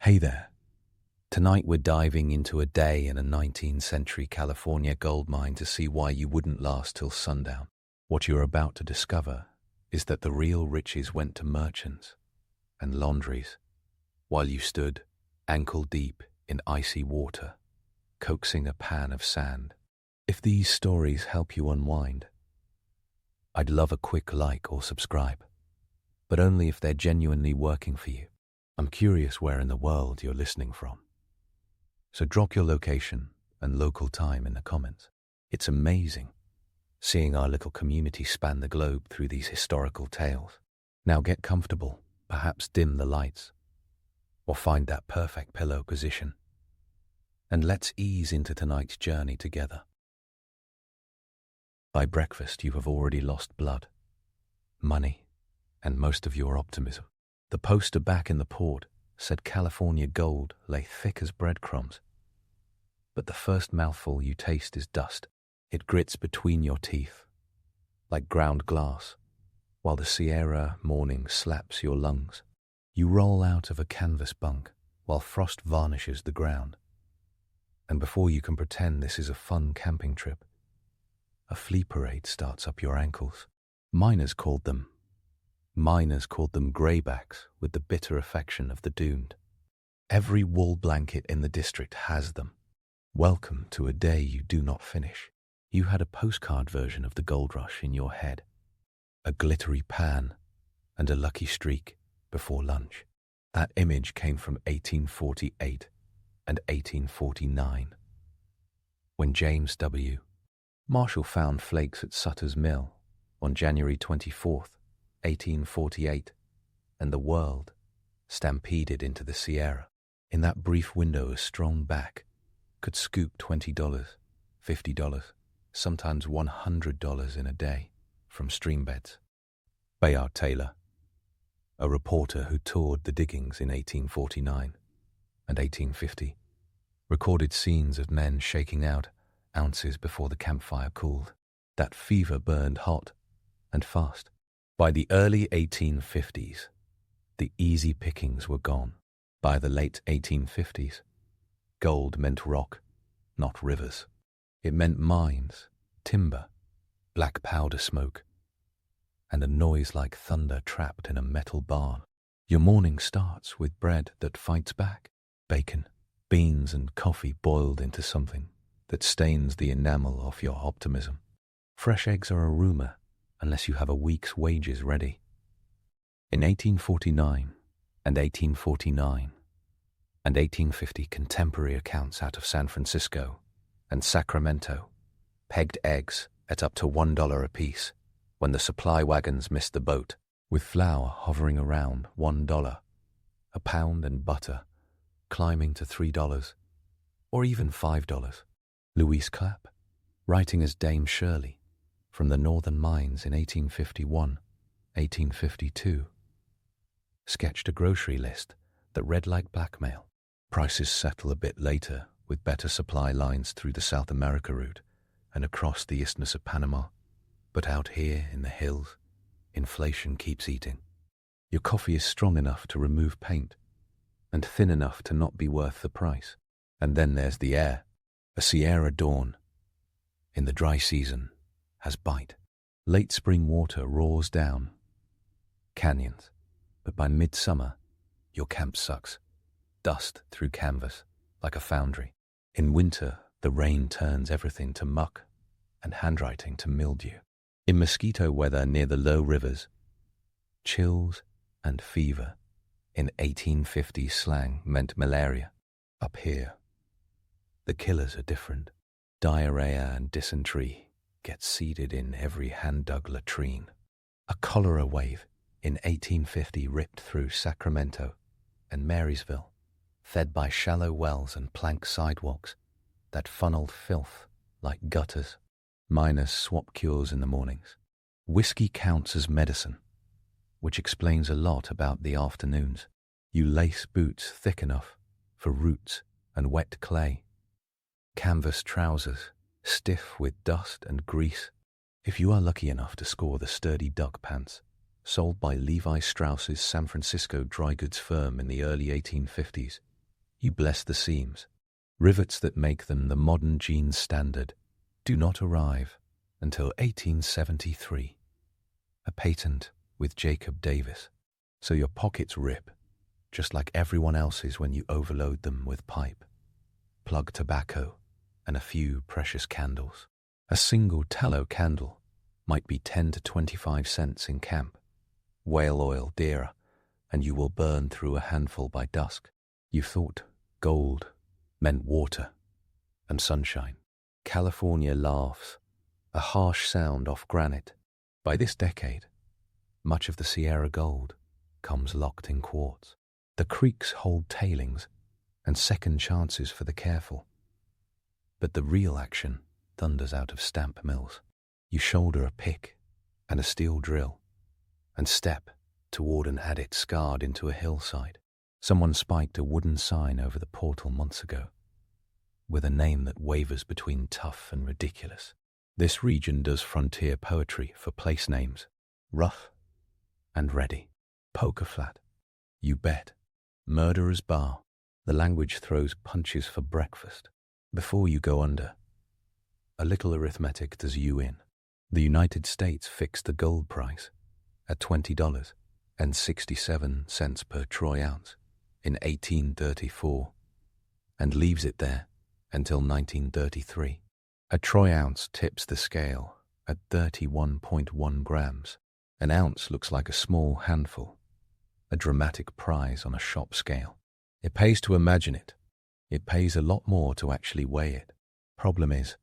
Hey there. Tonight we're diving into a day in a 19th century California gold mine to see why you wouldn't last till sundown. What you're about to discover is that the real riches went to merchants and laundries, while you stood ankle deep in icy water, coaxing a pan of sand. If these stories help you unwind, I'd love a quick like or subscribe, but only if they're genuinely working for you. I'm curious where in the world you're listening from. So drop your location and local time in the comments. It's amazing seeing our little community span the globe through these historical tales. Now get comfortable, perhaps dim the lights, or find that perfect pillow position, and let's ease into tonight's journey together. By breakfast you have already lost blood, money, and most of your optimism. The poster back in the port said California gold lay thick as breadcrumbs. But the first mouthful you taste is dust. It grits between your teeth, like ground glass, while the Sierra morning slaps your lungs. You roll out of a canvas bunk while frost varnishes the ground. And before you can pretend this is a fun camping trip, a flea parade starts up your ankles. Miners called them greybacks with the bitter affection of the doomed. Every wool blanket in the district has them. Welcome to a day you do not finish. You had a postcard version of the gold rush in your head, a glittery pan and a lucky streak before lunch. That image came from 1848 and 1849, when James W. Marshall found flakes at Sutter's Mill on January 24th, 1848, and the world stampeded into the Sierra. In that brief window, a strong back could scoop $20, $50, sometimes $100 in a day from streambeds. Bayard Taylor, a reporter who toured the diggings in 1849 and 1850, recorded scenes of men shaking out ounces before the campfire cooled. That fever burned hot and fast. By the early 1850s, the easy pickings were gone. By the late 1850s, gold meant rock, not rivers. It meant mines, timber, black powder smoke, and a noise like thunder trapped in a metal barn. Your morning starts with bread that fights back, bacon, beans, and coffee boiled into something that stains the enamel off your optimism. Fresh eggs are a rumor unless you have a week's wages ready. In 1849 and 1849 and 1850, contemporary accounts out of San Francisco and Sacramento pegged eggs at up to $1 apiece when the supply wagons missed the boat, with flour hovering around $1 a pound and butter climbing to $3 or even $5. Louise Clapp, writing as Dame Shirley from the northern mines in 1851, 1852, sketched a grocery list that read like blackmail. Prices settle a bit later with better supply lines through the South America route and across the Isthmus of Panama. But out here in the hills, inflation keeps eating. Your coffee is strong enough to remove paint and thin enough to not be worth the price. And then there's the air. A Sierra dawn in the dry season has bite. Late spring water roars down canyons, but by midsummer, your camp sucks dust through canvas like a foundry. In winter, the rain turns everything to muck and handwriting to mildew. In mosquito weather near the low rivers, chills and fever in 1850s slang meant malaria. Up here, the killers are different. Diarrhea and dysentery get seeded in every hand-dug latrine. A cholera wave in 1850 ripped through Sacramento and Marysville, fed by shallow wells and plank sidewalks that funneled filth like gutters. Miners swap cures in the mornings. Whiskey counts as medicine, which explains a lot about the afternoons. You lace boots thick enough for roots and wet clay. Canvas trousers, stiff with dust and grease. If you are lucky enough to score the sturdy duck pants, sold by Levi Strauss's San Francisco dry goods firm in the early 1850s, You bless the seams. Rivets that make them the modern jeans standard do not arrive until 1873. A patent with Jacob Davis. So your pockets rip, just like everyone else's when you overload them with pipe, plug tobacco, and a few precious candles. A single tallow candle might be 10 to 25 cents in camp. Whale oil dearer, and you will burn through a handful by dusk. You thought gold meant water and sunshine. California laughs, a harsh sound off granite. By this decade, much of the Sierra gold comes locked in quartz. The creeks hold tailings and second chances for the careful. But the real action thunders out of stamp mills. You shoulder a pick and a steel drill and step toward an adit scarred into a hillside. Someone spiked a wooden sign over the portal months ago with a name that wavers between tough and ridiculous. This region does frontier poetry for place names. Rough and ready. Poker flat. You bet. Murderer's bar. The language throws punches for breakfast. Before you go under, a little arithmetic does you in. The United States fixed the gold price at $20.67 per troy ounce in 1834 and leaves it there until 1933. A troy ounce tips the scale at 31.1 grams. An ounce looks like a small handful, a dramatic prize on a shop scale. It pays to imagine it. It pays a lot more to actually weigh it. Problem is,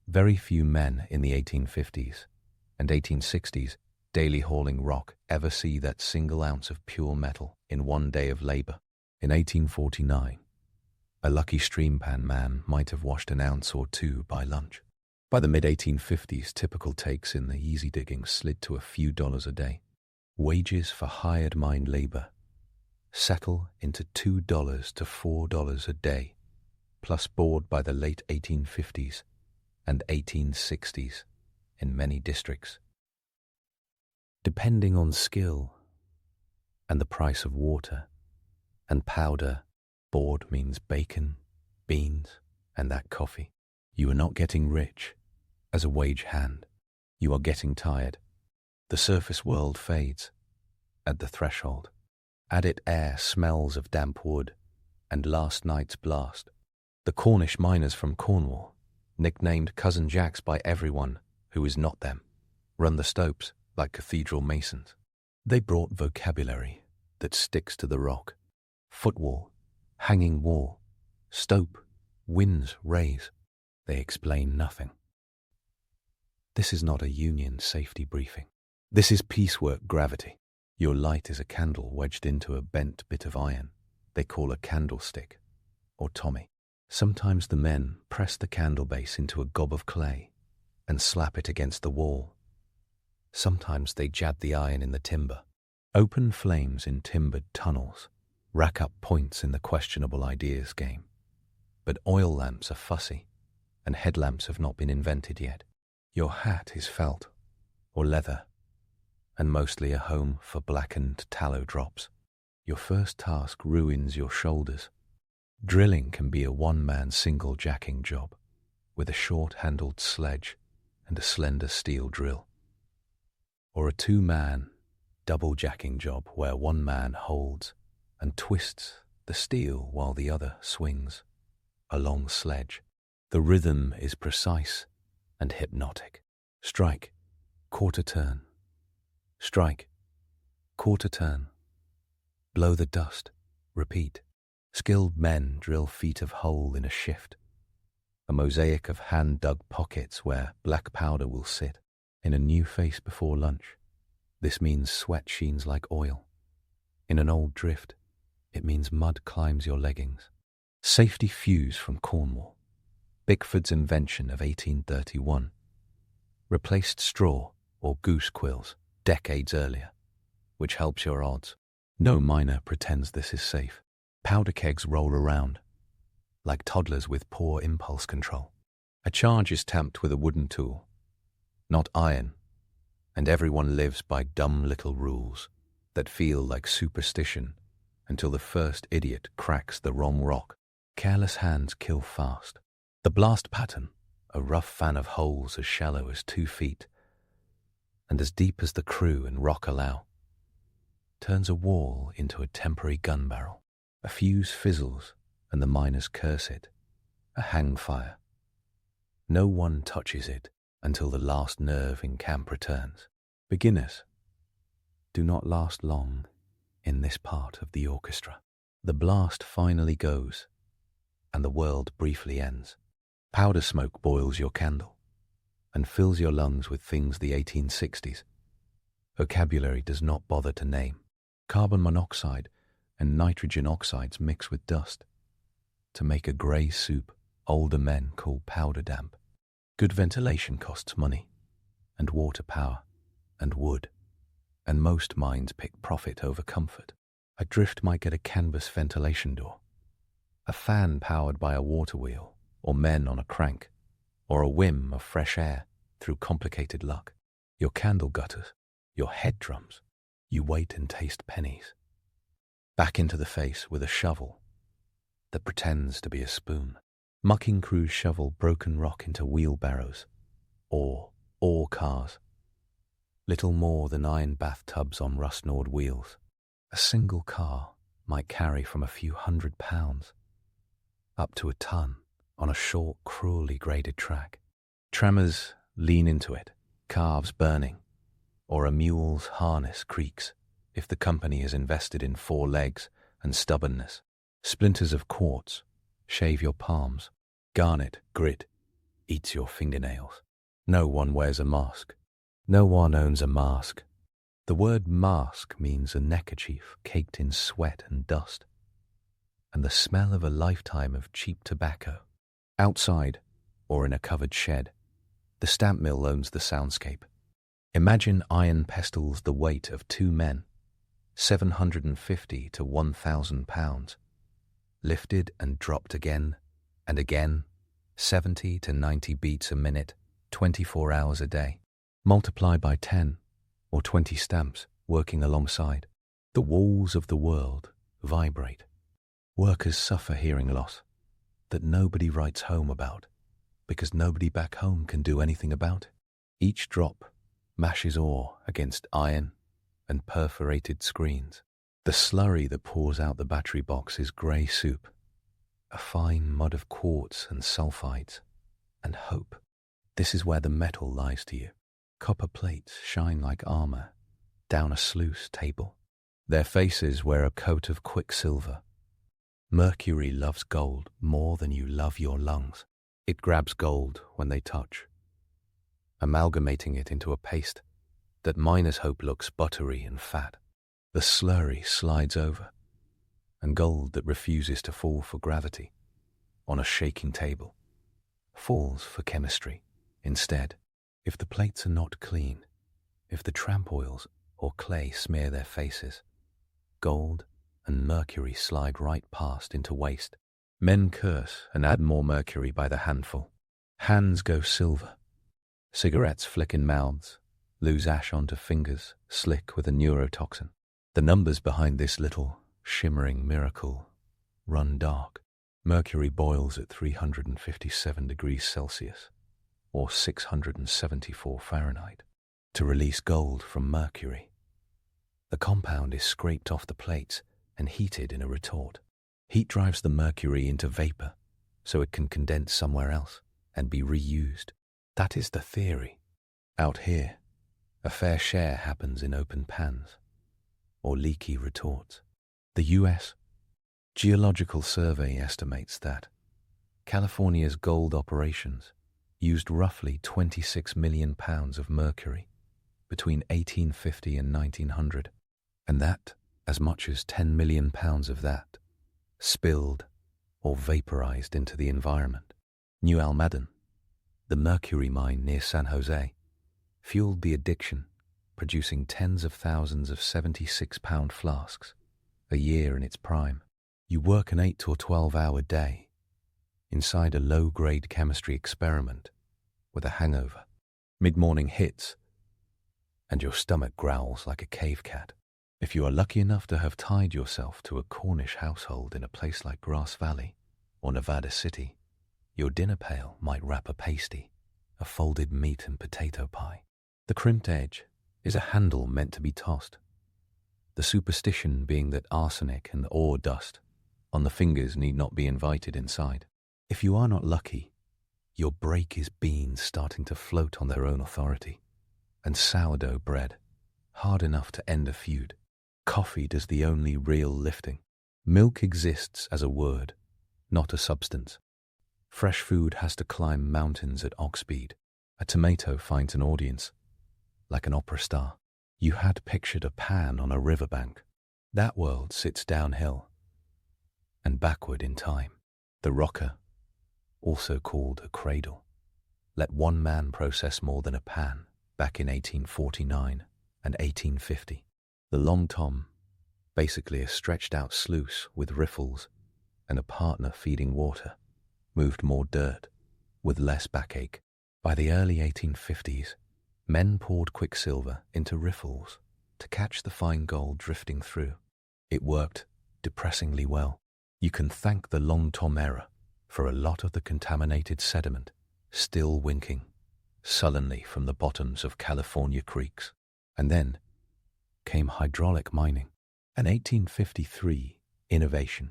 very few men in the 1850s and 1860s daily hauling rock ever see that single ounce of pure metal in one day of labor. In 1849, a lucky streampan man might have washed an ounce or two by lunch. By the mid-1850s, typical takes in the easy digging slid to a few dollars a day. Wages for hired mine labor settle into $2 to $4 a day, plus board by the late 1850s and 1860s in many districts. Depending on skill and the price of water and powder, board means bacon, beans, and that coffee. You are not getting rich as a wage hand. You are getting tired. The surface world fades at the threshold. Adit air smells of damp wood and last night's blast. The Cornish miners from Cornwall, nicknamed Cousin Jacks by everyone who is not them, run the stopes like cathedral masons. They brought vocabulary that sticks to the rock. Footwall, hanging wall, stope, winds, raise. They explain nothing. This is not a union safety briefing. This is piecework gravity. Your light is a candle wedged into a bent bit of iron they call a candlestick or Tommy. Sometimes the men press the candle base into a gob of clay and slap it against the wall. Sometimes they jab the iron in the timber. Open flames in timbered tunnels rack up points in the questionable ideas game. But oil lamps are fussy, and headlamps have not been invented yet. Your hat is felt or leather, and mostly a home for blackened tallow drops. Your first task ruins your shoulders. Drilling can be a one-man single jacking job with a short-handled sledge and a slender steel drill, or a two-man double jacking job where one man holds and twists the steel while the other swings a long sledge. The rhythm is precise and hypnotic. Strike, quarter turn. Strike, quarter turn. Blow the dust, repeat. Skilled men drill feet of hole in a shift, a mosaic of hand-dug pockets where black powder will sit. In a new face before lunch, this means sweat sheens like oil. In an old drift, it means mud climbs your leggings. Safety fuse from Cornwall, Bickford's invention of 1831, replaced straw or goose quills decades earlier, which helps your odds. No miner pretends this is safe. Powder kegs roll around, like toddlers with poor impulse control. A charge is tamped with a wooden tool, not iron, and everyone lives by dumb little rules that feel like superstition until the first idiot cracks the wrong rock. Careless hands kill fast. The blast pattern, a rough fan of holes as shallow as 2 feet and as deep as the crew and rock allow, turns a wall into a temporary gun barrel. A fuse fizzles and the miners curse it, a hang fire. No one touches it until the last nerve in camp returns. Beginners do not last long in this part of the orchestra. The blast finally goes, and the world briefly ends. Powder smoke boils your candle and fills your lungs with things the 1860s vocabulary does not bother to name. Carbon monoxide and nitrogen oxides mix with dust to make a grey soup older men call powder damp. Good ventilation costs money, and water power, and wood, and most minds pick profit over comfort. A drift might get a canvas ventilation door, a fan powered by a water wheel, or men on a crank, or a whim of fresh air through complicated luck. Your candle gutters, your head drums, you wait and taste pennies. Back into the face with a shovel that pretends to be a spoon. Mucking crews shovel broken rock into wheelbarrows, or cars, little more than iron bathtubs on rust-gnawed wheels. A single car might carry from a few £100 up to a ton on a short, cruelly graded track. Tremors lean into it, calves burning, or a mule's harness creaks if the company is invested in 4 legs and stubbornness. Splinters of quartz shave your palms. Garnet, grit, eats your fingernails. No one wears a mask. No one owns a mask. The word mask means a neckerchief caked in sweat and dust, and the smell of a lifetime of cheap tobacco. Outside, or in a covered shed, the stamp mill owns the soundscape. Imagine iron pestles the weight of 2 men, 750 to 1,000 pounds, lifted and dropped again and again, 70 to 90 beats a minute, 24 hours a day. Multiply by 10 or 20 stamps working alongside. The walls of the world vibrate. Workers suffer hearing loss that nobody writes home about because nobody back home can do anything about it. Each drop mashes ore against iron and perforated screens. The slurry that pours out the battery box is grey soup, a fine mud of quartz and sulfides and hope. This is where the metal lies to you. Copper plates shine like armor down a sluice table. Their faces wear a coat of quicksilver. Mercury loves gold more than you love your lungs. It grabs gold when they touch, amalgamating it into a paste that miners hope looks buttery and fat. The slurry slides over, and gold that refuses to fall for gravity on a shaking table falls for chemistry instead. If the plates are not clean, if the tramp oils or clay smear their faces, gold and mercury slide right past into waste. Men curse and add more mercury by the handful. Hands go silver. Cigarettes flick in mouths, lose ash onto fingers, slick with a neurotoxin. The numbers behind this little, shimmering miracle run dark. Mercury boils at 357 degrees Celsius, or 674 Fahrenheit, to release gold from mercury. The compound is scraped off the plates and heated in a retort. Heat drives the mercury into vapor, so it can condense somewhere else and be reused. That is the theory. Out here, a fair share happens in open pans or leaky retorts. The U.S. Geological Survey estimates that California's gold operations used roughly 26 million pounds of mercury between 1850 and 1900, and that as much as 10 million pounds of that spilled or vaporized into the environment. New Almaden, the mercury mine near San Jose, fueled the addiction, producing tens of thousands of 76-pound flasks a year in its prime. You work an 8 or 12-hour day inside a low-grade chemistry experiment with a hangover. Mid-morning hits, and your stomach growls like a cave cat. If you are lucky enough to have tied yourself to a Cornish household in a place like Grass Valley or Nevada City, your dinner pail might wrap a pasty, a folded meat and potato pie. The crimped edge is a handle meant to be tossed, the superstition being that arsenic and ore dust on the fingers need not be invited inside. If you are not lucky, your break is beans starting to float on their own authority, and sourdough bread, hard enough to end a feud. Coffee does the only real lifting. Milk exists as a word, not a substance. Fresh food has to climb mountains at ox speed. A tomato finds an audience, like an opera star. You had pictured a pan on a riverbank. That world sits downhill and backward in time. The rocker, also called a cradle, let one man process more than a pan back in 1849 and 1850. The long tom, basically a stretched-out sluice with riffles and a partner feeding water, moved more dirt with less backache. By the early 1850s, men poured quicksilver into riffles to catch the fine gold drifting through. It worked depressingly well. You can thank the long tom era for a lot of the contaminated sediment still winking sullenly from the bottoms of California creeks. And then came hydraulic mining, an 1853 innovation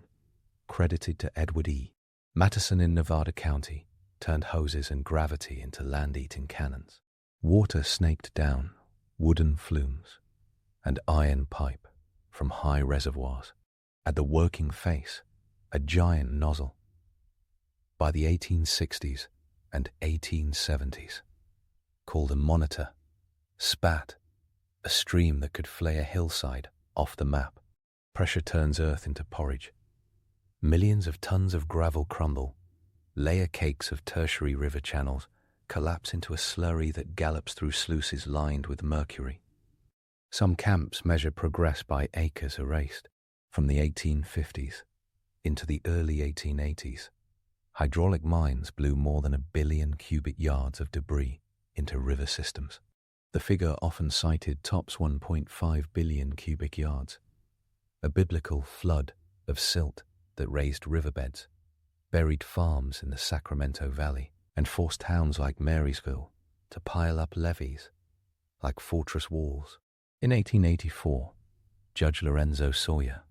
credited to Edward E. Mattison in Nevada County turned hoses and gravity into land-eating cannons. Water snaked down wooden flumes and iron pipe from high reservoirs. At the working face, a giant nozzle. By the 1860s and 1870s, called a monitor, spat, a stream that could flay a hillside off the map. Pressure turns earth into porridge. Millions of tons of gravel crumble. Layer cakes of tertiary river channels collapse into a slurry that gallops through sluices lined with mercury. Some camps measure progress by acres erased. From the 1850s into the early 1880s, hydraulic mines blew more than 1 billion cubic yards of debris into river systems. The figure often cited tops 1.5 billion cubic yards, a biblical flood of silt that raised riverbeds, buried farms in the Sacramento Valley, and forced towns like Marysville to pile up levees like fortress walls. In 1884, Judge Lorenzo Sawyer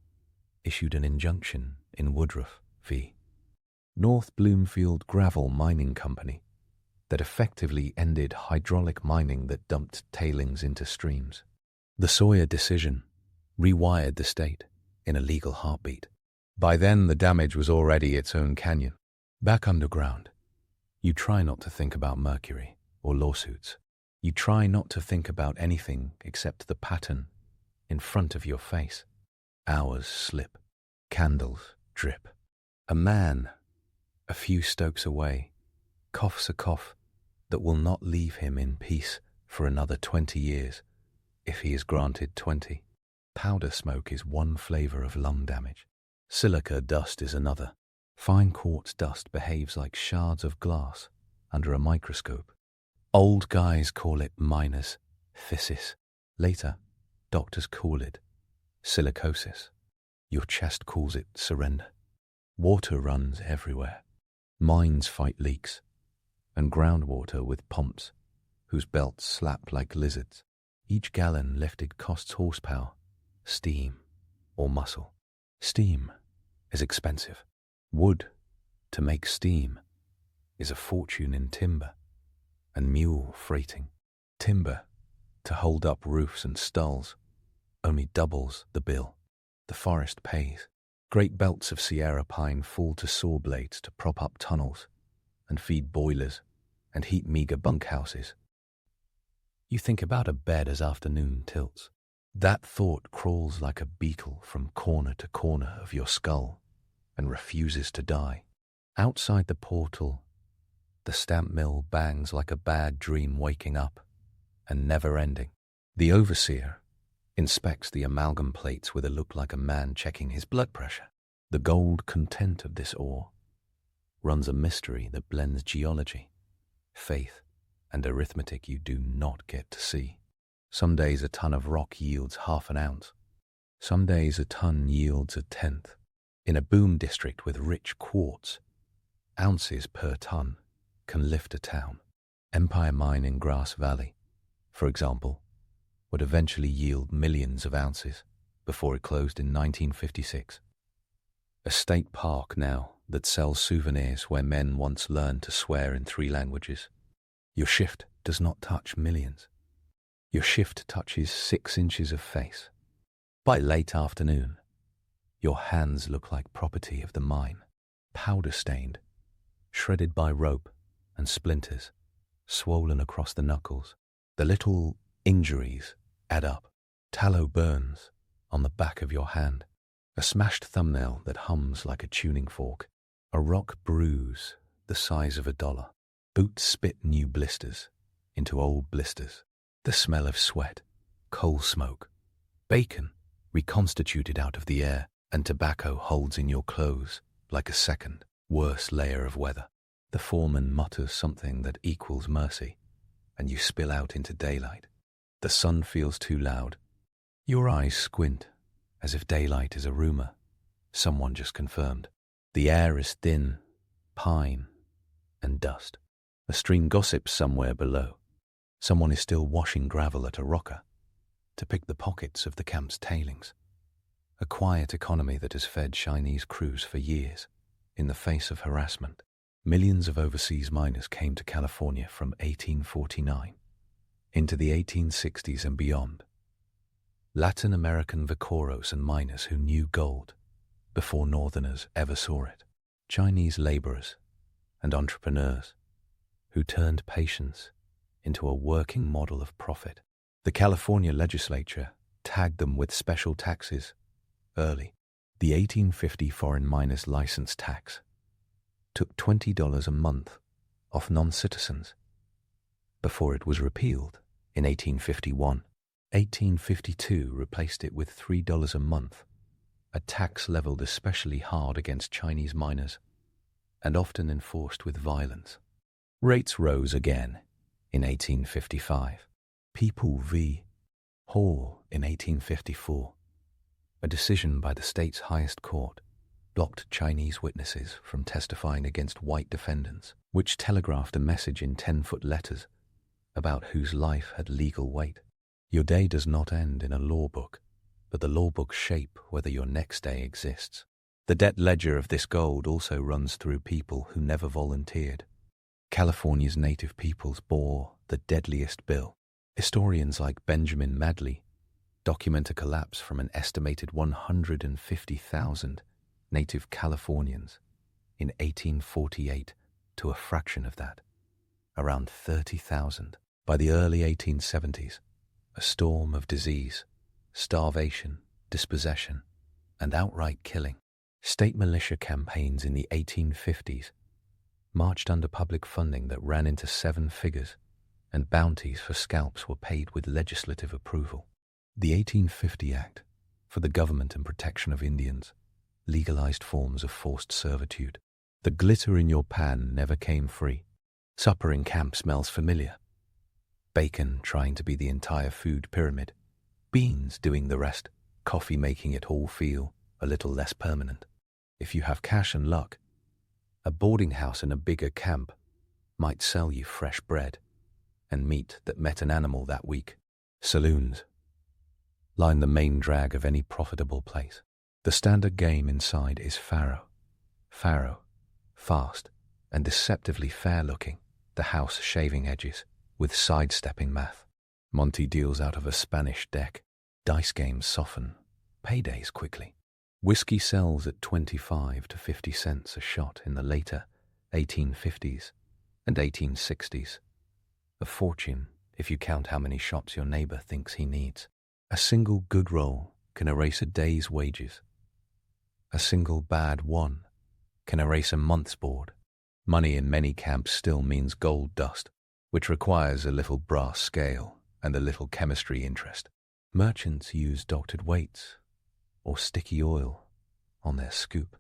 issued an injunction in Woodruff v. North Bloomfield Gravel Mining Company that effectively ended hydraulic mining that dumped tailings into streams. The Sawyer decision rewired the state in a legal heartbeat. By then, the damage was already its own canyon. Back underground, you try not to think about mercury or lawsuits. You try not to think about anything except the pattern in front of your face. Hours slip. Candles drip. A man, a few stokes away, coughs a cough that will not leave him in peace for another 20 years, if he is granted 20. Powder smoke is one flavor of lung damage. Silica dust is another. Fine quartz dust behaves like shards of glass under a microscope. Old guys call it miner's phthisis. Later, doctors call it silicosis. Your chest calls it surrender. Water runs everywhere. Mines fight leaks, and groundwater with pumps whose belts slap like lizards. Each gallon lifted costs horsepower, steam, or muscle. Steam is expensive. Wood to make steam is a fortune in timber and mule freighting. Timber to hold up roofs and stalls only doubles the bill. The forest pays. Great belts of Sierra pine fall to saw blades to prop up tunnels and feed boilers and heat meager bunkhouses. You think about a bed as afternoon tilts. That thought crawls like a beetle from corner to corner of your skull and refuses to die. Outside the portal, the stamp mill bangs like a bad dream waking up and never ending. The overseer inspects the amalgam plates with a look like a man checking his blood pressure. The gold content of this ore runs a mystery that blends geology, faith, and arithmetic you do not get to see. Some days a ton of rock yields half an ounce. Some days a ton yields a tenth. In a boom district with rich quartz, Ounces per ton can lift a town. Empire Mine in Grass Valley, for example, would eventually yield millions of ounces before it closed in 1956. A state park now that sells souvenirs where men once learned to swear in 3 languages. Your shift does not touch millions. Your shift touches 6 inches of face. By late afternoon, your hands look like property of the mine, powder-stained, shredded by rope and splinters, swollen across the knuckles. The little injuries add up. Tallow burns on the back of your hand. A smashed thumbnail that hums like a tuning fork. A rock bruise the size of $1. Boots spit new blisters into old blisters. The smell of sweat, coal smoke, bacon reconstituted out of the air, and tobacco holds in your clothes like a second, worse layer of weather. The foreman mutters something that equals mercy, and you spill out into daylight. The sun feels too loud. Your eyes squint, as if daylight is a rumor someone just confirmed. The air is thin, pine, and dust. A stream gossips somewhere below. Someone is still washing gravel at a rocker to pick the pockets of the camp's tailings. A quiet economy that has fed Chinese crews for years in the face of harassment. Millions of overseas miners came to California from 1849 into the 1860s and beyond. Latin American vaqueros and miners who knew gold before Northerners ever saw it. Chinese laborers and entrepreneurs who turned patience into a working model of profit. The California legislature tagged them with special taxes early. The 1850 foreign miners' license tax took $20 a month off non-citizens before it was repealed in 1851. 1852 replaced it with $3 a month, a tax leveled especially hard against Chinese miners and often enforced with violence. Rates rose again in 1855. People v. Hall in 1854. A decision by the state's highest court blocked Chinese witnesses from testifying against white defendants, which telegraphed a message in 10-foot letters about whose life had legal weight. Your day does not end in a law book, but the law books shape whether your next day exists. The debt ledger of this gold also runs through people who never volunteered. California's native peoples bore the deadliest bill. Historians like Benjamin Madley document a collapse from an estimated 150,000 native Californians in 1848 to a fraction of that, around 30,000. By the early 1870s, a storm of disease, starvation, dispossession, and outright killing. State militia campaigns in the 1850s marched under public funding that ran into 7 figures, and bounties for scalps were paid with legislative approval. The 1850 Act for the Government and Protection of Indians legalized forms of forced servitude. The glitter in your pan never came free. Supper in camp smells familiar. Bacon trying to be the entire food pyramid. Beans doing the rest. Coffee making it all feel a little less permanent. If you have cash and luck, a boarding house in a bigger camp might sell you fresh bread and meat that met an animal that week. Saloons line the main drag of any profitable place. The standard game inside is faro. Faro, fast and deceptively fair-looking, the house shaving edges with sidestepping math. Monty deals out of a Spanish deck. Dice games soften. Paydays quickly. Whiskey sells at 25 to 50 cents a shot in the later 1850s and 1860s. A fortune if you count how many shots your neighbor thinks he needs. A single good roll can erase a day's wages. A single bad one can erase a month's board. Money in many camps still means gold dust, which requires a little brass scale and a little chemistry interest. Merchants use doctored weights or sticky oil on their scoop.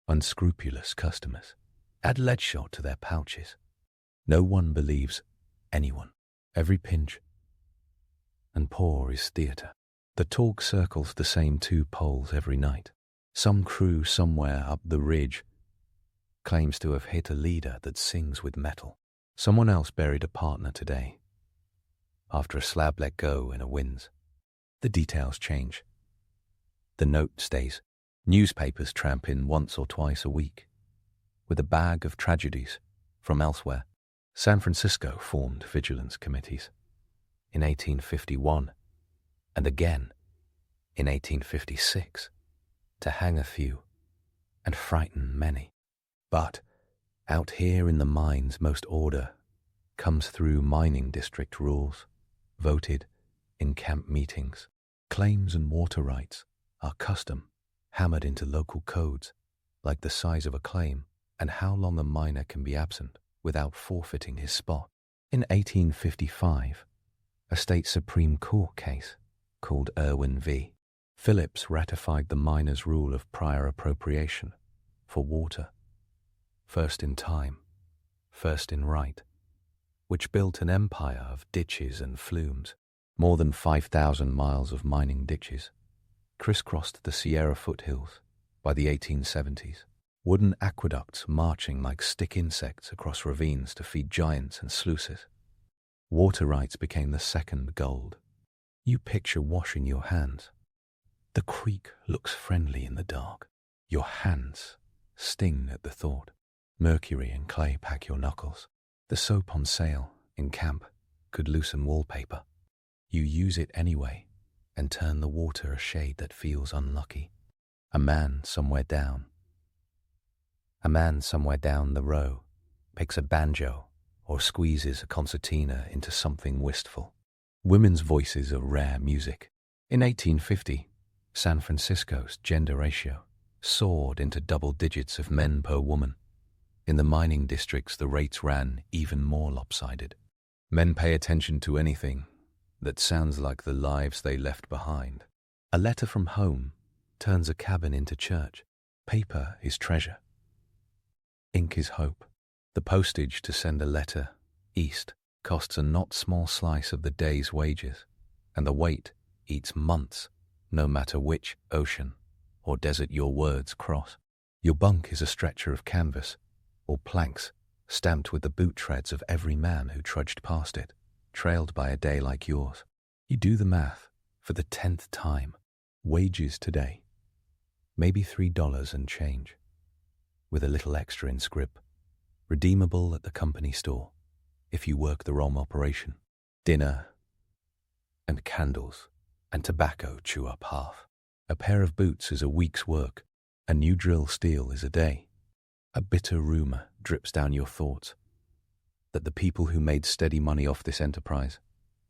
Unscrupulous customers add lead shot to their pouches. No one believes anyone. Every pinch and pour is theatre. The talk circles the same 2 poles every night. Some crew somewhere up the ridge claims to have hit a leader that sings with metal. Someone else buried a partner today, after a slab let go in a winds. The details change. The note stays. Newspapers tramp in once or twice a week, with a bag of tragedies from elsewhere. San Francisco formed vigilance committees in 1851, and again in 1856, to hang a few and frighten many. But out here in the mines, most order comes through mining district rules, voted in camp meetings. Claims and water rights are custom, hammered into local codes, like the size of a claim and how long a miner can be absent without forfeiting his spot. In 1855, a state Supreme Court case called Irwin v. Phillips ratified the miners' rule of prior appropriation for water, first in time, first in right, which built an empire of ditches and flumes. More than 5,000 miles of mining ditches crisscrossed the Sierra foothills by the 1870s, wooden aqueducts marching like stick insects across ravines to feed giants and sluices. Water rights became the second gold. You picture washing your hands. The creek looks friendly in the dark. Your hands sting at the thought. Mercury and clay pack your knuckles. The soap on sale in camp could loosen wallpaper. You use it anyway and turn the water a shade that feels unlucky. A man somewhere down the row picks a banjo or squeezes a concertina into something wistful. Women's voices are rare music. In 1850, San Francisco's gender ratio soared into double digits of men per woman. In the mining districts, the rates ran even more lopsided. Men pay attention to anything that sounds like the lives they left behind. A letter from home turns a cabin into church. Paper is treasure. Ink is hope. The postage to send a letter east costs a not small slice of the day's wages, and the wait eats months, no matter which ocean or desert your words cross. Your bunk is a stretcher of canvas or planks stamped with the boot treads of every man who trudged past it, trailed by a day like yours. You do the math for the 10th time. Wages today, maybe $3 and change, with a little extra in scrip, redeemable at the company store if you work the wrong operation. Dinner and candles and tobacco chew up half. A pair of boots is a week's work. A new drill steel is a day. A bitter rumor drips down your thoughts that the people who made steady money off this enterprise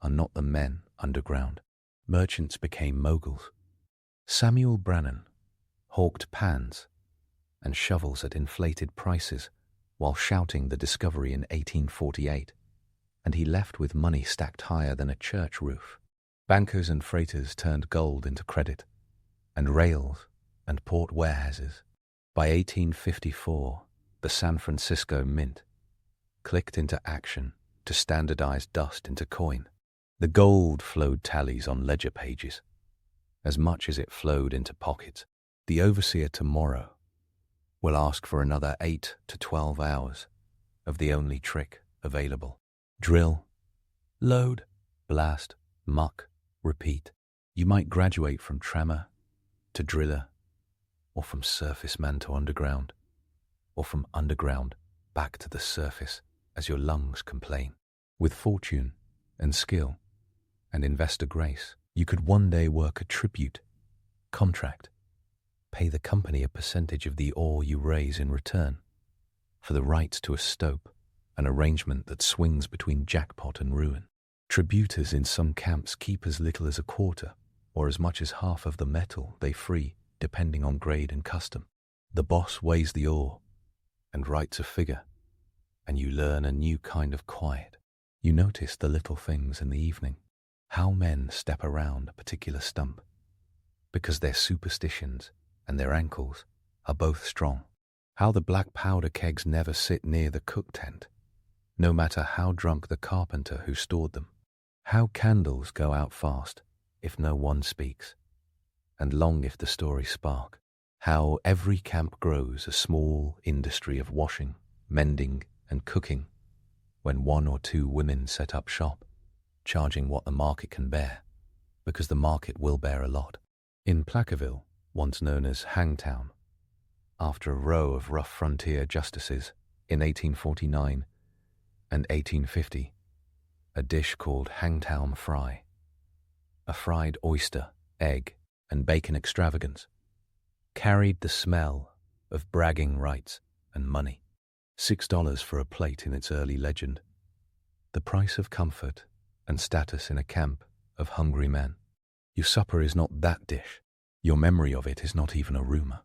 are not the men underground. Merchants became moguls. Samuel Brannan hawked pans and shovels at inflated prices while shouting the discovery in 1848, and he left with money stacked higher than a church roof. Bankers and freighters turned gold into credit, and rails and port warehouses. By 1854, the San Francisco Mint clicked into action to standardize dust into coin. The gold flowed tallies on ledger pages, as much as it flowed into pockets. The overseer tomorrow will ask for another 8 to 12 hours of the only trick available. Drill, load, blast, muck, repeat. You might graduate from trammer to driller, or from surface man to underground, or from underground back to the surface as your lungs complain. With fortune and skill and investor grace, you could one day work a tribute contract, pay the company a percentage of the ore you raise in return for the rights to a stope, an arrangement that swings between jackpot and ruin. Tributers in some camps keep as little as a quarter or as much as half of the metal they free, depending on grade and custom. The boss weighs the ore and writes a figure, and you learn a new kind of quiet. You notice the little things in the evening, how men step around a particular stump, because their superstitions and their ankles are both strong. How the black powder kegs never sit near the cook tent, no matter how drunk the carpenter who stored them. How candles go out fast if no one speaks, and long if the story spark. How every camp grows a small industry of washing, mending, and cooking when one or two women set up shop, charging what the market can bear, because the market will bear a lot. In Placerville, once known as Hangtown, after a row of rough frontier justices in 1849 and 1850, a dish called Hangtown Fry, a fried oyster, egg, and bacon extravagance, carried the smell of bragging rights and money. $6 for a plate in its early legend, the price of comfort and status in a camp of hungry men. Your supper is not that dish. Your memory of it is not even a rumor.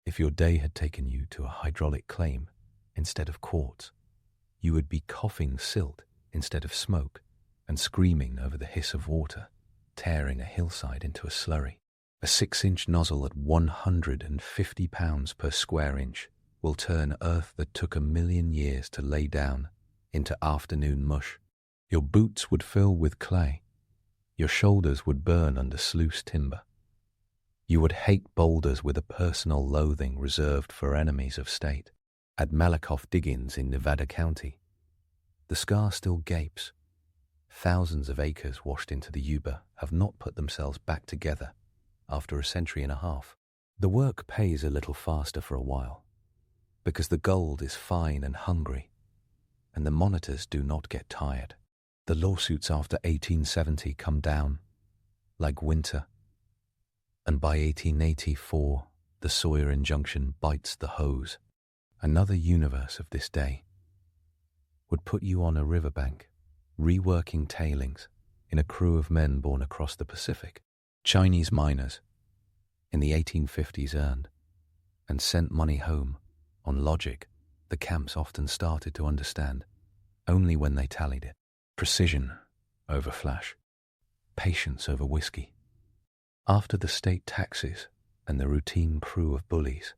If your day had taken you to a hydraulic claim instead of quartz, you would be coughing silt instead of smoke and screaming over the hiss of water, tearing a hillside into a slurry. A 6-inch nozzle at 150 pounds per square inch will turn earth that took 1,000,000 years to lay down into afternoon mush. Your boots would fill with clay. Your shoulders would burn under sluice timber. You would hate boulders with a personal loathing reserved for enemies of state. At Malakoff Diggings in Nevada County, the scar still gapes. Thousands of acres washed into the Yuba have not put themselves back together after a century and a half. The work pays a little faster for a while, because the gold is fine and hungry, and the monitors do not get tired. The lawsuits after 1870 come down like winter, and by 1884 the Sawyer injunction bites the hose. Another universe of this day would put you on a riverbank, reworking tailings in a crew of men born across the Pacific. Chinese miners in the 1850s earned and sent money home on logic the camps often started to understand only when they tallied it. Precision over flash, patience over whiskey. After the state taxes and the routine crew of bullies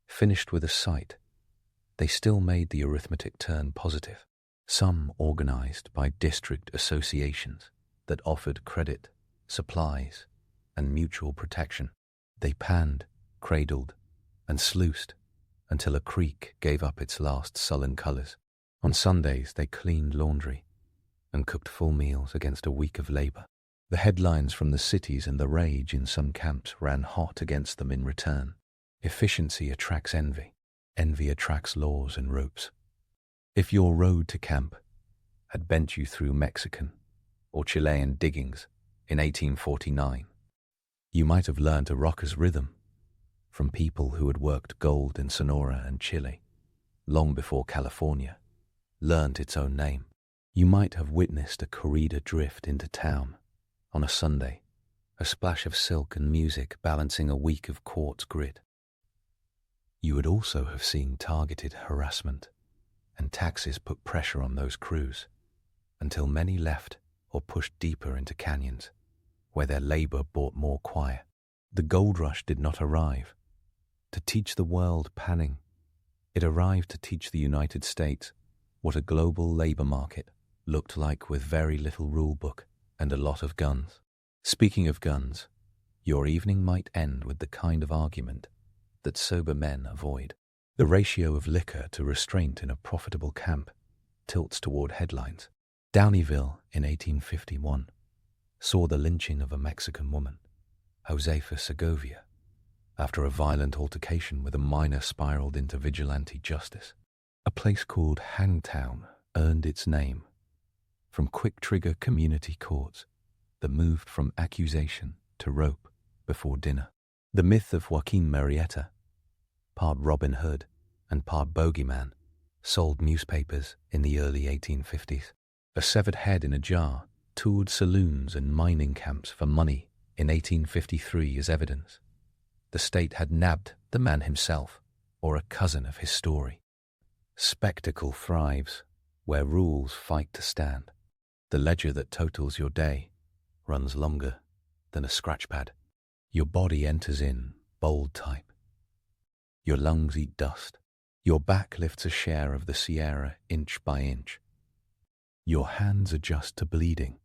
finished with a sight, they still made the arithmetic turn positive. Some organized by district associations that offered credit, supplies, and mutual protection. They panned, cradled, and sluiced until a creek gave up its last sullen colors. On Sundays they cleaned laundry and cooked full meals against a week of labor. The headlines from the cities and the rage in some camps ran hot against them in return. Efficiency attracts envy. Envy attracts laws and ropes. If your road to camp had bent you through Mexican or Chilean diggings in 1849, you might have learned a rocker's rhythm from people who had worked gold in Sonora and Chile long before California learned its own name. You might have witnessed a corrida drift into town on a Sunday, a splash of silk and music balancing a week of quartz grit. You would also have seen targeted harassment and taxes put pressure on those crews until many left or pushed deeper into canyons where their labor brought more quiet. The gold rush did not arrive to teach the world panning. It arrived to teach the United States what a global labor market looked like with very little rule book and a lot of guns. Speaking of guns, your evening might end with the kind of argument that sober men avoid. The ratio of liquor to restraint in a profitable camp tilts toward headlines. Downeyville in 1851 saw the lynching of a Mexican woman, Josefa Segovia, after a violent altercation with a miner spiraled into vigilante justice. A place called Hangtown earned its name from quick-trigger community courts that moved from accusation to rope before dinner. The myth of Joaquin Murrieta, part Robin Hood and part bogeyman, sold newspapers in the early 1850s. A severed head in a jar toured saloons and mining camps for money in 1853 as evidence. The state had nabbed the man himself or a cousin of his story. Spectacle thrives where rules fight to stand. The ledger that totals your day runs longer than a scratch pad. Your body enters in bold type. Your lungs eat dust. Your back lifts a share of the Sierra inch by inch. Your hands adjust to bleeding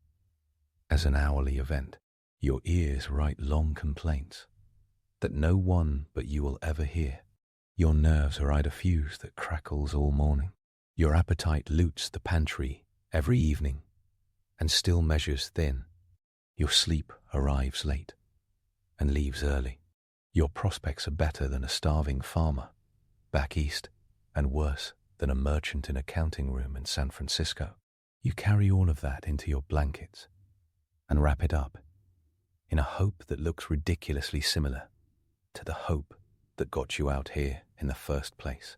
as an hourly event. Your ears write long complaints that no one but you will ever hear. Your nerves ride a fuse that crackles all morning. Your appetite loots the pantry every evening and still measures thin. Your sleep arrives late and leaves early. Your prospects are better than a starving farmer back east, and worse than a merchant in a counting room in San Francisco. You carry all of that into your blankets and wrap it up in a hope that looks ridiculously similar to the hope that got you out here in the first place.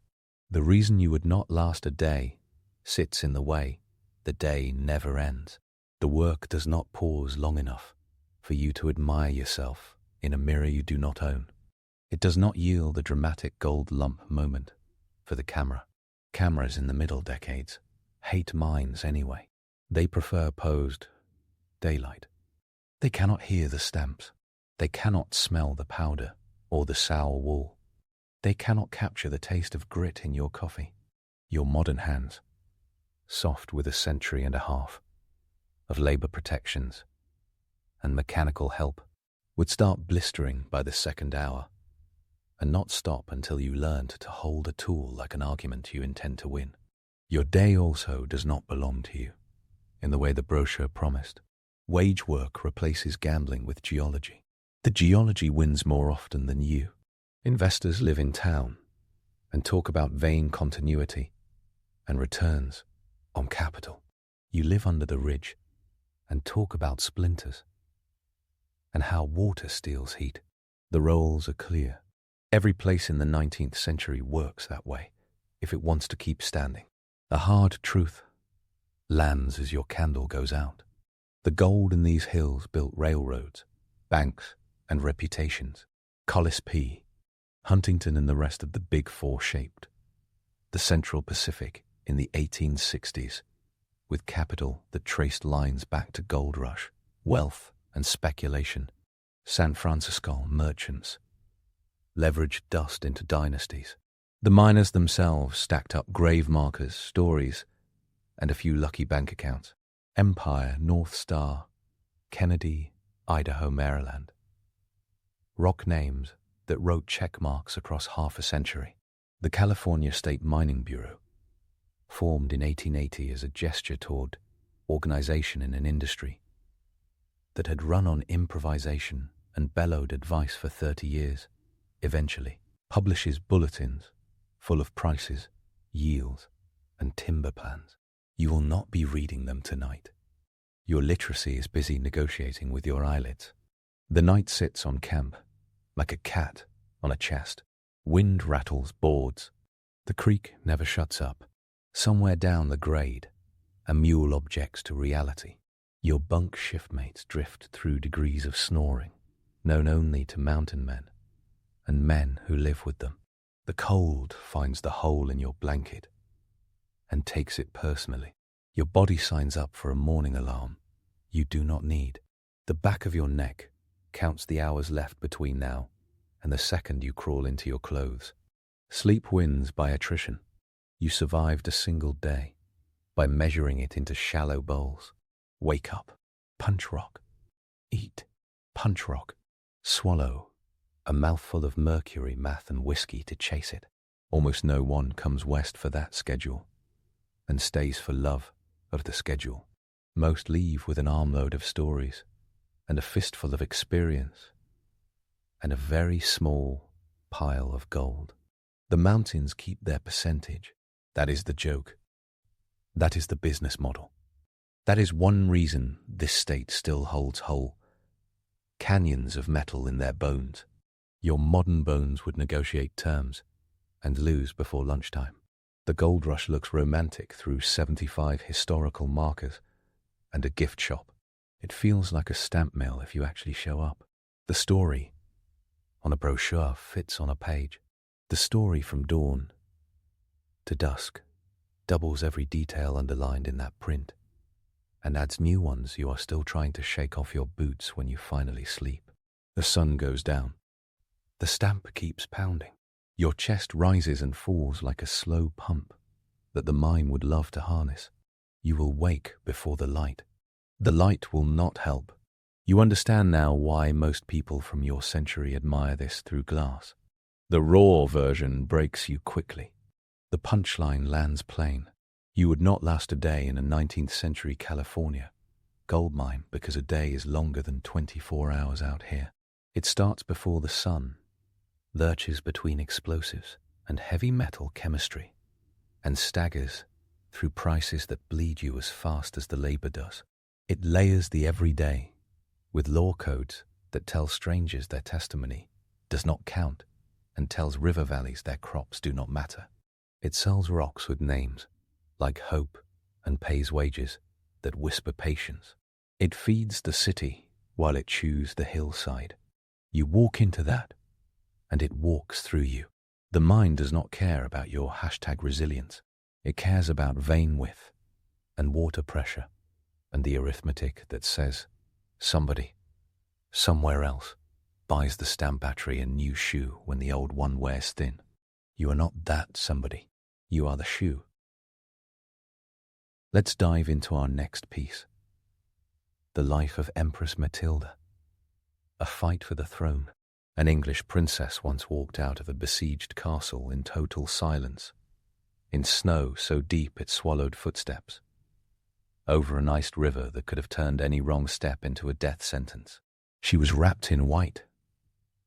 The reason you would not last a day sits in the way the day never ends. The work does not pause long enough for you to admire yourself in a mirror you do not own. It does not yield a dramatic gold lump moment for the camera. Cameras in the middle decades hate mines anyway. They prefer posed daylight. They cannot hear the stamps. They cannot smell the powder or the sour wool. They cannot capture the taste of grit in your coffee. Your modern hands, soft with a century and a half of labor protections and mechanical help, would start blistering by the second hour and not stop until you learned to hold a tool like an argument you intend to win. Your day also does not belong to you in the way the brochure promised. Wage work replaces gambling with geology. The geology wins more often than you. Investors live in town and talk about vain continuity and returns on capital. You live under the ridge and talk about splinters and how water steals heat. The roles are clear. Every place in the 19th century works that way if it wants to keep standing. A hard truth lands as your candle goes out. The gold in these hills built railroads, banks, and reputations. Collis P., Huntington and the rest of the Big Four shaped the Central Pacific in the 1860s with capital that traced lines back to gold rush, wealth, and speculation. San Francisco merchants leveraged dust into dynasties. The miners themselves stacked up grave markers, stories, and a few lucky bank accounts. Empire, North Star, Kennedy, Idaho, Maryland. Rock names that wrote check marks across half a century. The California State Mining Bureau, formed in 1880 as a gesture toward organization in an industry that had run on improvisation and bellowed advice for 30 years, eventually publishes bulletins full of prices, yields, and timber plans. You will not be reading them tonight. Your literacy is busy negotiating with your eyelids. The night sits on camp, like a cat on a chest. Wind rattles boards. The creek never shuts up. Somewhere down the grade, a mule objects to reality. Your bunk shiftmates drift through degrees of snoring, known only to mountain men and men who live with them. The cold finds the hole in your blanket and takes it personally. Your body signs up for a morning alarm you do not need. The back of your neck counts the hours left between now and the second you crawl into your clothes. Sleep wins by attrition. You survived a single day by measuring it into shallow bowls. Wake up, punch rock. Eat, punch rock. Swallow, a mouthful of mercury, math, and whiskey to chase it. Almost no one comes west for that schedule and stays for love of the schedule. Most leave with an armload of stories and a fistful of experience and a very small pile of gold. The mountains keep their percentage. That is the joke. That is the business model. That is one reason this state still holds whole canyons of metal in their bones. Your modern bones would negotiate terms and lose before lunchtime. The gold rush looks romantic through 75 historical markers and a gift shop. It feels like a stamp mill if you actually show up. The story on a brochure fits on a page. The story from dawn to dusk doubles every detail underlined in that print and adds new ones you are still trying to shake off your boots when you finally sleep. The sun goes down. The stamp keeps pounding. Your chest rises and falls like a slow pump that the mind would love to harness. You will wake before the light. The light will not help. You understand now why most people from your century admire this through glass. The raw version breaks you quickly. The punchline lands plain. You would not last a day in a 19th century California gold mine because a day is longer than 24 hours out here. It starts before the sun, lurches between explosives and heavy metal chemistry, and staggers through prices that bleed you as fast as the labor does. It layers the everyday with law codes that tell strangers their testimony does not count and tells river valleys their crops do not matter. It sells rocks with names like hope and pays wages that whisper patience. It feeds the city while it chews the hillside. You walk into that and it walks through you. The mind does not care about your #resilience. It cares about vein width and water pressure and the arithmetic that says somebody, somewhere else, buys the stamp battery and new shoe when the old one wears thin. You are not that somebody. You are the shoe. Let's dive into our next piece. The life of Empress Matilda. A fight for the throne. An English princess once walked out of a besieged castle in total silence, in snow so deep it swallowed footsteps, over an iced river that could have turned any wrong step into a death sentence. She was wrapped in white,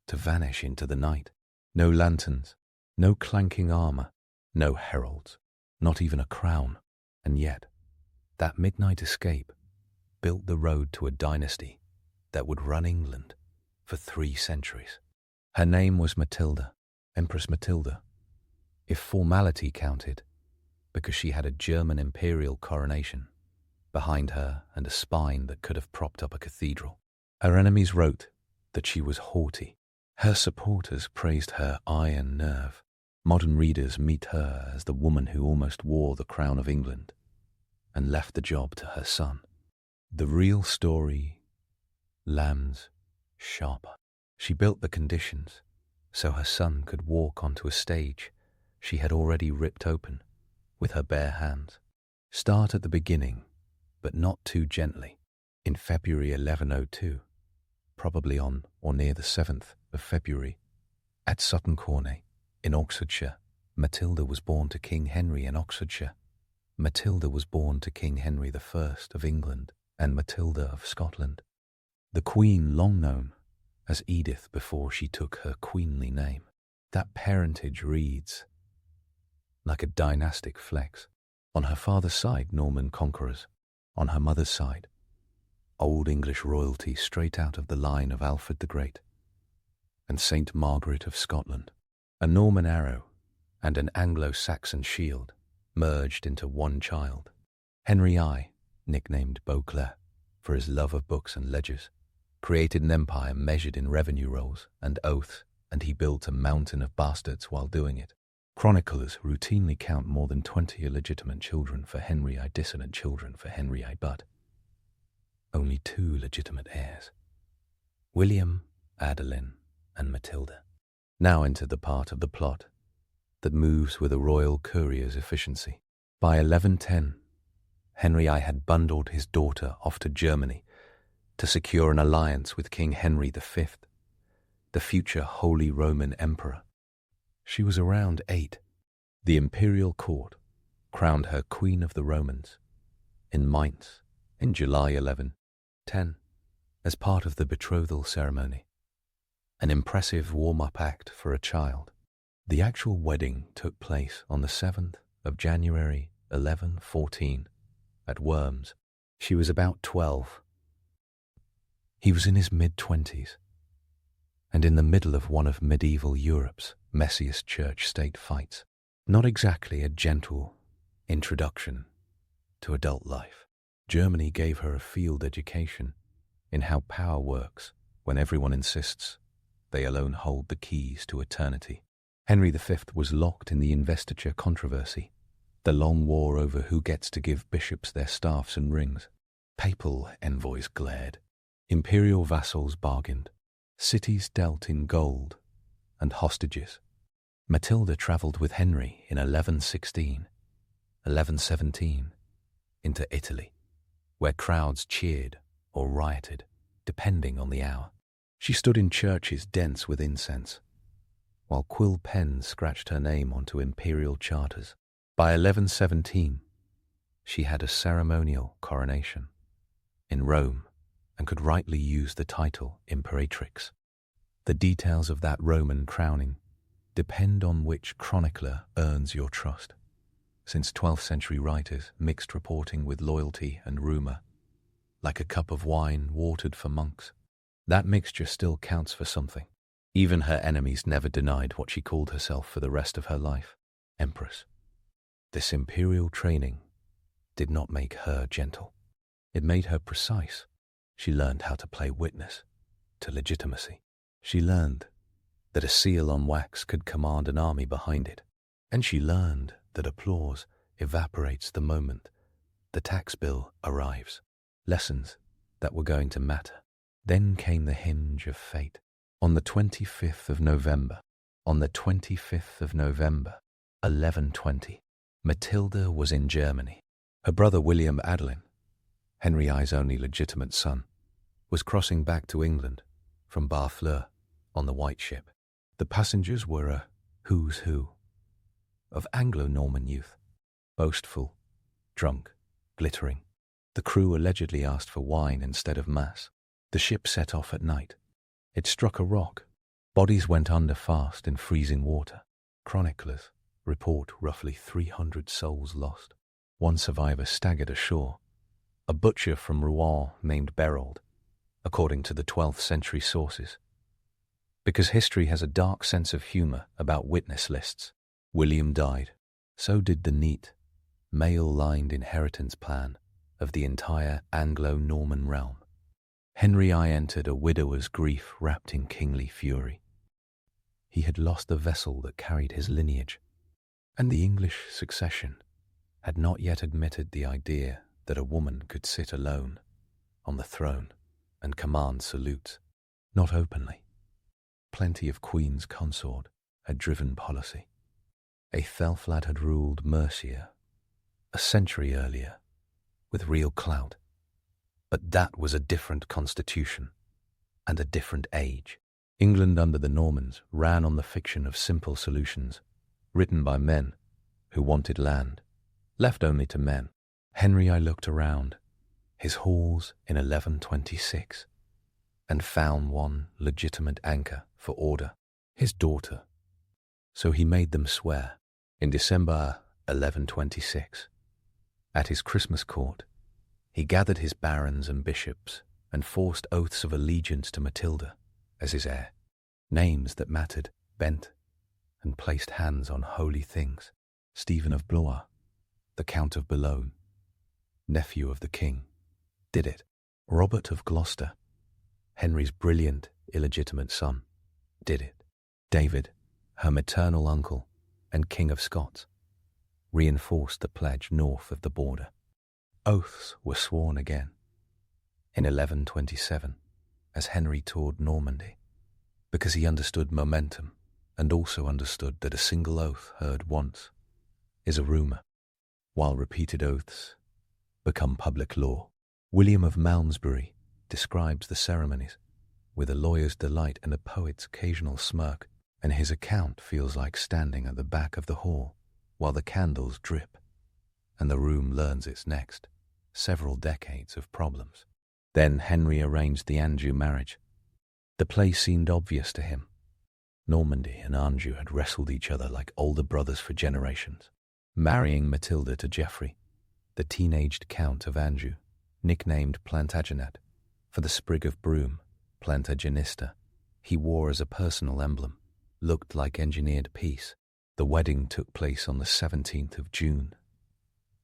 to vanish into the night. No lanterns, no clanking armor, no heralds, not even a crown. And yet, that midnight escape built the road to a dynasty that would run England for 3 centuries. Her name was Matilda, Empress Matilda, if formality counted, because she had a German imperial coronation behind her and a spine that could have propped up a cathedral. Her enemies wrote that she was haughty. Her supporters praised her iron nerve. Modern readers meet her as the woman who almost wore the crown of England and left the job to her son. The real story lands sharper. She built the conditions so her son could walk onto a stage she had already ripped open with her bare hands. Start at the beginning, but not too gently. In February 1102, probably on or near the 7th of February, at Sutton Corney, in Oxfordshire, Matilda was born to King Henry in Oxfordshire. Matilda was born to King Henry I of England and Matilda of Scotland, the Queen long known as Edith before she took her queenly name. That parentage reads like a dynastic flex. On her father's side, Norman conquerors. On her mother's side, Old English royalty straight out of the line of Alfred the Great and Saint Margaret of Scotland. A Norman arrow and an Anglo-Saxon shield merged into one child. Henry I, nicknamed Beauclerc for his love of books and ledgers, created an empire measured in revenue rolls and oaths, and he built a mountain of bastards while doing it. Chroniclers routinely count more than 20 illegitimate children for Henry I, dissident children for Henry I, but only 2 legitimate heirs, William, Adeline, and Matilda. Now enter the part of the plot that moves with a royal courier's efficiency. By 1110, Henry I had bundled his daughter off to Germany to secure an alliance with King Henry V, the future Holy Roman Emperor. She was around 8. The imperial court crowned her Queen of the Romans in Mainz in July 1110 as part of the betrothal ceremony, an impressive warm-up act for a child. The actual wedding took place on the 7th of January 1114 at Worms. She was about 12. He was in his mid-20s and in the middle of one of medieval Europe's messiest church-state fights. Not exactly a gentle introduction to adult life. Germany gave her a field education in how power works when everyone insists they alone hold the keys to eternity. Henry V was locked in the investiture controversy, the long war over who gets to give bishops their staffs and rings. Papal envoys glared. Imperial vassals bargained. Cities dealt in gold and hostages. Matilda travelled with Henry in 1117 into Italy, where crowds cheered or rioted, depending on the hour. She stood in churches dense with incense, while quill pens scratched her name onto imperial charters. By 1117, she had a ceremonial coronation in Rome and could rightly use the title Imperatrix. The details of that Roman crowning depend on which chronicler earns your trust, since 12th century writers mixed reporting with loyalty and rumour, like a cup of wine watered for monks. That mixture still counts for something. Even her enemies never denied what she called herself for the rest of her life, Empress. This imperial training did not make her gentle. It made her precise. She learned how to play witness to legitimacy. She learned that a seal on wax could command an army behind it. And she learned that applause evaporates the moment the tax bill arrives. Lessons that were going to matter. Then came the hinge of fate. On the 25th of November, 1120, Matilda was in Germany. Her brother William Adelin, Henry I's only legitimate son, was crossing back to England from Barfleur on the White Ship. The passengers were a who's who of Anglo-Norman youth, boastful, drunk, glittering. The crew allegedly asked for wine instead of mass. The ship set off at night. It struck a rock. Bodies went under fast in freezing water. Chroniclers report roughly 300 souls lost. One survivor staggered ashore, a butcher from Rouen named Berold, according to the 12th century sources. Because history has a dark sense of humour about witness lists, William died. So did the neat, male-lined inheritance plan of the entire Anglo-Norman realm. Henry I entered a widower's grief wrapped in kingly fury. He had lost the vessel that carried his lineage, and the English succession had not yet admitted the idea that a woman could sit alone on the throne and command salutes, not openly. Plenty of Queen's consort had driven policy. Aethelflaed had ruled Mercia a century earlier with real clout. But that was a different constitution and a different age. England under the Normans ran on the fiction of simple solutions, written by men who wanted land, left only to men. Henry I looked around his halls in 1126 and found one legitimate anchor for order, his daughter. So he made them swear. In December 1126, at his Christmas court, he gathered his barons and bishops and forced oaths of allegiance to Matilda as his heir, names that mattered, bent, and placed hands on holy things. Stephen of Blois, the Count of Boulogne, nephew of the king, did it. Robert of Gloucester, Henry's brilliant, illegitimate son, did it. David, her maternal uncle and King of Scots, reinforced the pledge north of the border. Oaths were sworn again in 1127 as Henry toured Normandy, because he understood momentum and also understood that a single oath heard once is a rumour, while repeated oaths become public law. William of Malmesbury describes the ceremonies with a lawyer's delight and a poet's occasional smirk, and his account feels like standing at the back of the hall while the candles drip and the room learns its next several decades of problems. Then Henry arranged the Anjou marriage. The play seemed obvious to him. Normandy and Anjou had wrestled each other like older brothers for generations. Marrying Matilda to Geoffrey, the teenaged Count of Anjou, nicknamed Plantagenet for the sprig of broom, Plantagenista, he wore as a personal emblem, looked like engineered peace. The wedding took place on the 17th of June,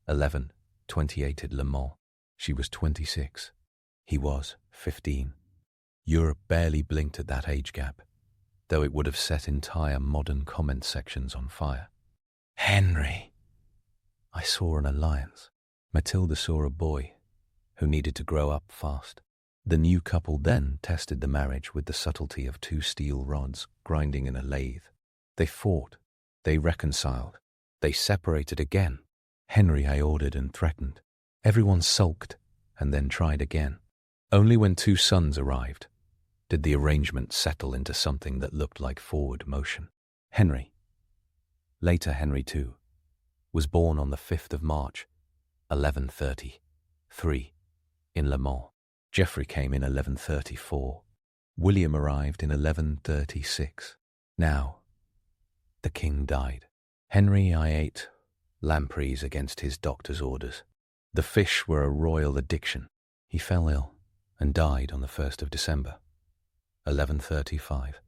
1128 at Le Mans. She was 26. He was 15. Europe barely blinked at that age gap, though it would have set entire modern comment sections on fire. Henry! I saw an alliance. Matilda saw a boy who needed to grow up fast. The new couple then tested the marriage with the subtlety of two steel rods grinding in a lathe. They fought. They reconciled. They separated again. Henry I ordered and threatened. Everyone sulked and then tried again. Only when 2 sons arrived did the arrangement settle into something that looked like forward motion. Henry, later Henry II, was born on the 5th of March, 1133, in Le Mans. Geoffrey came in 1134. William arrived in 1136. Now, the king died. Henry I ate lampreys against his doctor's orders. The fish were a royal addiction. He fell ill and died on the 1st of December, 1135,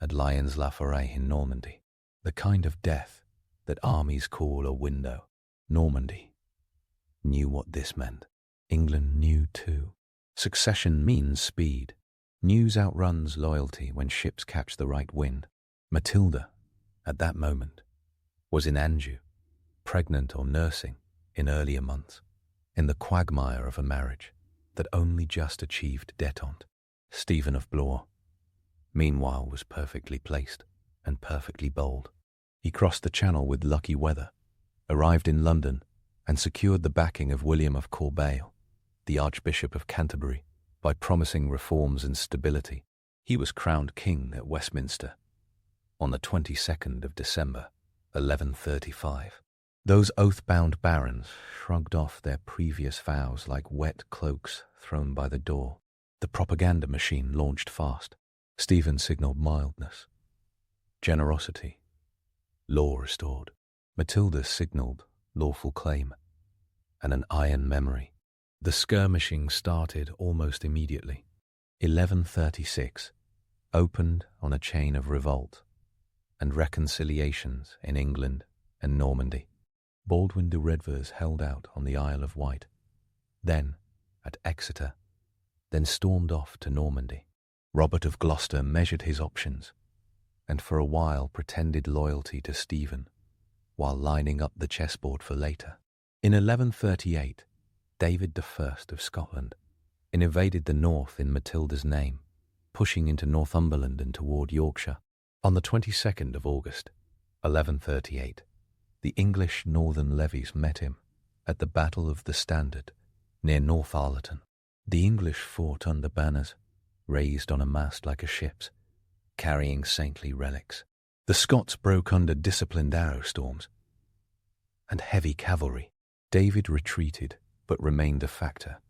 at Lyons-la-Forêt in Normandy. The kind of death that armies call a window. Normandy knew what this meant. England knew too. Succession means speed. News outruns loyalty when ships catch the right wind. Matilda, at that moment, was in Anjou, pregnant or nursing in earlier months, in the quagmire of a marriage that only just achieved détente. Stephen of Blois, meanwhile, was perfectly placed and perfectly bold. He crossed the Channel with lucky weather, arrived in London, and secured the backing of William of Corbeil, the Archbishop of Canterbury, by promising reforms and stability. He was crowned king at Westminster on the 22nd of December, 1135. Those oath-bound barons shrugged off their previous vows like wet cloaks thrown by the door. The propaganda machine launched fast. Stephen signalled mildness, generosity, law restored. Matilda signalled lawful claim and an iron memory. The skirmishing started almost immediately. 1136 opened on a chain of revolt and reconciliations in England and Normandy. Baldwin de Redvers held out on the Isle of Wight, then at Exeter, then stormed off to Normandy. Robert of Gloucester measured his options and for a while pretended loyalty to Stephen while lining up the chessboard for later. In 1138, David I of Scotland invaded the north in Matilda's name, pushing into Northumberland and toward Yorkshire. On the 22nd of August, 1138, the English northern levies met him at the Battle of the Standard near Northallerton. The English fought under banners raised on a mast like a ship's, carrying saintly relics. The Scots broke under disciplined arrow storms and heavy cavalry. David retreated but remained a factor,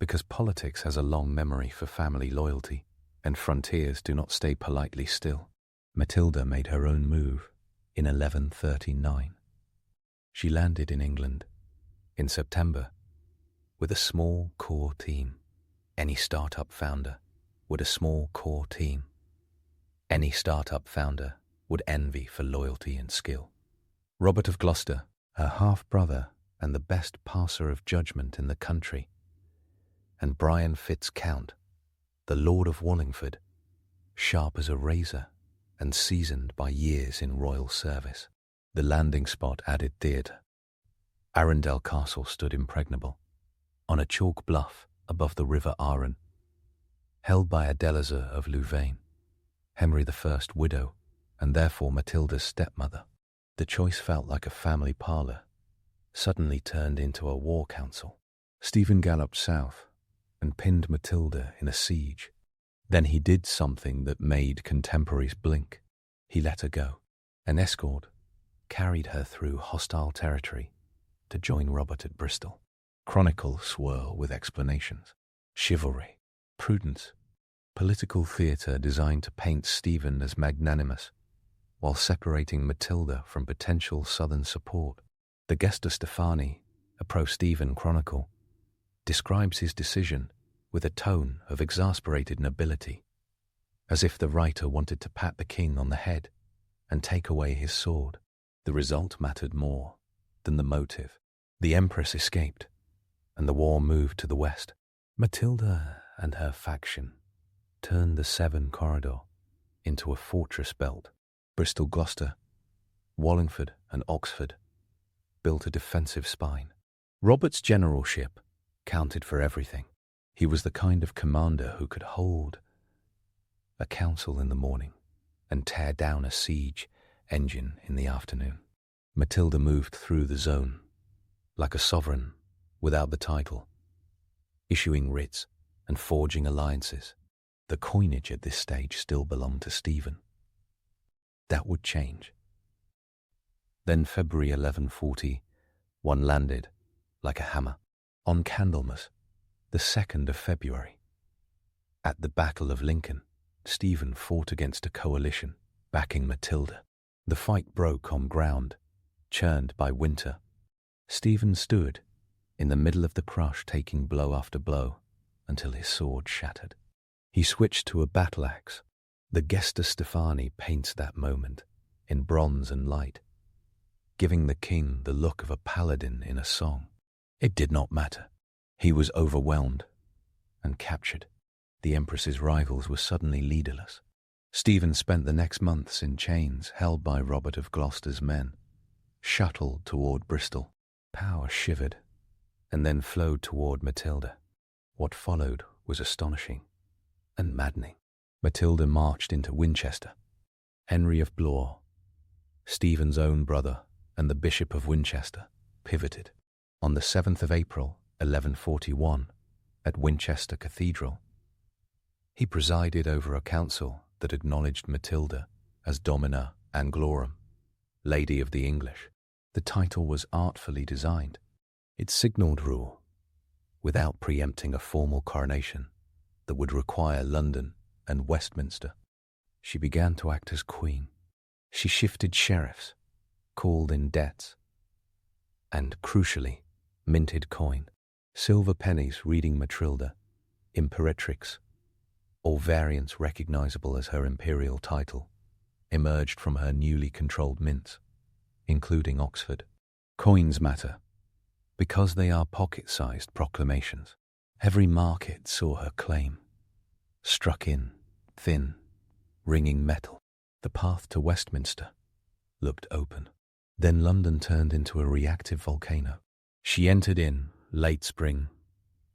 because politics has a long memory for family loyalty, and frontiers do not stay politely still. Matilda made her own move in 1139. She landed in England in September with a small core team. Any startup founder would a small core team. Any startup founder would envy for loyalty and skill. Robert of Gloucester, her half-brother and the best passer of judgment in the country, and Brian Fitz-Count, the Lord of Wallingford, sharp as a razor and seasoned by years in royal service. The landing spot added theatre. Arundel Castle stood impregnable, on a chalk bluff above the river Arun, held by Adelazar of Louvain, Henry I's widow, and therefore Matilda's stepmother. The choice felt like a family parlour, suddenly turned into a war council. Stephen galloped south and pinned Matilda in a siege. Then he did something that made contemporaries blink. He let her go. An escort carried her through hostile territory to join Robert at Bristol. Chronicles swirl with explanations. Chivalry, prudence, political theatre designed to paint Stephen as magnanimous, while separating Matilda from potential southern support. The Gesta Stefani, a pro-Stephen chronicle, describes his decision with a tone of exasperated nobility, as if the writer wanted to pat the king on the head and take away his sword. The result mattered more than the motive. The Empress escaped, and the war moved to the west. Matilda and her faction turned the Severn Corridor into a fortress belt. Bristol, Gloucester, Wallingford, and Oxford built a defensive spine. Robert's generalship counted for everything. He was the kind of commander who could hold a council in the morning and tear down a siege engine in the afternoon. Matilda moved through the zone like a sovereign without the title, issuing writs, and forging alliances. The coinage at this stage still belonged to Stephen. That would change. Then February 1140, one landed, like a hammer, on Candlemas, the 2nd of February. At the Battle of Lincoln, Stephen fought against a coalition backing Matilda. The fight broke on ground, churned by winter. Stephen stood in the middle of the crush, taking blow after blow until his sword shattered. He switched to a battle axe. The Gesta Stephani paints that moment in bronze and light, giving the king the look of a paladin in a song. It did not matter. He was overwhelmed and captured. The Empress's rivals were suddenly leaderless. Stephen spent the next months in chains held by Robert of Gloucester's men, shuttled toward Bristol. Power shivered and then flowed toward Matilda. What followed was astonishing and maddening. Matilda marched into Winchester. Henry of Blois, Stephen's own brother and the Bishop of Winchester, pivoted. On the 7th of April, 1141, at Winchester Cathedral, he presided over a council that acknowledged Matilda as Domina Anglorum, Lady of the English. The title was artfully designed. It signalled rule, without preempting a formal coronation that would require London and Westminster. She began to act as queen. She shifted sheriffs, called in debts, and, crucially, minted coin. Silver pennies reading Matilda, Imperatrix, all variants recognizable as her imperial title, emerged from her newly controlled mints, including Oxford. Coins matter because they are pocket-sized proclamations. Every market saw her claim, struck in, thin, ringing metal. The path to Westminster looked open. Then London turned into a reactive volcano. She entered in late spring,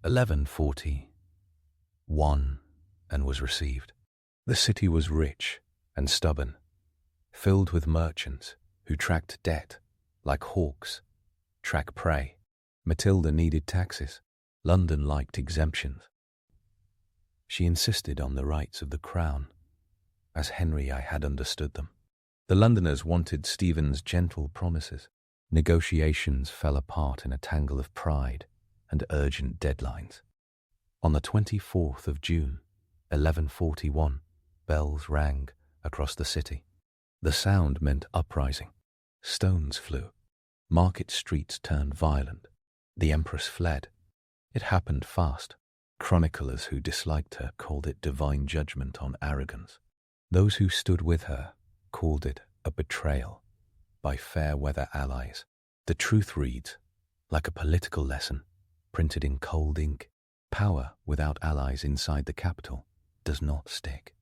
1141, and was received. The city was rich and stubborn, filled with merchants who tracked debt like hawks track prey. Matilda needed taxes. London liked exemptions. She insisted on the rights of the crown, as Henry I had understood them. The Londoners wanted Stephen's gentle promises. Negotiations fell apart in a tangle of pride and urgent deadlines. On the 24th of June, 1141, bells rang across the city. The sound meant uprising. Stones flew. Market streets turned violent. The Empress fled. It happened fast. Chroniclers who disliked her called it divine judgment on arrogance. Those who stood with her called it a betrayal by fair-weather allies. The truth reads, like a political lesson, printed in cold ink. Power without allies inside the capital does not stick.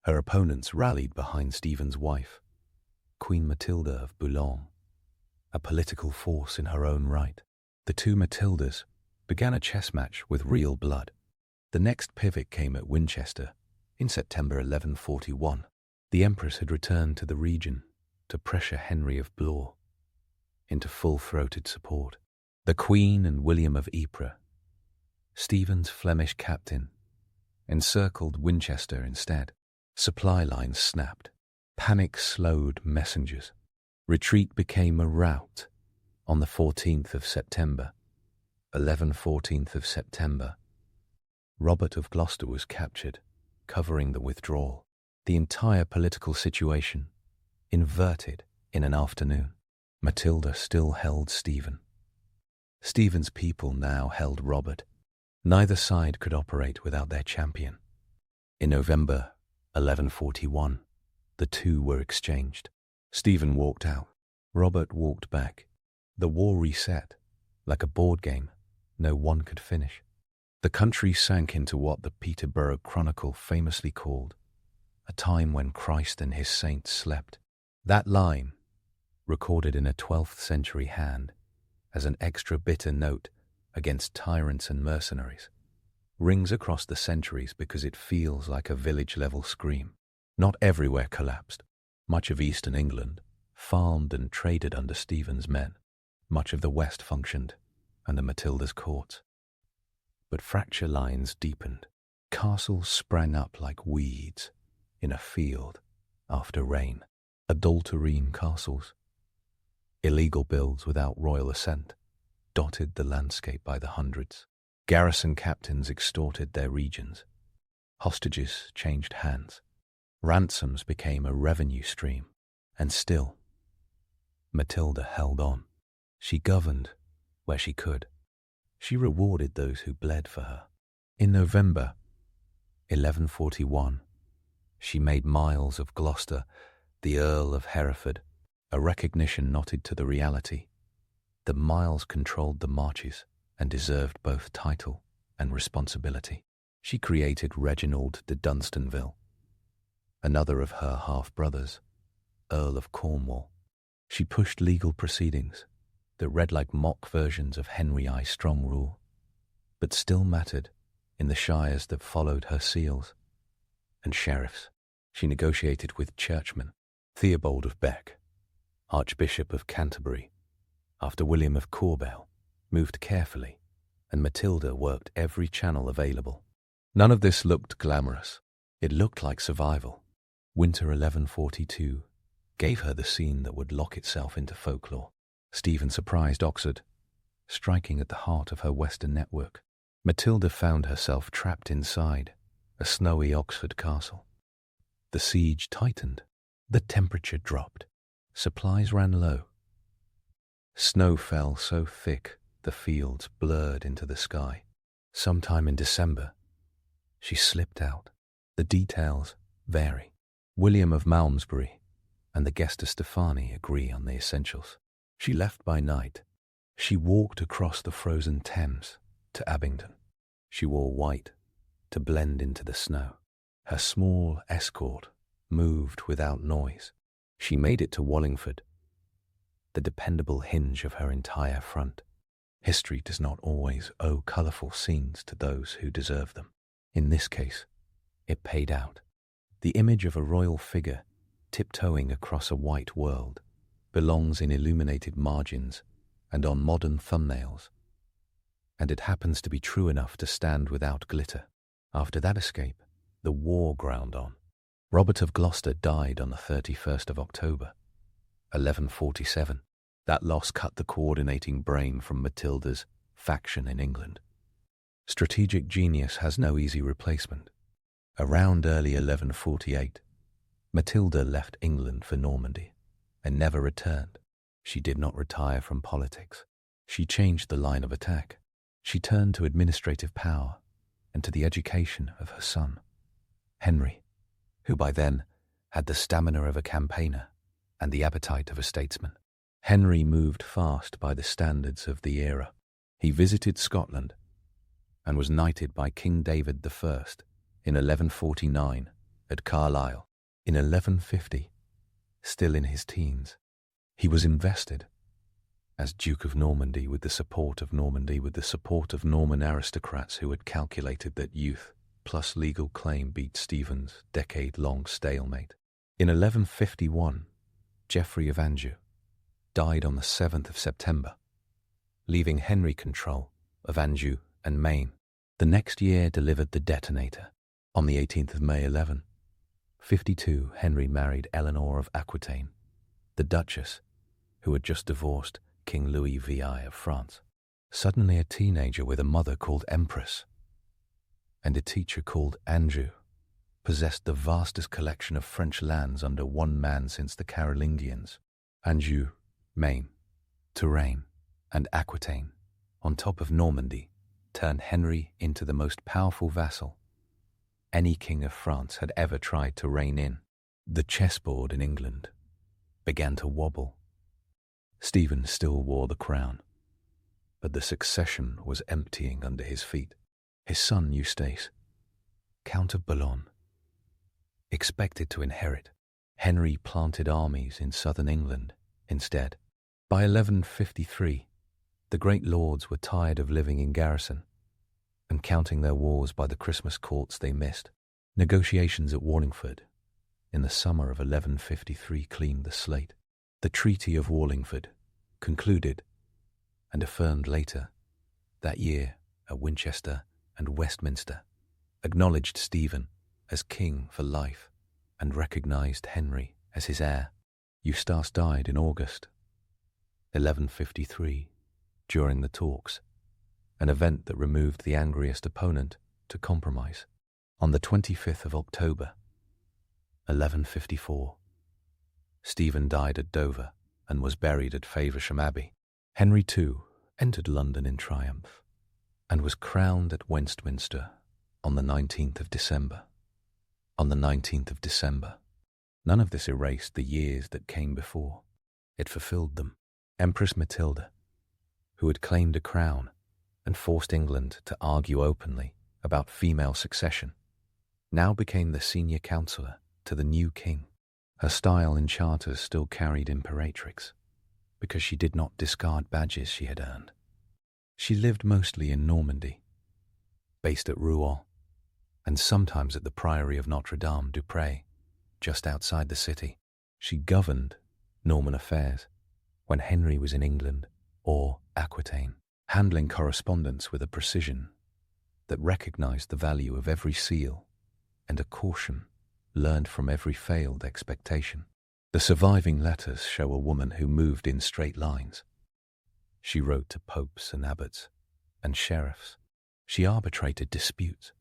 Her opponents rallied behind Stephen's wife, Queen Matilda of Boulogne, a political force in her own right. The two Matildas began a chess match with real blood. The next pivot came at Winchester in September 1141. The Empress had returned to the region to pressure Henry of Blois into full-throated support. The Queen and William of Ypres, Stephen's Flemish captain, encircled Winchester instead. Supply lines snapped. Panic slowed messengers. Retreat became a rout. On the 14th of September, 11/14th of September, Robert of Gloucester was captured, covering the withdrawal. The entire political situation inverted in an afternoon. Matilda still held Stephen. Stephen's people now held Robert. Neither side could operate without their champion. In November 1141, the two were exchanged. Stephen walked out. Robert walked back. The war reset, like a board game no one could finish. The country sank into what the Peterborough Chronicle famously called a time when Christ and his saints slept. That line, recorded in a 12th century hand as an extra bitter note against tyrants and mercenaries, rings across the centuries because it feels like a village-level scream. Not everywhere collapsed. Much of eastern England farmed and traded under Stephen's men. Much of the west functioned under Matilda's courts. But fracture lines deepened. Castles sprang up like weeds in a field after rain. Adulterine castles, illegal builds without royal assent, dotted the landscape by the hundreds. Garrison captains extorted their regions. Hostages changed hands. Ransoms became a revenue stream. And still, Matilda held on. She governed where she could. She rewarded those who bled for her. In November 1141, she made Miles of Gloucester the Earl of Hereford, a recognition knotted to the reality that Miles controlled the marches and deserved both title and responsibility. She created Reginald de Dunstanville, another of her half-brothers, Earl of Cornwall. She pushed legal proceedings that read like mock versions of Henry I Strong rule, but still mattered in the shires that followed her seals and sheriffs. She negotiated with churchmen, Theobald of Bec, Archbishop of Canterbury, after William of Corbeil, moved carefully, and Matilda worked every channel available. None of this looked glamorous. It looked like survival. Winter 1142 gave her the scene that would lock itself into folklore. Stephen surprised Oxford, striking at the heart of her western network. Matilda found herself trapped inside a snowy Oxford castle. The siege tightened. The temperature dropped. Supplies ran low. Snow fell so thick the fields blurred into the sky. Sometime in December, she slipped out. The details vary. William of Malmesbury and the Gesta Stefani agree on the essentials. She left by night. She walked across the frozen Thames to Abingdon. She wore white to blend into the snow. Her small escort moved without noise. She made it to Wallingford, the dependable hinge of her entire front. History does not always owe colourful scenes to those who deserve them. In this case, it paid out. The image of a royal figure tiptoeing across a white world belongs in illuminated margins and on modern thumbnails, and it happens to be true enough to stand without glitter. After that escape, the war ground on. Robert of Gloucester died on the 31st of October, 1147. That loss cut the coordinating brain from Matilda's faction in England. Strategic genius has no easy replacement. Around early 1148, Matilda left England for Normandy and never returned. She did not retire from politics. She changed the line of attack. She turned to administrative power and to the education of her son, Henry, who by then had the stamina of a campaigner and the appetite of a statesman. Henry moved fast by the standards of the era. He visited Scotland and was knighted by King David I in 1149 at Carlisle. In 1150, still in his teens, he was invested as Duke of Normandy with the support of Norman aristocrats who had calculated that youth plus legal claim beat Stephen's decade-long stalemate. In 1151, Geoffrey of Anjou died on the 7th of September, leaving Henry control of Anjou and Maine. The next year delivered the detonator. On the 18th of May 1152, Henry married Eleanor of Aquitaine, the Duchess, who had just divorced King Louis VI of France. Suddenly a teenager with a mother called Empress and a teacher called Anjou possessed the vastest collection of French lands under one man since the Carolingians. Anjou, Maine, Touraine, and Aquitaine, on top of Normandy, turned Henry into the most powerful vassal any king of France had ever tried to rein in. The chessboard in England began to wobble. Stephen still wore the crown, but the succession was emptying under his feet. His son Eustace, Count of Boulogne, expected to inherit. Henry planted armies in southern England instead. By 1153, the great lords were tired of living in garrison and counting their wars by the Christmas courts they missed. Negotiations at Wallingford in the summer of 1153 cleaned the slate. The Treaty of Wallingford, concluded and affirmed later that year at Winchester and Westminster, acknowledged Stephen as king for life, and recognized Henry as his heir. Eustace died in August 1153 during the talks, an event that removed the angriest opponent to compromise. On the 25th of October 1154, Stephen died at Dover and was buried at Faversham Abbey. Henry too entered London in triumph and was crowned at Westminster on the 19th of December. On the 19th of December, none of this erased the years that came before. It fulfilled them. Empress Matilda, who had claimed a crown and forced England to argue openly about female succession, now became the senior counselor to the new king. Her style in charters still carried imperatrix, because she did not discard badges she had earned. She lived mostly in Normandy, based at Rouen, and sometimes at the Priory of Notre-Dame-du-Pré, just outside the city. She governed Norman affairs when Henry was in England or Aquitaine, handling correspondence with a precision that recognized the value of every seal and a caution learned from every failed expectation. The surviving letters show a woman who moved in straight lines. She wrote to popes and abbots and sheriffs. She arbitrated disputes.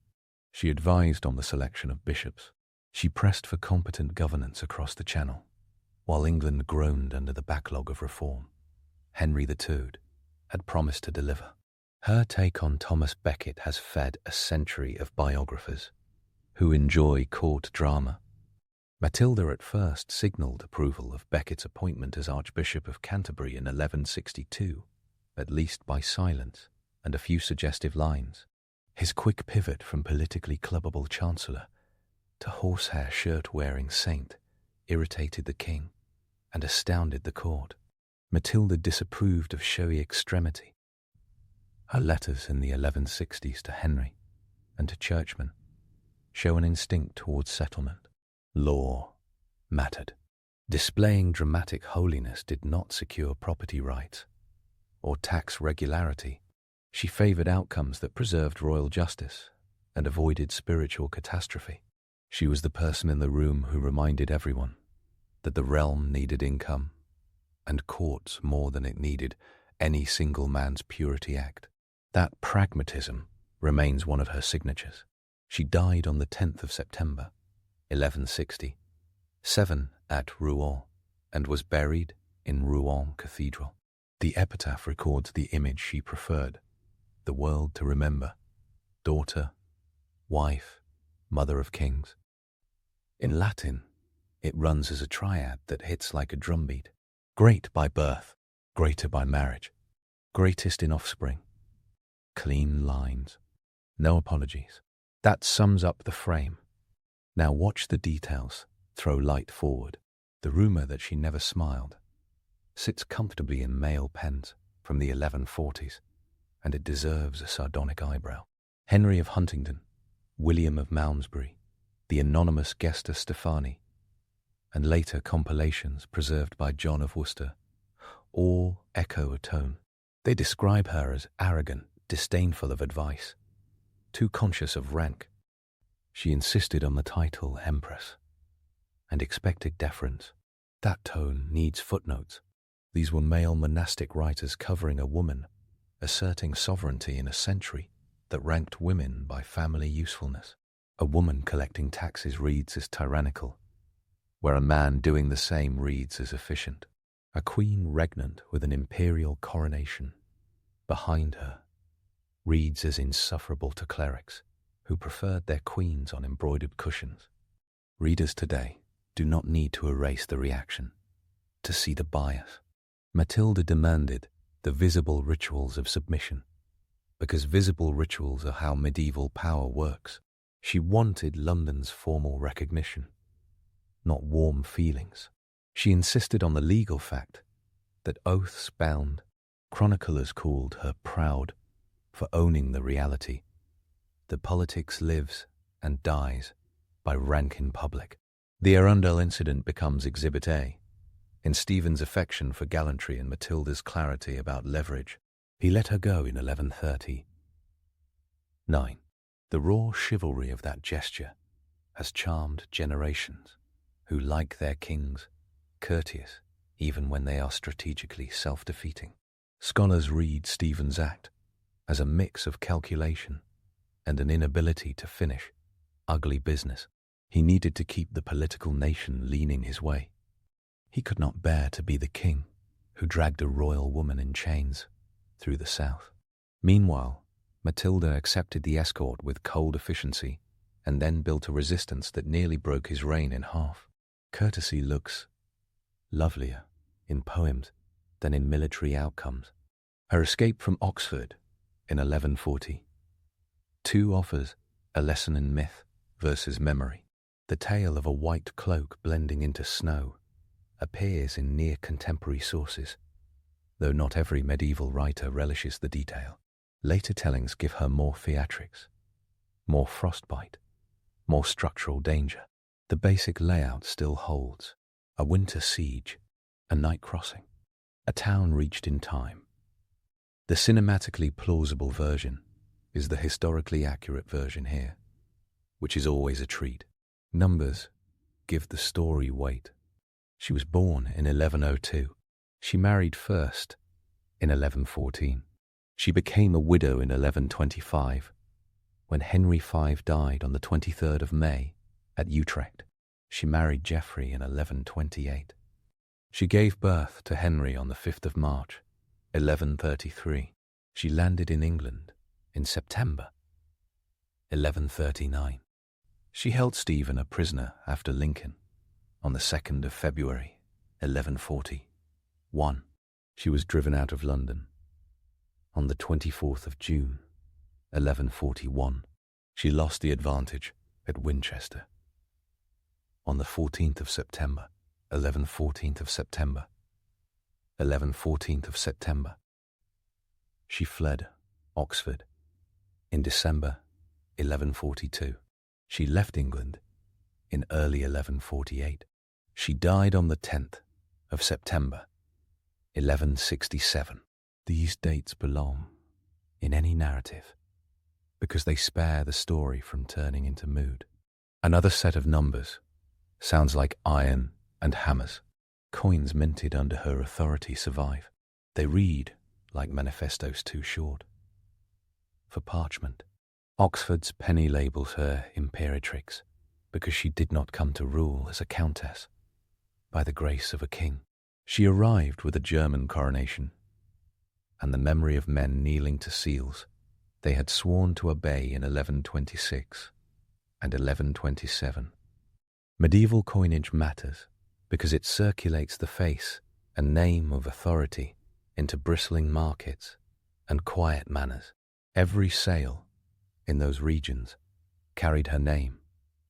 She advised on the selection of bishops. She pressed for competent governance across the Channel. While England groaned under the backlog of reform, Henry II had promised to deliver. Her take on Thomas Becket has fed a century of biographers who enjoy court drama. Matilda at first signalled approval of Becket's appointment as Archbishop of Canterbury in 1162, at least by silence and a few suggestive lines. His quick pivot from politically clubbable chancellor to horsehair shirt-wearing saint irritated the king and astounded the court. Matilda disapproved of showy extremity. Her letters in the 1160s to Henry and to churchmen show an instinct towards settlement. Law mattered. Displaying dramatic holiness did not secure property rights or tax regularity. She favored outcomes that preserved royal justice and avoided spiritual catastrophe. She was the person in the room who reminded everyone that the realm needed income and courts more than it needed any single man's purity act. That pragmatism remains one of her signatures. She died on the 10th of September, 1167, at Rouen, and was buried in Rouen Cathedral. The epitaph records the image she preferred: the world to remember, daughter, wife, mother of kings. In Latin, it runs as a triad that hits like a drumbeat. Great by birth, greater by marriage, greatest in offspring. Clean lines, no apologies. That sums up the frame. Now watch the details throw light forward. The rumour that she never smiled sits comfortably in male pens from the 1140s, and it deserves a sardonic eyebrow. Henry of Huntingdon, William of Malmesbury, the anonymous Gesta Stephani, and later compilations preserved by John of Worcester, all echo a tone. They describe her as arrogant, disdainful of advice, too conscious of rank. She insisted on the title Empress and expected deference. That tone needs footnotes. These were male monastic writers covering a woman, asserting sovereignty in a century that ranked women by family usefulness. A woman collecting taxes reads as tyrannical, where a man doing the same reads as efficient. A queen regnant with an imperial coronation behind her reads as insufferable to clerics who preferred their queens on embroidered cushions. Readers today do not need to erase the reaction to see the bias. Matilda demanded the visible rituals of submission, because visible rituals are how medieval power works. She wanted London's formal recognition, not warm feelings. She insisted on the legal fact that oaths bound. Chroniclers called her proud for owning the reality that politics lives and dies by rank in public. The Arundel incident becomes Exhibit A in Stephen's affection for gallantry and Matilda's clarity about leverage. He let her go in 1139. The raw chivalry of that gesture has charmed generations who like their kings, courteous even when they are strategically self-defeating. Scholars read Stephen's act as a mix of calculation and an inability to finish ugly business. He needed to keep the political nation leaning his way. He could not bear to be the king who dragged a royal woman in chains through the south. Meanwhile, Matilda accepted the escort with cold efficiency and then built a resistance that nearly broke his reign in half. Courtesy looks lovelier in poems than in military outcomes. Her escape from Oxford in 1140 offers a lesson in myth versus memory. The tale of a white cloak blending into snow appears in near-contemporary sources, though not every medieval writer relishes the detail. Later tellings give her more theatrics, more frostbite, more structural danger. The basic layout still holds: a winter siege, a night crossing, a town reached in time. The cinematically plausible version is the historically accurate version here, which is always a treat. Numbers give the story weight. She was born in 1102. She married first in 1114. She became a widow in 1125, when Henry V died on the 23rd of May at Utrecht. She married Geoffrey in 1128. She gave birth to Henry on the 5th of March, 1133. She landed in England in September 1139. She held Stephen a prisoner after Lincoln on the 2nd of February 1141. She was driven out of London on the 24th of June 1141. She lost the advantage at Winchester on the 14th of September 1114th of September 1114th of September. She fled Oxford in December 1142. She left England in early 1148. She died on the 10th of September 1167. These dates belong in any narrative because they spare the story from turning into mood. Another set of numbers sounds like iron and hammers. Coins minted under her authority survive. They read like manifestos too short for parchment. Oxford's penny labels her imperatrix because she did not come to rule as a countess by the grace of a king. She arrived with a German coronation and the memory of men kneeling to seals they had sworn to obey in 1126 and 1127. Medieval coinage matters because it circulates the face and name of authority into bristling markets and quiet manners. Every sale in those regions carried her name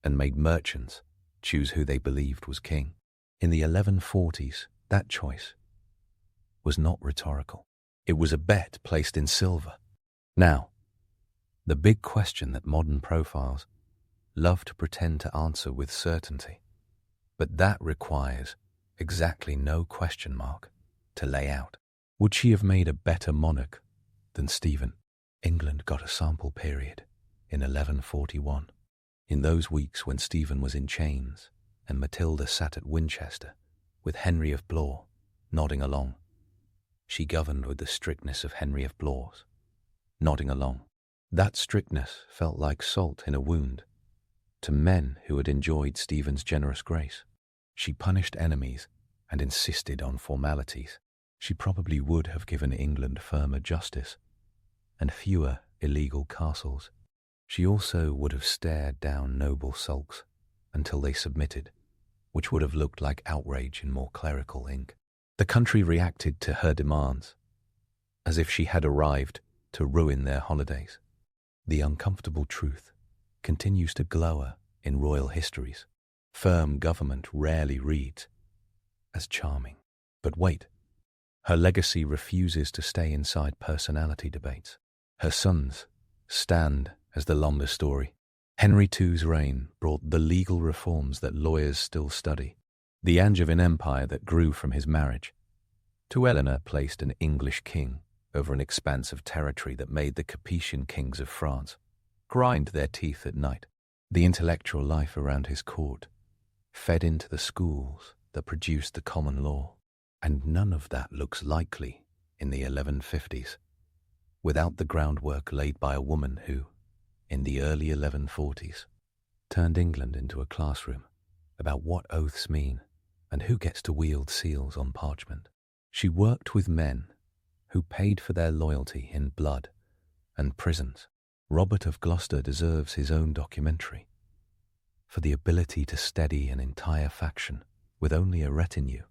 and made merchants choose who they believed was king. In the 1140s, that choice was not rhetorical. It was a bet placed in silver. Now, the big question that modern profiles love to pretend to answer with certainty, but that requires exactly no question mark to lay out. Would she have made a better monarch than Stephen? England got a sample period in 1141. In those weeks when Stephen was in chains and Matilda sat at Winchester with Henry of Blois nodding along, she governed with the strictness of Henry of Blois, nodding along. That strictness felt like salt in a wound to men who had enjoyed Stephen's generous grace. She punished enemies and insisted on formalities. She probably would have given England firmer justice and fewer illegal castles. She also would have stared down noble sulks until they submitted, which would have looked like outrage in more clerical ink. The country reacted to her demands as if she had arrived to ruin their holidays. The uncomfortable truth continues to glower in royal histories. Firm government rarely reads as charming. But wait, her legacy refuses to stay inside personality debates. Her sons stand as the longer story. Henry II's reign brought the legal reforms that lawyers still study, the Angevin Empire that grew from his marriage. To Eleanor placed an English king over an expanse of territory that made the Capetian kings of France grind their teeth at night. The intellectual life around his court fed into the schools that produced the common law, and none of that looks likely in the 1150s without the groundwork laid by a woman who, in the early 1140s, turned England into a classroom about what oaths mean and who gets to wield seals on parchment. She worked with men who paid for their loyalty in blood and prisons. Robert of Gloucester deserves his own documentary for the ability to steady an entire faction with only a retinue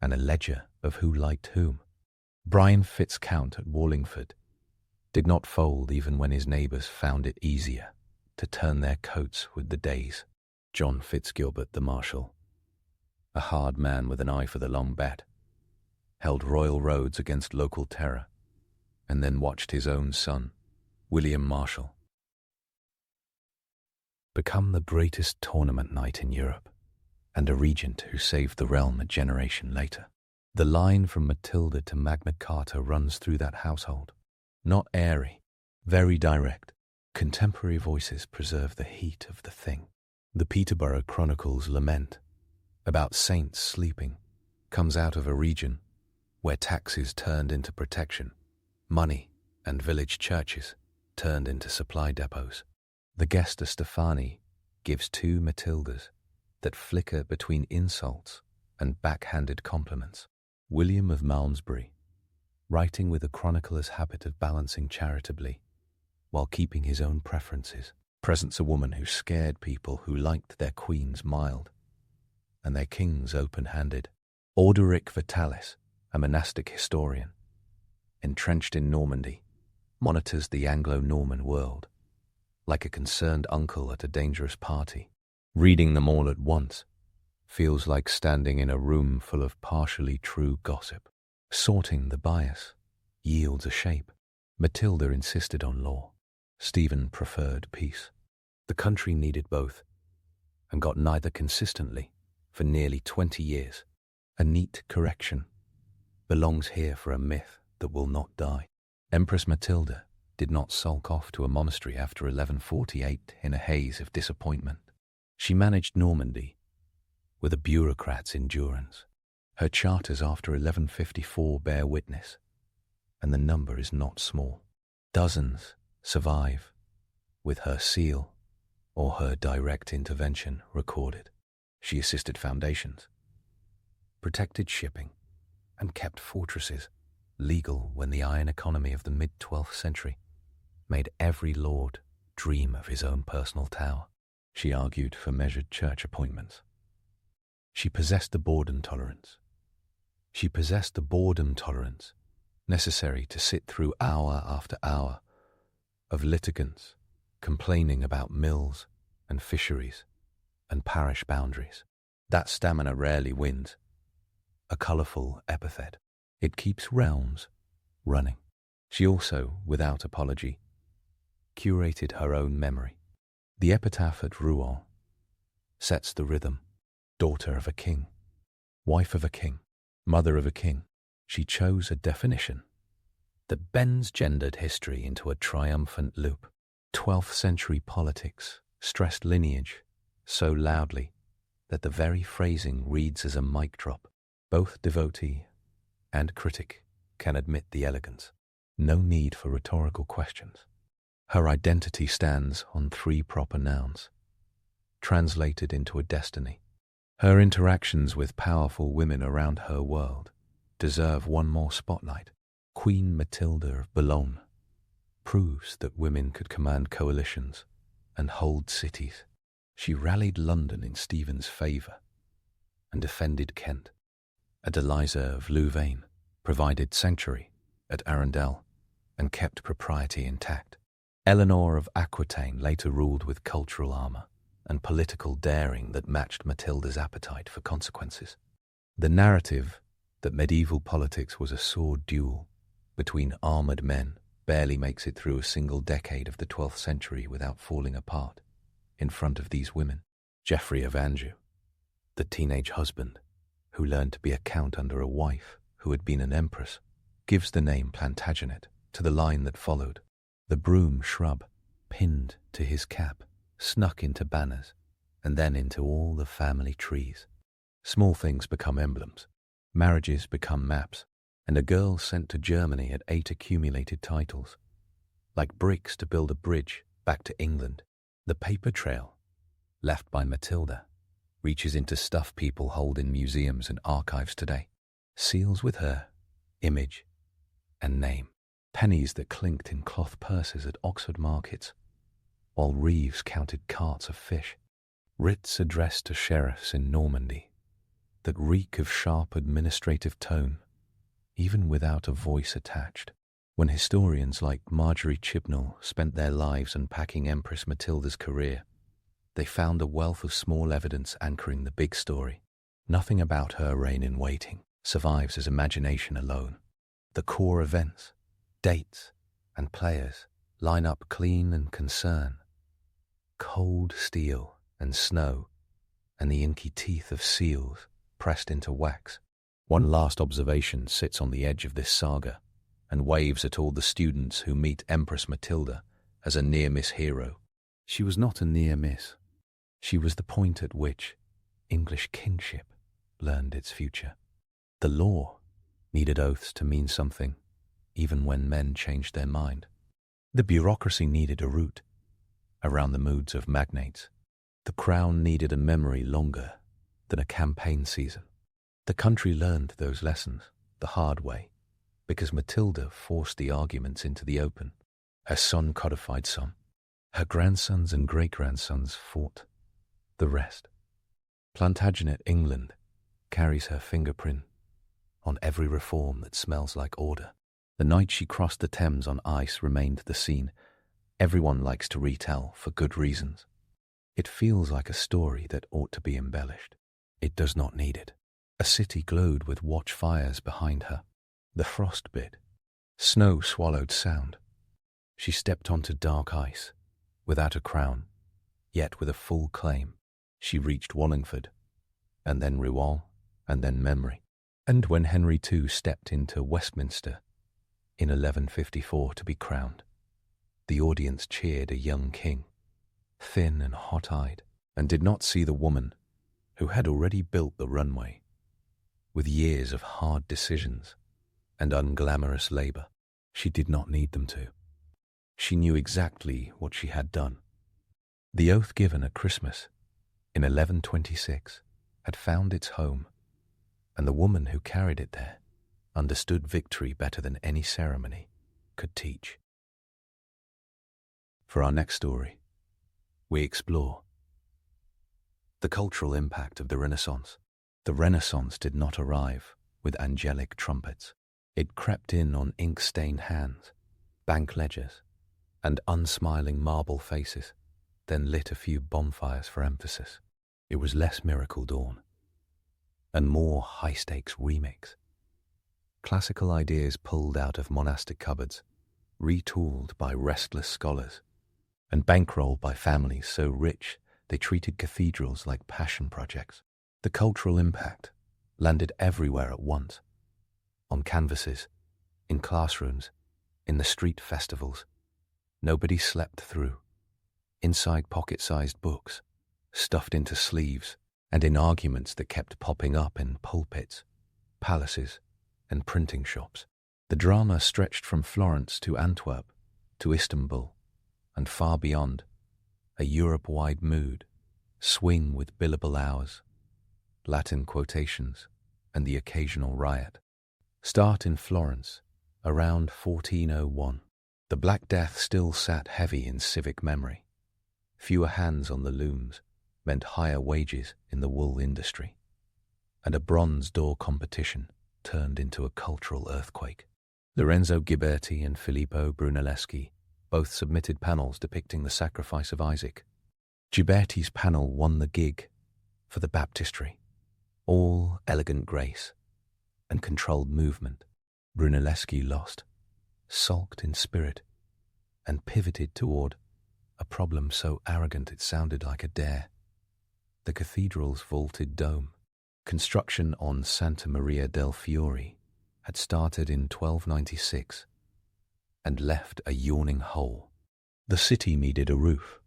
and a ledger of who liked whom. Brian Fitzcount at Wallingford did not fold even when his neighbours found it easier to turn their coats with the days. John Fitzgilbert the Marshal, a hard man with an eye for the long bet, held royal roads against local terror, and then watched his own son, William Marshal, become the greatest tournament knight in Europe and a regent who saved the realm a generation later. The line from Matilda to Magna Carta runs through that household. Not airy, very direct. Contemporary voices preserve the heat of the thing. The Peterborough Chronicle's lament about saints sleeping comes out of a region where taxes turned into protection, money and village churches turned into supply depots. The Gesta Stefani gives two Matildas that flicker between insults and backhanded compliments. William of Malmesbury, writing with a chronicler's habit of balancing charitably while keeping his own preferences, presents a woman who scared people who liked their queens mild and their kings open-handed. Orderic Vitalis, a monastic historian, entrenched in Normandy, monitors the Anglo-Norman world like a concerned uncle at a dangerous party. Reading them all at once feels like standing in a room full of partially true gossip. Sorting the bias yields a shape. Matilda insisted on law. Stephen preferred peace. The country needed both, and got neither consistently for nearly 20 years. A neat correction belongs here for a myth that will not die. Empress Matilda did not sulk off to a monastery after 1148 in a haze of disappointment. She managed Normandy with a bureaucrat's endurance. Her charters after 1154 bear witness, and the number is not small. Dozens survive with her seal or her direct intervention recorded. She assisted foundations, protected shipping, and kept fortresses legal when the iron economy of the mid-12th century made every lord dream of his own personal tower. She argued for measured church appointments. She possessed the boredom tolerance. Necessary to sit through hour after hour of litigants complaining about mills and fisheries and parish boundaries. That stamina rarely wins. A colourful epithet. It keeps realms running. She also, without apology, curated her own memory. The epitaph at Rouen sets the rhythm. Daughter of a king, wife of a king, mother of a king. She chose a definition that bends gendered history into a triumphant loop. 12th century politics stressed lineage so loudly that the very phrasing reads as a mic drop. Both devotee and critic can admit the elegance. No need for rhetorical questions. Her identity stands on 3 proper nouns, translated into a destiny. Her interactions with powerful women around her world deserve one more spotlight. Queen Matilda of Boulogne proves that women could command coalitions and hold cities. She rallied London in Stephen's favour and defended Kent. Adeliza of Louvain provided sanctuary at Arundel and kept propriety intact. Eleanor of Aquitaine later ruled with cultural armour and political daring that matched Matilda's appetite for consequences. The narrative that medieval politics was a sword duel between armoured men barely makes it through a single decade of the 12th century without falling apart in front of these women. Geoffrey of Anjou, the teenage husband who learned to be a count under a wife who had been an empress, gives the name Plantagenet to the line that followed. The broom shrub pinned to his cap, snuck into banners, and then into all the family trees. Small things become emblems, marriages become maps, and a girl sent to Germany at 8 accumulated titles. Like bricks to build a bridge back to England, the paper trail, left by Matilda, reaches into stuff people hold in museums and archives today. Seals with her image and name. Pennies that clinked in cloth purses at Oxford markets, while Reeves counted carts of fish. Writs addressed to sheriffs in Normandy that reek of sharp administrative tone, even without a voice attached. When historians like Marjorie Chibnall spent their lives unpacking Empress Matilda's career, they found a wealth of small evidence anchoring the big story. Nothing about her reign in waiting survives as imagination alone. The core events, dates, and players line up clean and concern. Cold steel and snow, and the inky teeth of seals pressed into wax. One last observation sits on the edge of this saga and waves at all the students who meet Empress Matilda as a near-miss hero. She was not a near-miss. She was the point at which English kinship learned its future. The law needed oaths to mean something, even when men changed their mind. The bureaucracy needed a route around the moods of magnates. The crown needed a memory longer than a campaign season. The country learned those lessons the hard way because Matilda forced the arguments into the open. Her son codified some. Her grandsons and great-grandsons fought the rest. Plantagenet England carries her fingerprint on every reform that smells like order. The night she crossed the Thames on ice remained the scene everyone likes to retell for good reasons. It feels like a story that ought to be embellished. It does not need it. A city glowed with watchfires behind her. The frost bit. Snow swallowed sound. She stepped onto dark ice, without a crown, yet with a full claim. She reached Wallingford, and then Rouen, and then memory. And when Henry II stepped into Westminster in 1154 to be crowned, the audience cheered a young king, thin and hot-eyed, and did not see the woman who had already built the runway, with years of hard decisions and unglamorous labor. She did not need them to. She knew exactly what she had done. The oath given at Christmas in 1126 had found its home, and the woman who carried it there understood victory better than any ceremony could teach. For our next story, we explore the cultural impact of the Renaissance. The Renaissance did not arrive with angelic trumpets. It crept in on ink-stained hands, bank ledgers, and unsmiling marble faces, then lit a few bonfires for emphasis. It was less Miracle Dawn and more high-stakes remix. Classical ideas pulled out of monastic cupboards, retooled by restless scholars, and bankrolled by families so rich they treated cathedrals like passion projects. The cultural impact landed everywhere at once, on canvases, in classrooms, in the street festivals. Nobody slept through. Inside pocket-sized books, stuffed into sleeves, and in arguments that kept popping up in pulpits, palaces, and printing shops. The drama stretched from Florence to Antwerp, to Istanbul, and far beyond, a Europe-wide mood, swing with billable hours, Latin quotations, and the occasional riot. Start in Florence, around 1401. The Black Death still sat heavy in civic memory. Fewer hands on the looms meant higher wages in the wool industry, and a bronze door competition turned into a cultural earthquake. Lorenzo Ghiberti and Filippo Brunelleschi both submitted panels depicting the sacrifice of Isaac. Ghiberti's panel won the gig for the baptistry, all elegant grace and controlled movement. Brunelleschi lost, sulked in spirit, and pivoted toward a problem so arrogant it sounded like a dare. The cathedral's vaulted dome. Construction on Santa Maria del Fiore had started in 1296 and left a yawning hole. The city needed a roof.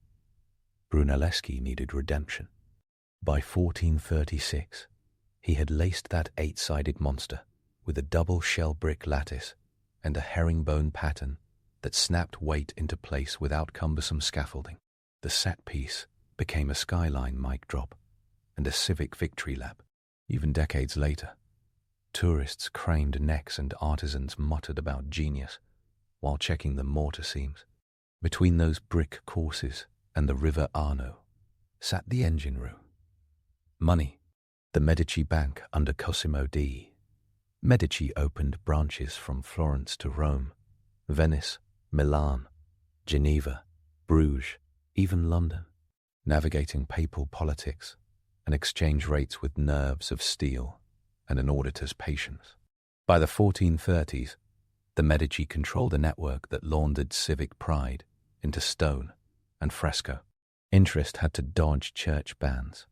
Brunelleschi needed redemption. By 1436, he had laced that 8-sided monster with a double shell brick lattice and a herringbone pattern that snapped weight into place without cumbersome scaffolding. The set piece became a skyline mic drop and a civic victory lap. Even decades later, tourists craned necks and artisans muttered about genius while checking the mortar seams. Between those brick courses and the river Arno sat the engine room. Money, the Medici Bank under Cosimo d' Medici opened branches from Florence to Rome, Venice, Milan, Geneva, Bruges, even London, navigating papal politics and exchange rates with nerves of steel and an auditor's patience. By the 1430s, the Medici controlled a network that laundered civic pride into stone and fresco. Interest had to dodge church bans,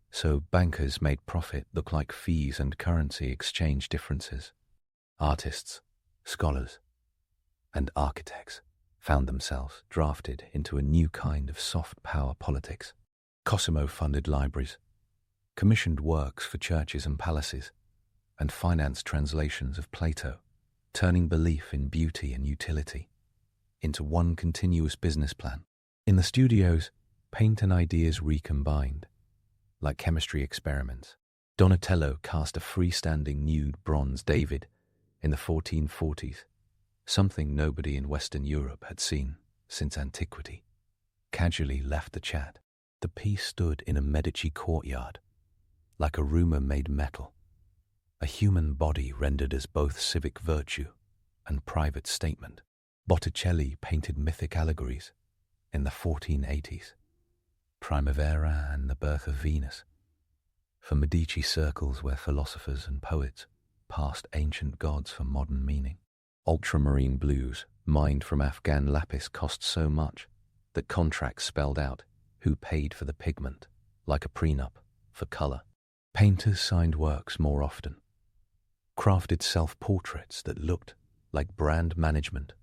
so bankers made profit look like fees and currency exchange differences. Artists, scholars, and architects found themselves drafted into a new kind of soft power politics. Cosimo funded libraries, commissioned works for churches and palaces, and financed translations of Plato, turning belief in beauty and utility into one continuous business plan. In the studios, paint and ideas recombined, like chemistry experiments. Donatello cast a freestanding nude bronze David in the 1440s, something nobody in Western Europe had seen since antiquity. Casually left the chat. The piece stood in a Medici courtyard, like a rumor made metal, a human body rendered as both civic virtue and private statement. Botticelli painted mythic allegories in the 1480s, Primavera and the birth of Venus, for Medici circles where philosophers and poets passed ancient gods for modern meaning. Ultramarine blues, mined from Afghan lapis, cost so much that contracts spelled out who paid for the pigment, like a prenup for color. Painters signed works more often, crafted self-portraits that looked like brand management,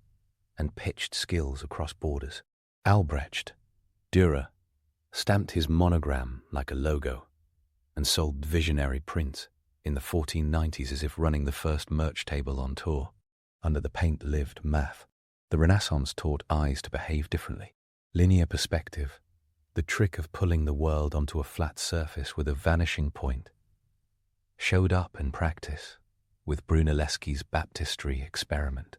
and pitched skills across borders. Albrecht Dürer stamped his monogram like a logo and sold visionary prints in the 1490s as if running the first merch table on tour. Under the paint lived math. The Renaissance taught eyes to behave differently. Linear perspective, the trick of pulling the world onto a flat surface with a vanishing point, showed up in practice with Brunelleschi's baptistry experiment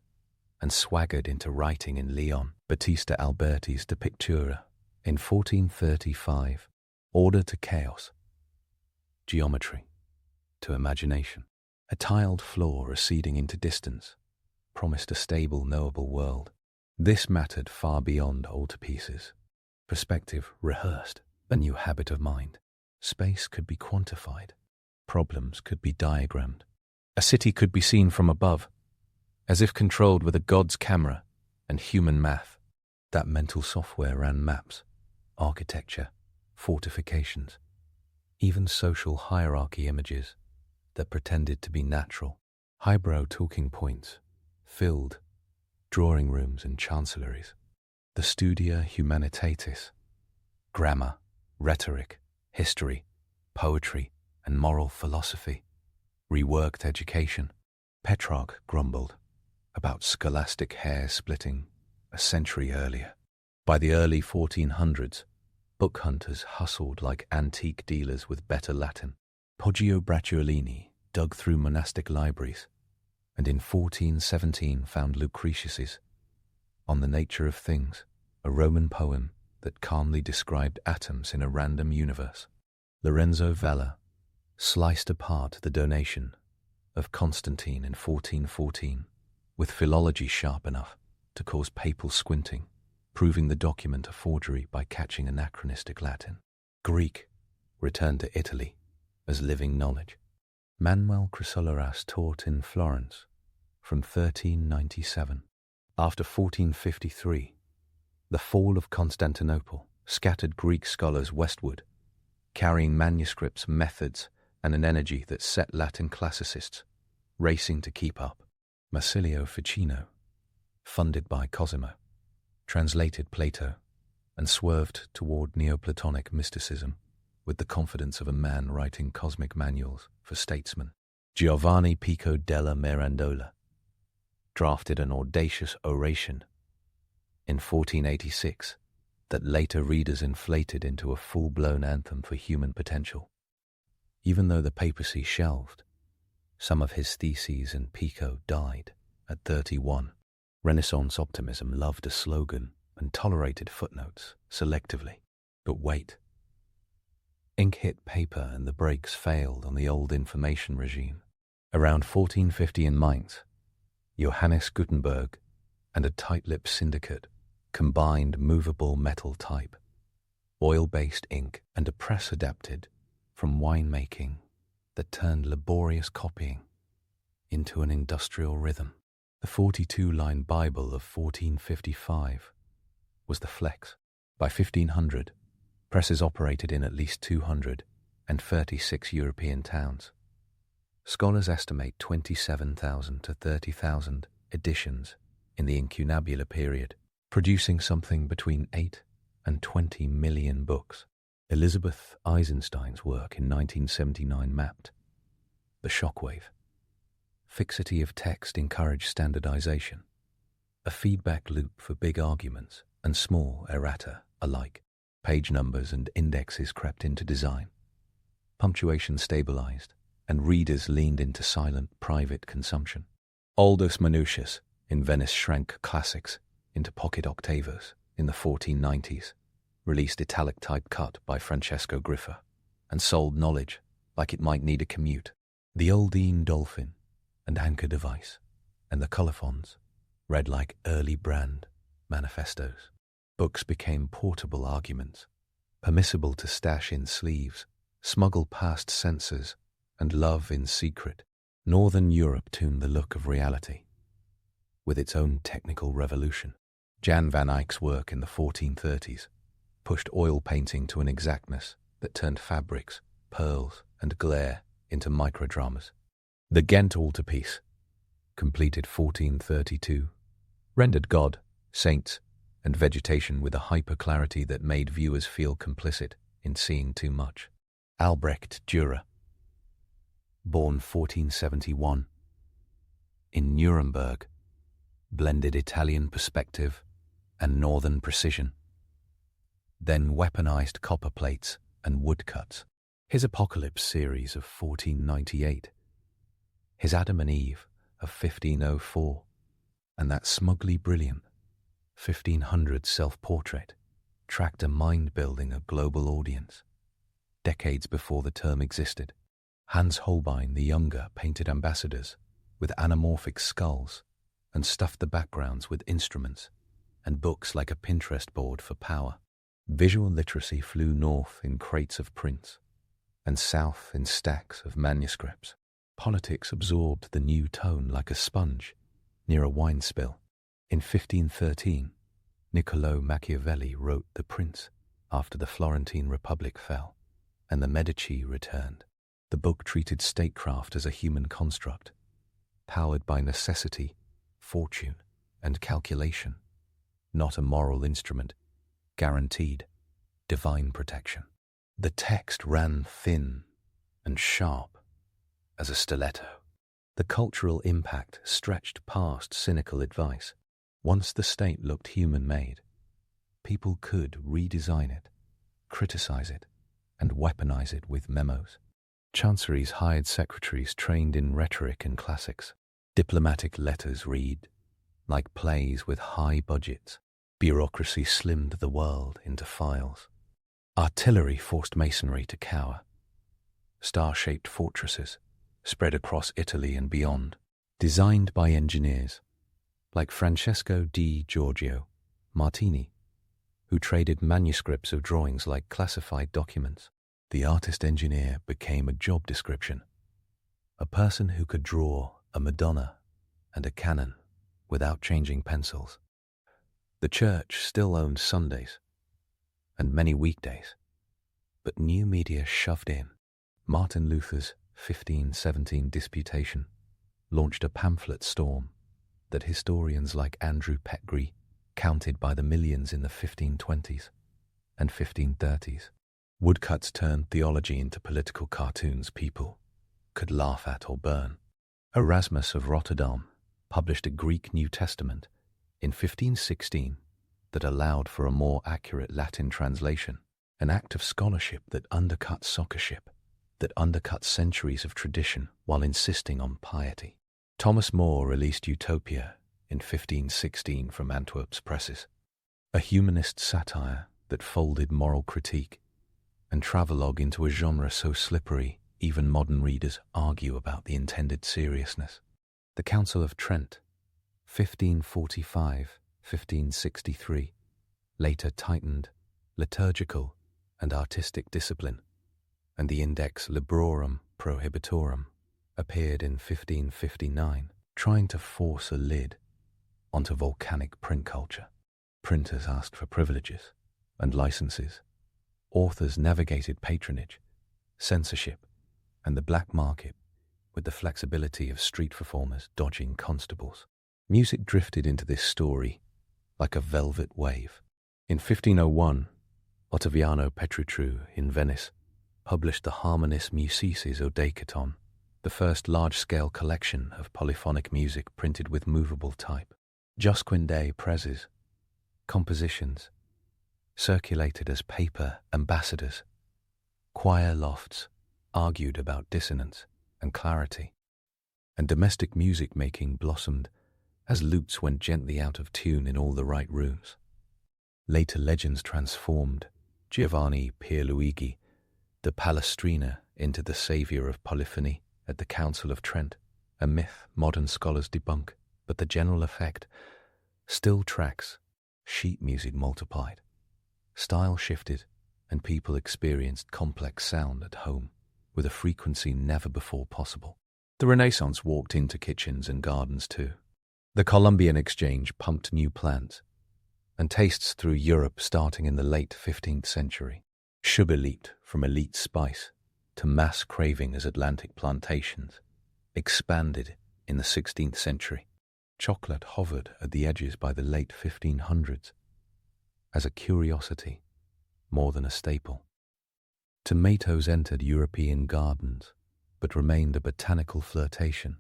and swaggered into writing in Lyon. Battista Alberti's De Pictura in 1435, order to chaos, geometry to imagination. A tiled floor receding into distance promised a stable, knowable world. This mattered far beyond altarpieces. Perspective rehearsed a new habit of mind. Space could be quantified. Problems could be diagrammed. A city could be seen from above, as if controlled with a god's camera and human math. That mental software ran maps, architecture, fortifications, even social hierarchy images that pretended to be natural. Highbrow talking points filled drawing rooms and chancelleries. The Studia Humanitatis, grammar, rhetoric, history, poetry, and moral philosophy, reworked education. Petrarch grumbled about scholastic hair splitting a century earlier. By the early 1400s, book hunters hustled like antique dealers with better Latin. Poggio Bracciolini dug through monastic libraries, and in 1417 found Lucretius's On the Nature of Things, a Roman poem that calmly described atoms in a random universe. Lorenzo Valla sliced apart the donation of Constantine in 1414 with philology sharp enough to cause papal squinting, proving the document a forgery by catching anachronistic Latin. Greek returned to Italy as living knowledge. Manuel Chrysoloras taught in Florence from 1397. After 1453, the fall of Constantinople scattered Greek scholars westward, carrying manuscripts, methods, and an energy that set Latin classicists racing to keep up. Marsilio Ficino, funded by Cosimo, translated Plato, and swerved toward Neoplatonic mysticism with the confidence of a man writing cosmic manuals for statesmen. Giovanni Pico della Mirandola drafted an audacious oration in 1486 that later readers inflated into a full-blown anthem for human potential. Even though the papacy shelved some of his theses and Pico died at 31, Renaissance optimism loved a slogan and tolerated footnotes selectively. But wait. Ink hit paper and the brakes failed on the old information regime. Around 1450 in Mainz, Johannes Gutenberg and a tight-lipped syndicate combined movable metal type, oil-based ink, and a press adapted from winemaking that turned laborious copying into an industrial rhythm. The 42-line Bible of 1455 was the flex. By 1500, presses operated in at least 236 European towns. Scholars estimate 27,000 to 30,000 editions in the incunabula period, producing something between 8 and 20 million books. Elizabeth Eisenstein's work in 1979 mapped the shockwave. Fixity of text encouraged standardization, a feedback loop for big arguments and small errata alike. Page numbers and indexes crept into design. Punctuation stabilized, and readers leaned into silent, private consumption. Aldus Manutius in Venice shrank classics into pocket octavos in the 1490s, released italic type cut by Francesco Griffa, and sold knowledge like it might need a commute. The Aldine Dolphin and Anchor Device and the Colophons read like early brand manifestos. Books became portable arguments, permissible to stash in sleeves, smuggle past censors, and love in secret. Northern Europe tuned the look of reality with its own technical revolution. Jan van Eyck's work in the 1430s pushed oil painting to an exactness that turned fabrics, pearls, and glare into microdramas. The Ghent altarpiece, completed 1432, rendered God, saints, and vegetation with a hyper-clarity that made viewers feel complicit in seeing too much. Albrecht Dürer, born 1471, in Nuremberg, blended Italian perspective and northern precision, then weaponized copper plates and woodcuts. His Apocalypse series of 1498, his Adam and Eve of 1504, and that smugly brilliant 1500 self-portrait tracked a mind-building of global audience, decades before the term existed. Hans Holbein the Younger painted ambassadors with anamorphic skulls and stuffed the backgrounds with instruments and books like a Pinterest board for power. Visual literacy flew north in crates of prints and south in stacks of manuscripts. Politics absorbed the new tone like a sponge near a wine spill. In 1513, Niccolò Machiavelli wrote The Prince after the Florentine Republic fell and the Medici returned. The book treated statecraft as a human construct, powered by necessity, fortune, and calculation, not a moral instrument, guaranteed divine protection. The text ran thin and sharp as a stiletto. The cultural impact stretched past cynical advice. Once the state looked human-made, people could redesign it, criticize it, and weaponize it with memos. Chanceries hired secretaries trained in rhetoric and classics. Diplomatic letters read like plays with high budgets. Bureaucracy slimmed the world into files. Artillery forced masonry to cower. Star-shaped fortresses spread across Italy and beyond, designed by engineers like Francesco di Giorgio Martini, who traded manuscripts of drawings like classified documents. The artist-engineer became a job description, a person who could draw a Madonna and a cannon without changing pencils. The church still owned Sundays and many weekdays, but new media shoved in. Martin Luther's 1517 disputation launched a pamphlet storm that historians like Andrew Petgry counted by the millions in the 1520s and 1530s. Woodcuts turned theology into political cartoons people could laugh at or burn. Erasmus of Rotterdam published a Greek New Testament in 1516 that allowed for a more accurate Latin translation, an act of scholarship that undercut socciership, that undercut centuries of tradition while insisting on piety. Thomas More released Utopia in 1516 from Antwerp's presses, a humanist satire that folded moral critique and travelogue into a genre so slippery even modern readers argue about the intended seriousness. The Council of Trent, 1545-1563, later tightened liturgical and artistic discipline, and the Index Librorum Prohibitorum appeared in 1559, trying to force a lid onto volcanic print culture. Printers asked for privileges and licenses. Authors navigated patronage, censorship, and the black market with the flexibility of street performers dodging constables. Music drifted into this story like a velvet wave. In 1501, Ottaviano Petrutru in Venice published the Harmonis Musicis Odecaton, the first large-scale collection of polyphonic music printed with movable type. Josquin presses, compositions, circulated as paper ambassadors. Choir lofts argued about dissonance and clarity, and domestic music-making blossomed as lutes went gently out of tune in all the right rooms. Later legends transformed Giovanni Pierluigi de Palestrina into the savior of polyphony at the Council of Trent, a myth modern scholars debunk, but the general effect still tracks. Sheet music multiplied, style shifted, and people experienced complex sound at home with a frequency never before possible. The Renaissance walked into kitchens and gardens too. The Columbian Exchange pumped new plants, and tastes through Europe starting in the late 15th century. Sugar leaped from elite spice to mass craving as Atlantic plantations expanded in the 16th century. Chocolate hovered at the edges by the late 1500s as a curiosity more than a staple. Tomatoes entered European gardens but remained a botanical flirtation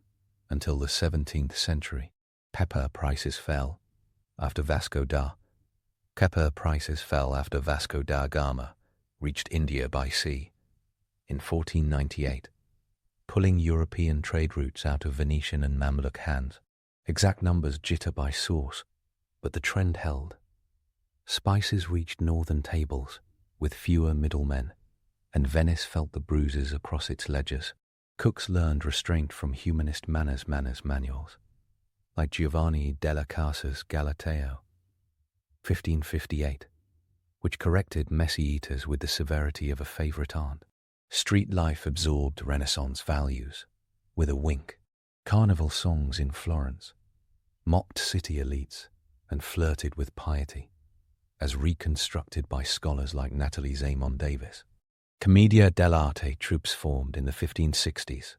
until the 17th century. Pepper prices fell after Vasco da Gama reached India by sea in 1498, pulling European trade routes out of Venetian and Mamluk hands. Exact numbers jitter by source, but the trend held. Spices reached northern tables with fewer middlemen, and Venice felt the bruises across its ledgers. Cooks learned restraint from humanist manners manuals, like Giovanni della Casa's Galateo, 1558, which corrected messy eaters with the severity of a favorite aunt. Street life absorbed Renaissance values with a wink. Carnival songs in Florence mocked city elites and flirted with piety, as reconstructed by scholars like Natalie Zaman Davis. Commedia dell'arte troupes formed in the 1560s,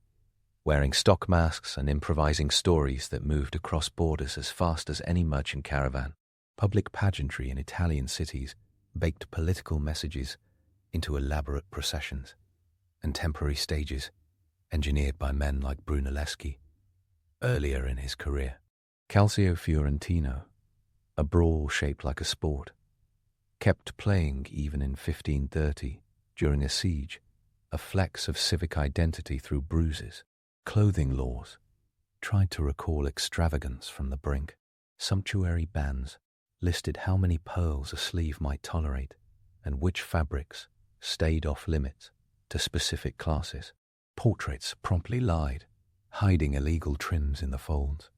wearing stock masks and improvising stories that moved across borders as fast as any merchant caravan. Public pageantry in Italian cities baked political messages into elaborate processions, and temporary stages engineered by men like Brunelleschi earlier in his career. Calcio Fiorentino, a brawl shaped like a sport, kept playing even in 1530 during a siege, a flex of civic identity through bruises. Clothing laws tried to recall extravagance from the brink. Sumptuary bans listed how many pearls a sleeve might tolerate and which fabrics stayed off limits to specific classes. Portraits promptly lied, hiding illegal trims in the folds.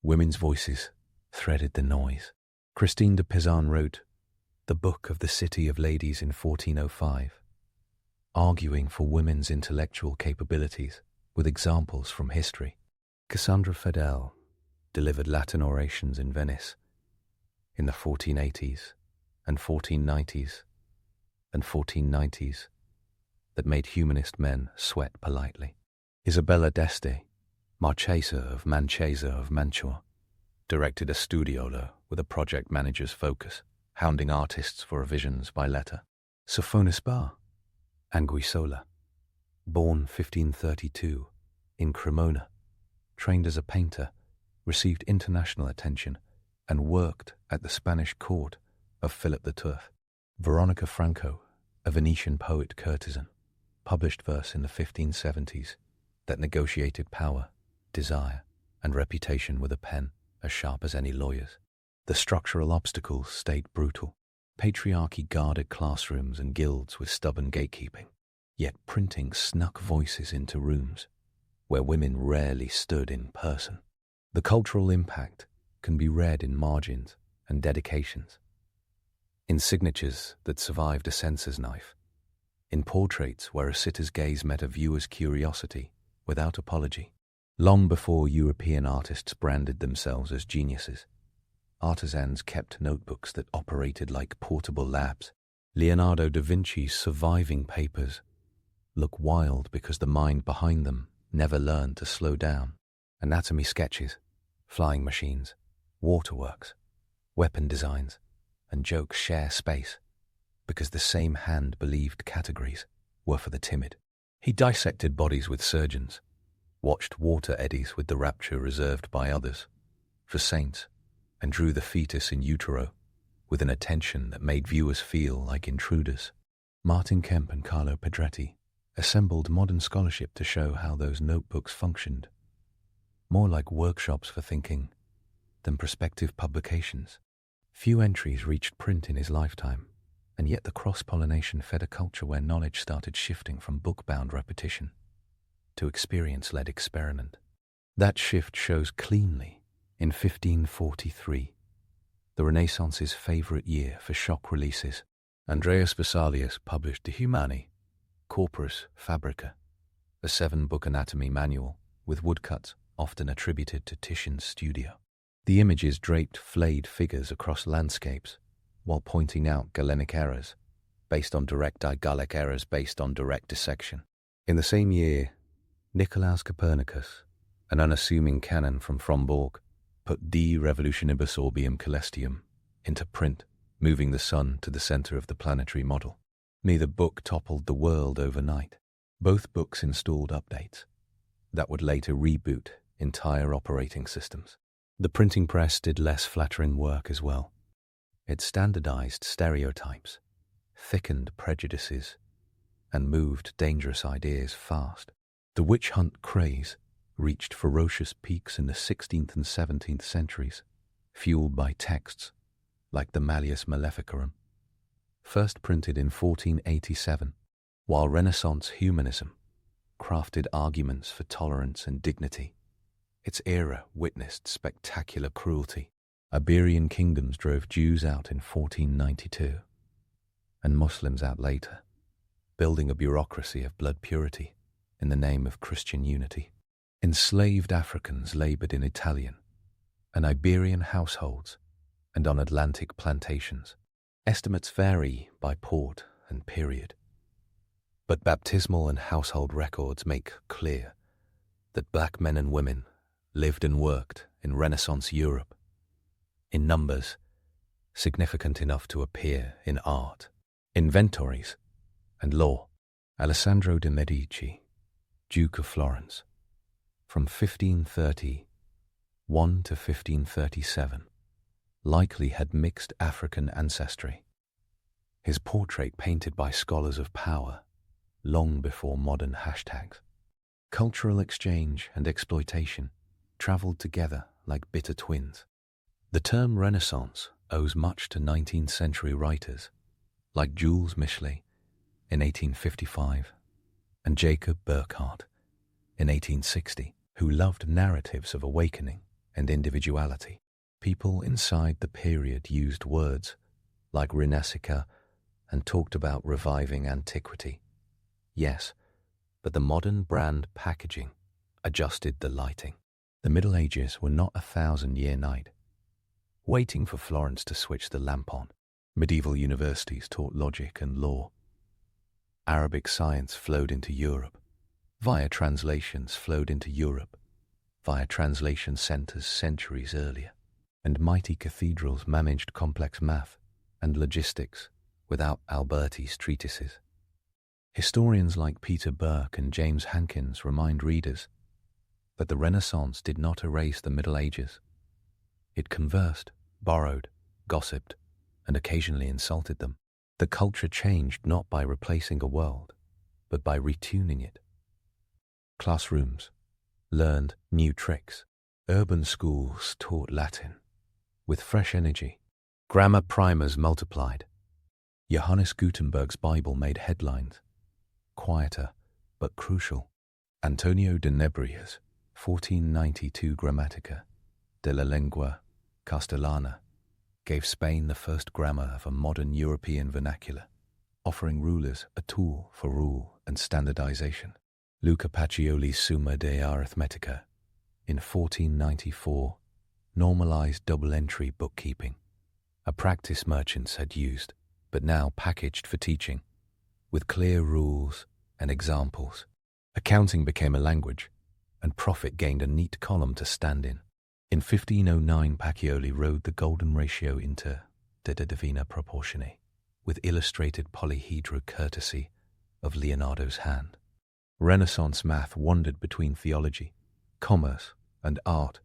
Women's voices threaded the noise. Christine de Pizan wrote The Book of the City of Ladies in 1405, arguing for women's intellectual capabilities with examples from history. Cassandra Fedel delivered Latin orations in Venice in the 1480s and 1490s that made humanist men sweat politely. Isabella d'Este, Marchesa of Mantua, directed a studiolo with a project manager's focus, hounding artists for revisions by letter. Sophonis Bar, Anguissola, born 1532 in Cremona, trained as a painter, received international attention, and worked at the Spanish court of Philip the Turf. Veronica Franco, a Venetian poet-courtesan, published verse in the 1570s that negotiated power, desire, and reputation with a pen as sharp as any lawyer's. The structural obstacles stayed brutal. Patriarchy guarded classrooms and guilds with stubborn gatekeeping. Yet printing snuck voices into rooms where women rarely stood in person. The cultural impact can be read in margins and dedications, in signatures that survived a censor's knife, in portraits where a sitter's gaze met a viewer's curiosity without apology. Long before European artists branded themselves as geniuses, artisans kept notebooks that operated like portable labs. Leonardo da Vinci's surviving papers look wild because the mind behind them never learned to slow down. Anatomy sketches, flying machines, waterworks, weapon designs, and jokes share space because the same hand believed categories were for the timid. He dissected bodies with surgeons, watched water eddies with the rapture reserved by others for saints, and drew the fetus in utero with an attention that made viewers feel like intruders. Martin Kemp and Carlo Pedretti assembled modern scholarship to show how those notebooks functioned, more like workshops for thinking than prospective publications. Few entries reached print in his lifetime, and yet the cross-pollination fed a culture where knowledge started shifting from book-bound repetition to experience-led experiment. That shift shows cleanly in 1543, the Renaissance's favorite year for shock releases. Andreas Vesalius published De Humani Corporis Fabrica, a 7-book anatomy manual with woodcuts often attributed to Titian's studio. The images draped flayed figures across landscapes while pointing out Galenic errors based on direct Gallic errors based on direct dissection. In the same year, Nicolaus Copernicus, an unassuming canon from Fromborg, put De Revolutionibus Orbium Celestium into print, moving the sun to the center of the planetary model. Neither book toppled the world overnight. Both books installed updates that would later reboot entire operating systems. The printing press did less flattering work as well. It standardized stereotypes, thickened prejudices, and moved dangerous ideas fast. The witch hunt craze reached ferocious peaks in the 16th and 17th centuries, fueled by texts like the Malleus Maleficarum, first printed in 1487, while Renaissance humanism crafted arguments for tolerance and dignity. Its era witnessed spectacular cruelty. Iberian kingdoms drove Jews out in 1492, and Muslims out later, building a bureaucracy of blood purity in the name of Christian unity. Enslaved Africans labored in Italian and Iberian households and on Atlantic plantations. Estimates vary by port and period, but baptismal and household records make clear that black men and women lived and worked in Renaissance Europe in numbers significant enough to appear in art, inventories, and law. Alessandro de' Medici, Duke of Florence, from 1531 to 1537, likely had mixed African ancestry. His portrait painted by scholars of power long before modern hashtags. Cultural exchange and exploitation traveled together like bitter twins. The term Renaissance owes much to 19th century writers like Jules Michelet in 1855 and Jacob Burckhardt in 1860, who loved narratives of awakening and individuality. People inside the period used words like Renascica and talked about reviving antiquity. Yes, but the modern brand packaging adjusted the lighting. The Middle Ages were not a 1,000-year night, waiting for Florence to switch the lamp on. Medieval universities taught logic and law. Arabic science flowed into Europe, via translations flowed into Europe, via translation centers centuries earlier. and mighty cathedrals managed complex math and logistics without Alberti's treatises. Historians like Peter Burke and James Hankins remind readers that the Renaissance did not erase the Middle Ages. It conversed, borrowed, gossiped, and occasionally insulted them. The culture changed not by replacing a world, but by retuning it. Classrooms learned new tricks. Urban schools taught Latin with fresh energy. Grammar primers multiplied. Johannes Gutenberg's Bible made headlines, quieter but crucial. Antonio de Nebria's 1492 Grammatica de la Lengua Castellana gave Spain the first grammar of a modern European vernacular, offering rulers a tool for rule and standardization. Luca Pacioli's Summa de Arithmetica in 1494 normalized double-entry bookkeeping, a practice merchants had used, but now packaged for teaching, with clear rules and examples. Accounting became a language, and profit gained a neat column to stand in. In 1509, Pacioli wrote the golden ratio inter de divina proportione, with illustrated polyhedra courtesy of Leonardo's hand. Renaissance math wandered between theology, commerce, and art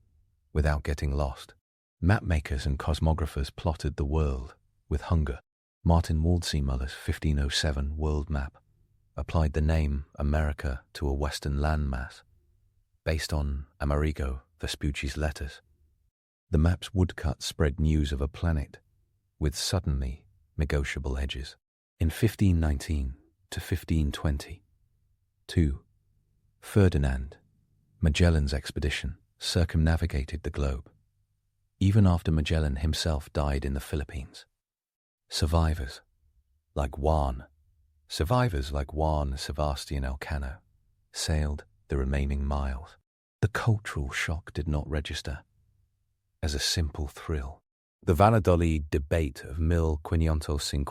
without getting lost. Mapmakers and cosmographers plotted the world with hunger. Martin Waldseemüller's 1507 world map applied the name America to a Western landmass, based on Amerigo Vespucci's letters. The map's woodcuts spread news of a planet with suddenly negotiable edges. In 1519 to 1520, 2. Ferdinand, Magellan's expedition, circumnavigated the globe, even after Magellan himself died in the Philippines. Survivors like Juan Sebastian Elcano sailed the remaining miles. The cultural shock did not register as a simple thrill. The Valladolid debate of 1550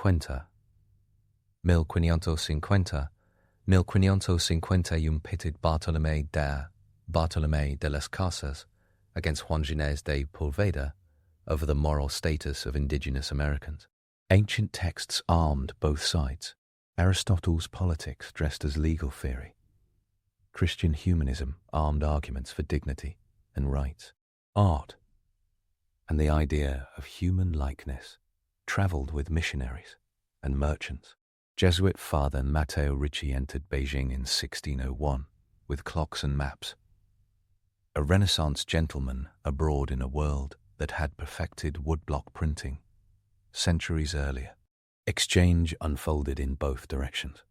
pitted Bartolomé de las Casas against Juan Ginés de Poveda over the moral status of indigenous Americans. Ancient texts armed both sides. Aristotle's Politics dressed as legal theory. Christian humanism armed arguments for dignity and rights. Art and the idea of human likeness traveled with missionaries and merchants. Jesuit Father Matteo Ricci entered Beijing in 1601 with clocks and maps. A Renaissance gentleman abroad in a world that had perfected woodblock printing centuries earlier. Exchange unfolded in both directions.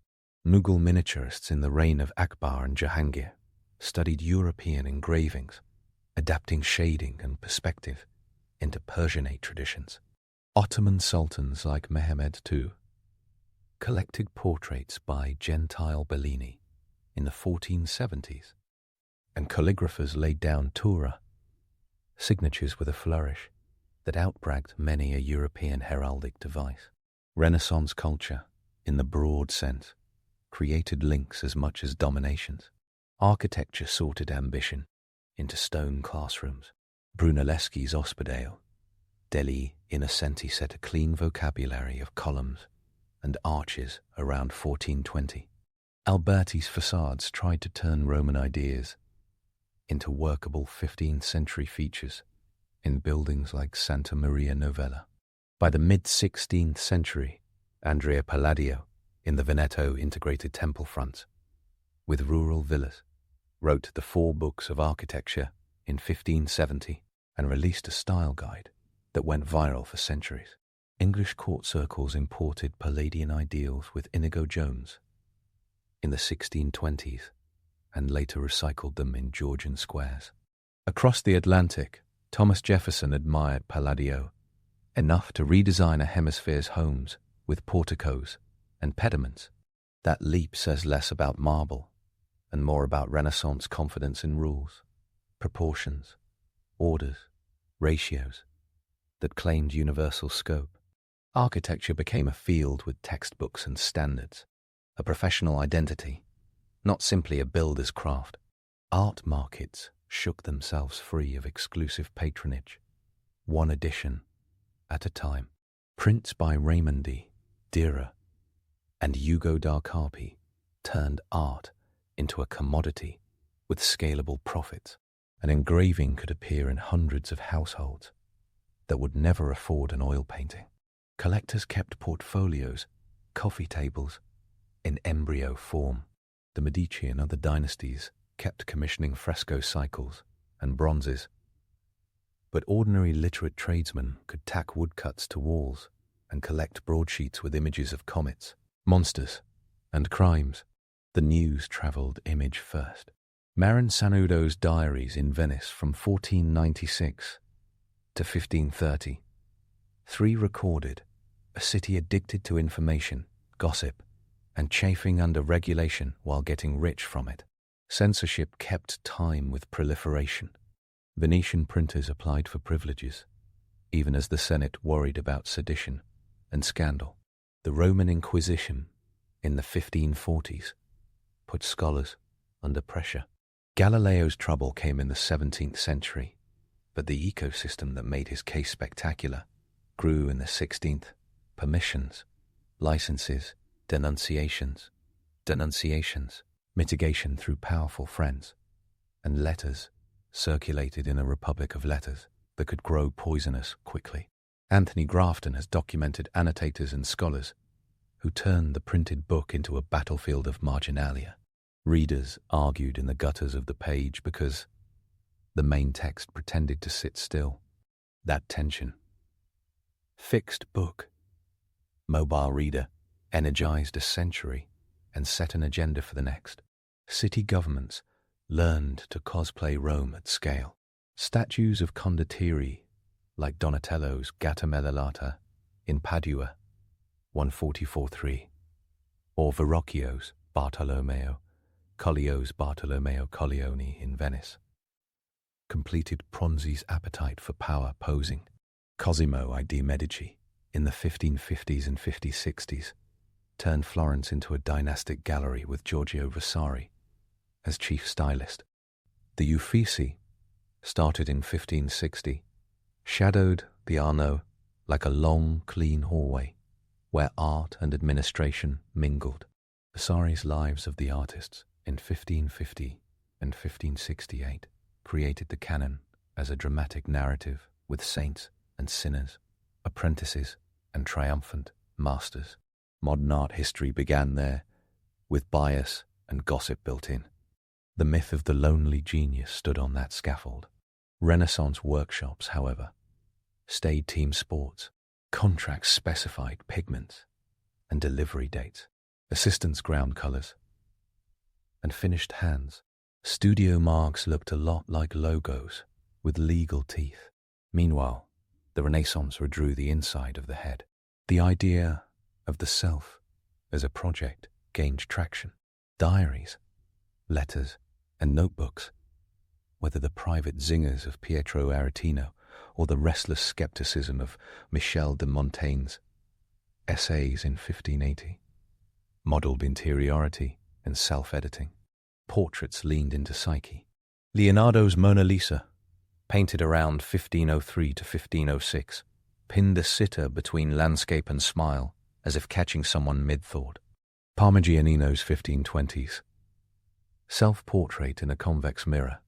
Mughal miniaturists in the reign of Akbar and Jahangir studied European engravings, adapting shading and perspective into Persianate traditions. Ottoman sultans like Mehmed II collected portraits by Gentile Bellini in the 1470s, and calligraphers laid down Torah, signatures with a flourish that outbragged many a European heraldic device. Renaissance culture, in the broad sense, created links as much as dominations. Architecture sorted ambition into stone classrooms. Brunelleschi's Ospedale, Delhi Innocenti set a clean vocabulary of columns and arches around 1420. Alberti's facades tried to turn Roman ideas into workable 15th century features in buildings like Santa Maria Novella. By the mid-16th century, Andrea Palladio, in the Veneto integrated temple fronts, with rural villas, wrote the 4 books of architecture in 1570 and released a style guide that went viral for centuries. English court circles imported Palladian ideals with Inigo Jones in the 1620s and later recycled them in Georgian squares. Across the Atlantic, Thomas Jefferson admired Palladio enough to redesign a hemisphere's homes with porticos and pediments. That leap says less about marble and more about Renaissance confidence in rules, proportions, orders, ratios that claimed universal scope. Architecture became a field with textbooks and standards, a professional identity, not simply a builder's craft. Art markets shook themselves free of exclusive patronage, one edition at a time. Prints by Raymond D. Dira and Hugo da Carpi turned art into a commodity with scalable profits. An engraving could appear in hundreds of households that would never afford an oil painting. Collectors kept portfolios, coffee tables, in embryo form. The Medici and other dynasties kept commissioning fresco cycles and bronzes, but ordinary literate tradesmen could tack woodcuts to walls and collect broadsheets with images of comets, monsters, and crimes. The news travelled image first. Marin Sanudo's diaries in Venice from 1496 to 1530. 3 recorded a city addicted to information, gossip, and chafing under regulation while getting rich from it. Censorship kept time with proliferation. Venetian printers applied for privileges, even as the Senate worried about sedition and scandal. The Roman Inquisition in the 1540s put scholars under pressure. Galileo's trouble came in the 17th century, but the ecosystem that made his case spectacular grew in the 16th. Permissions, licenses, denunciations, mitigation through powerful friends, and letters circulated in a republic of letters that could grow poisonous quickly. Anthony Grafton has documented annotators and scholars who turned the printed book into a battlefield of marginalia. Readers argued in the gutters of the page because the main text pretended to sit still. That tension. Fixed book. Mobile reader energized a century and set an agenda for the next. City governments learned to cosplay Rome at scale. Statues of condottieri, like Donatello's Gattamellalata in Padua, 144-3, or Verrocchio's Bartolomeo Colleoni in Venice, completed Pronzi's appetite for power posing. Cosimo I. de' Medici, in the 1550s and 1560s, turned Florence into a dynastic gallery with Giorgio Vasari as chief stylist. The Uffizi, started in 1560, shadowed the Arno like a long, clean hallway where art and administration mingled. Vasari's Lives of the Artists in 1550 and 1568 created the canon as a dramatic narrative with saints and sinners, apprentices and triumphant masters. Modern art history began there, with bias and gossip built in. The myth of the lonely genius stood on that scaffold. Renaissance workshops, however, stayed team sports. Contracts specified pigments and delivery dates, assistants ground colors, and finished hands. Studio marks looked a lot like logos with legal teeth. Meanwhile, the Renaissance redrew the inside of the head. The idea of the self as a project gained traction. Diaries, letters, and notebooks, whether the private zingers of Pietro Aretino or the restless skepticism of Michel de Montaigne's essays in 1580, modelled interiority and self-editing. Portraits leaned into psyche. Leonardo's Mona Lisa, painted around 1503 to 1506, pinned a sitter between landscape and smile, as if catching someone mid-thought. Parmigianino's 1520s, self-portrait in a convex mirror,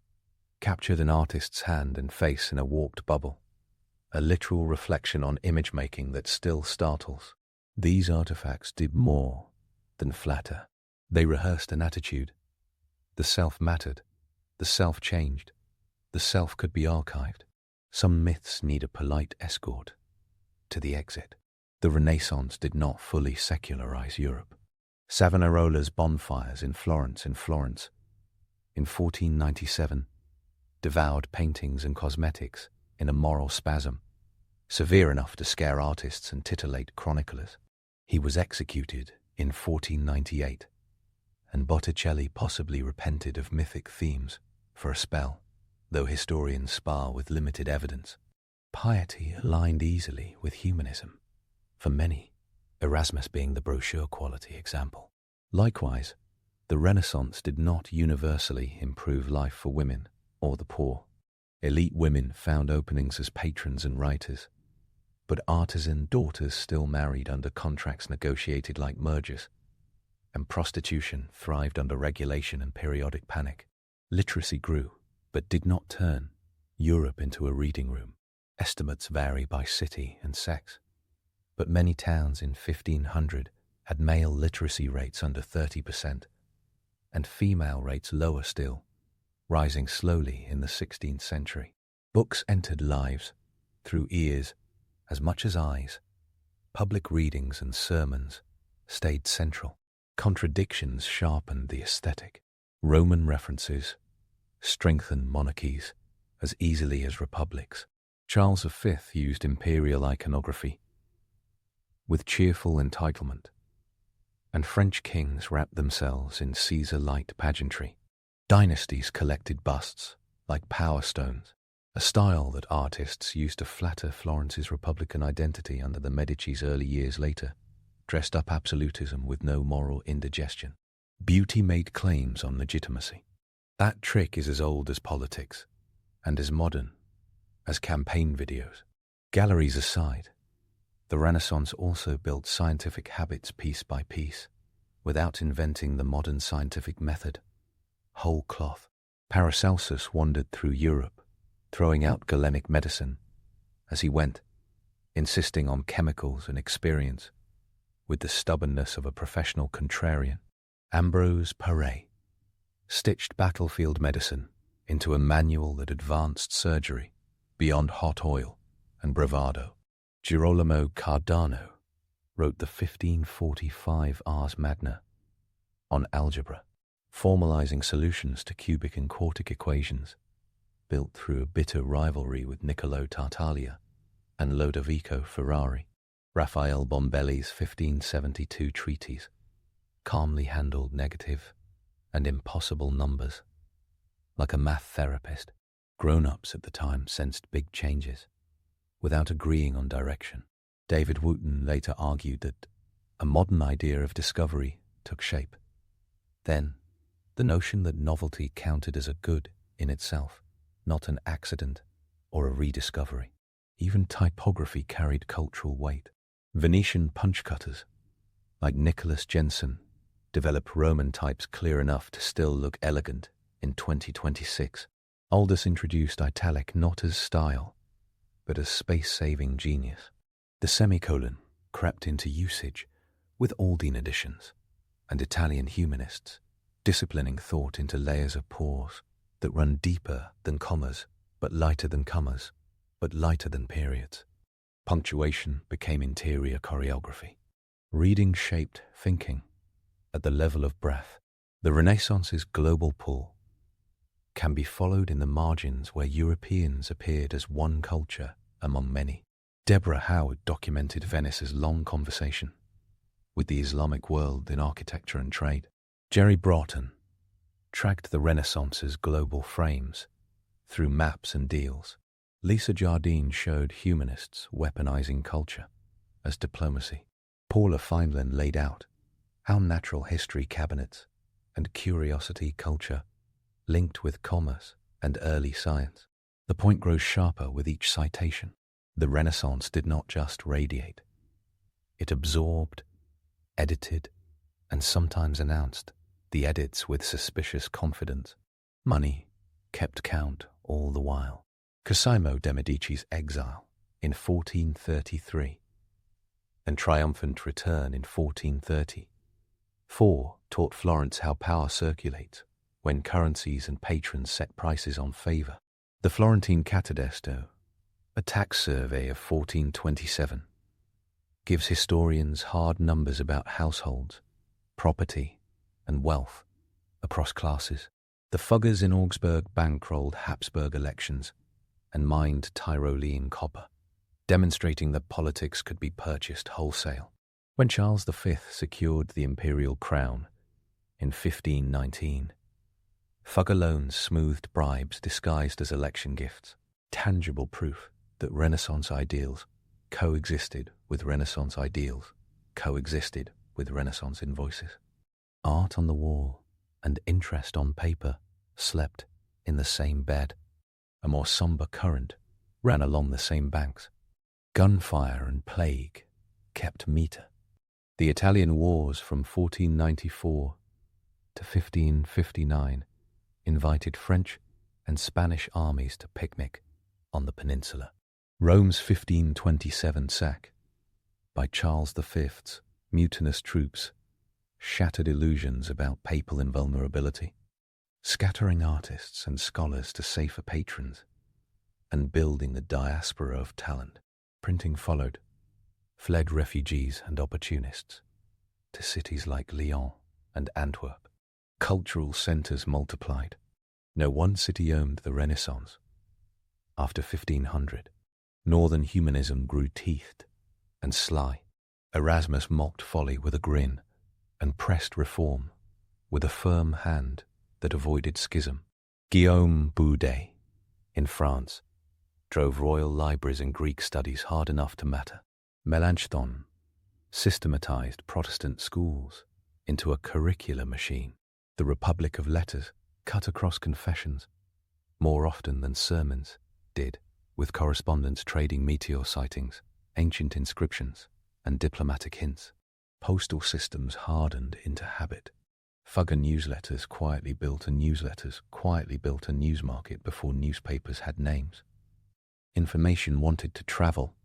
captured an artist's hand and face in a warped bubble, a literal reflection on image-making that still startles. These artifacts did more than flatter. They rehearsed an attitude. The self mattered, the self changed, the self could be archived. Some myths need a polite escort to the exit. The Renaissance did not fully secularize Europe. Savonarola's bonfires in Florence in 1497 devoured paintings and cosmetics in a moral spasm, severe enough to scare artists and titillate chroniclers. He was executed in 1498, and Botticelli possibly repented of mythic themes for a spell, though historians spar with limited evidence. Piety aligned easily with humanism, for many, Erasmus being the brochure quality example. Likewise, the Renaissance did not universally improve life for women or the poor. Elite women found openings as patrons and writers, but artisan daughters still married under contracts negotiated like mergers, and prostitution thrived under regulation and periodic panic. Literacy grew, but did not turn Europe into a reading room. Estimates vary by city and sex, but many towns in 1500 had male literacy rates under 30%, and female rates lower still, rising slowly in the 16th century. Books entered lives through ears as much as eyes. Public readings and sermons stayed central. Contradictions sharpened the aesthetic. Roman references strengthened monarchies as easily as republics. Charles V used imperial iconography with cheerful entitlement, and French kings wrapped themselves in Caesar-light pageantry. Dynasties collected busts like power stones, a style that artists used to flatter Florence's republican identity under the Medici's early years later, dressed up absolutism with no moral indigestion. Beauty made claims on legitimacy. That trick is as old as politics, and as modern as campaign videos. Galleries aside, the Renaissance also built scientific habits piece by piece, without inventing the modern scientific method. Whole cloth. Paracelsus wandered through Europe, throwing out Galenic medicine as he went, insisting on chemicals and experience with the stubbornness of a professional contrarian. Ambrose Paré stitched battlefield medicine into a manual that advanced surgery beyond hot oil and bravado. Girolamo Cardano wrote the 1545 Ars Magna on algebra, formalizing solutions to cubic and quartic equations, built through a bitter rivalry with Niccolò Tartaglia and Lodovico Ferrari. Raphael Bombelli's 1572 treatise calmly handled negative and impossible numbers. Like a math therapist, grown-ups at the time sensed big changes without agreeing on direction. David Wooten later argued that a modern idea of discovery took shape. Then, the notion that novelty counted as a good in itself, not an accident or a rediscovery. Even typography carried cultural weight. Venetian punch cutters, like Nicholas Jensen, developed Roman types clear enough to still look elegant in 2026. Aldous introduced italic not as style, but as space-saving genius. The semicolon crept into usage with Aldine editions and Italian humanists, disciplining thought into layers of pause that run deeper than commas, but lighter than commas, but lighter than periods. Punctuation became interior choreography. Reading shaped thinking at the level of breath. The Renaissance's global pull can be followed in the margins where Europeans appeared as one culture among many. Deborah Howard documented Venice's long conversation with the Islamic world in architecture and trade. Jerry Broughton tracked the Renaissance's global frames through maps and deals. Lisa Jardine showed humanists weaponizing culture as diplomacy. Paula Feinlein laid out how natural history cabinets and curiosity culture linked with commerce and early science. The point grows sharper with each citation. The Renaissance did not just radiate. It absorbed, edited, and sometimes announced the edits with suspicious confidence. Money kept count all the while. Cosimo de' Medici's exile in 1433 and triumphant return in 1434 taught Florence how power circulates when currencies and patrons set prices on favor. The Florentine Catadesto, a tax survey of 1427, gives historians hard numbers about households, property, and wealth across classes. The Fuggers in Augsburg bankrolled Habsburg elections and mined Tyrolean copper, demonstrating that politics could be purchased wholesale. When Charles V secured the imperial crown in 1519, Fugger loans smoothed bribes disguised as election gifts, tangible proof that Renaissance ideals coexisted with Renaissance ideals, coexisted with Renaissance invoices. Art on the wall and interest on paper slept in the same bed. a more somber current ran along the same banks. Gunfire and plague kept meter. The Italian wars from 1494 to 1559 invited French and Spanish armies to picnic on the peninsula. Rome's 1527 sack by Charles V's mutinous troops shattered illusions about papal invulnerability, scattering artists and scholars to safer patrons and building a diaspora of talent. Printing followed, fled refugees and opportunists to cities like Lyon and Antwerp. Cultural centres multiplied. No one city owned the Renaissance. After 1500, northern humanism grew teethed and sly. Erasmus mocked folly with a grin and pressed reform with a firm hand that avoided schism. Guillaume Boudet, in France, drove royal libraries and Greek studies hard enough to matter. Melanchthon systematized Protestant schools into a curricular machine. The Republic of Letters cut across confessions more often than sermons did, with correspondence trading meteor sightings, ancient inscriptions, and diplomatic hints. Postal systems hardened into habit. Fugger newsletters quietly built a news market before newspapers had names. Information wanted to travel,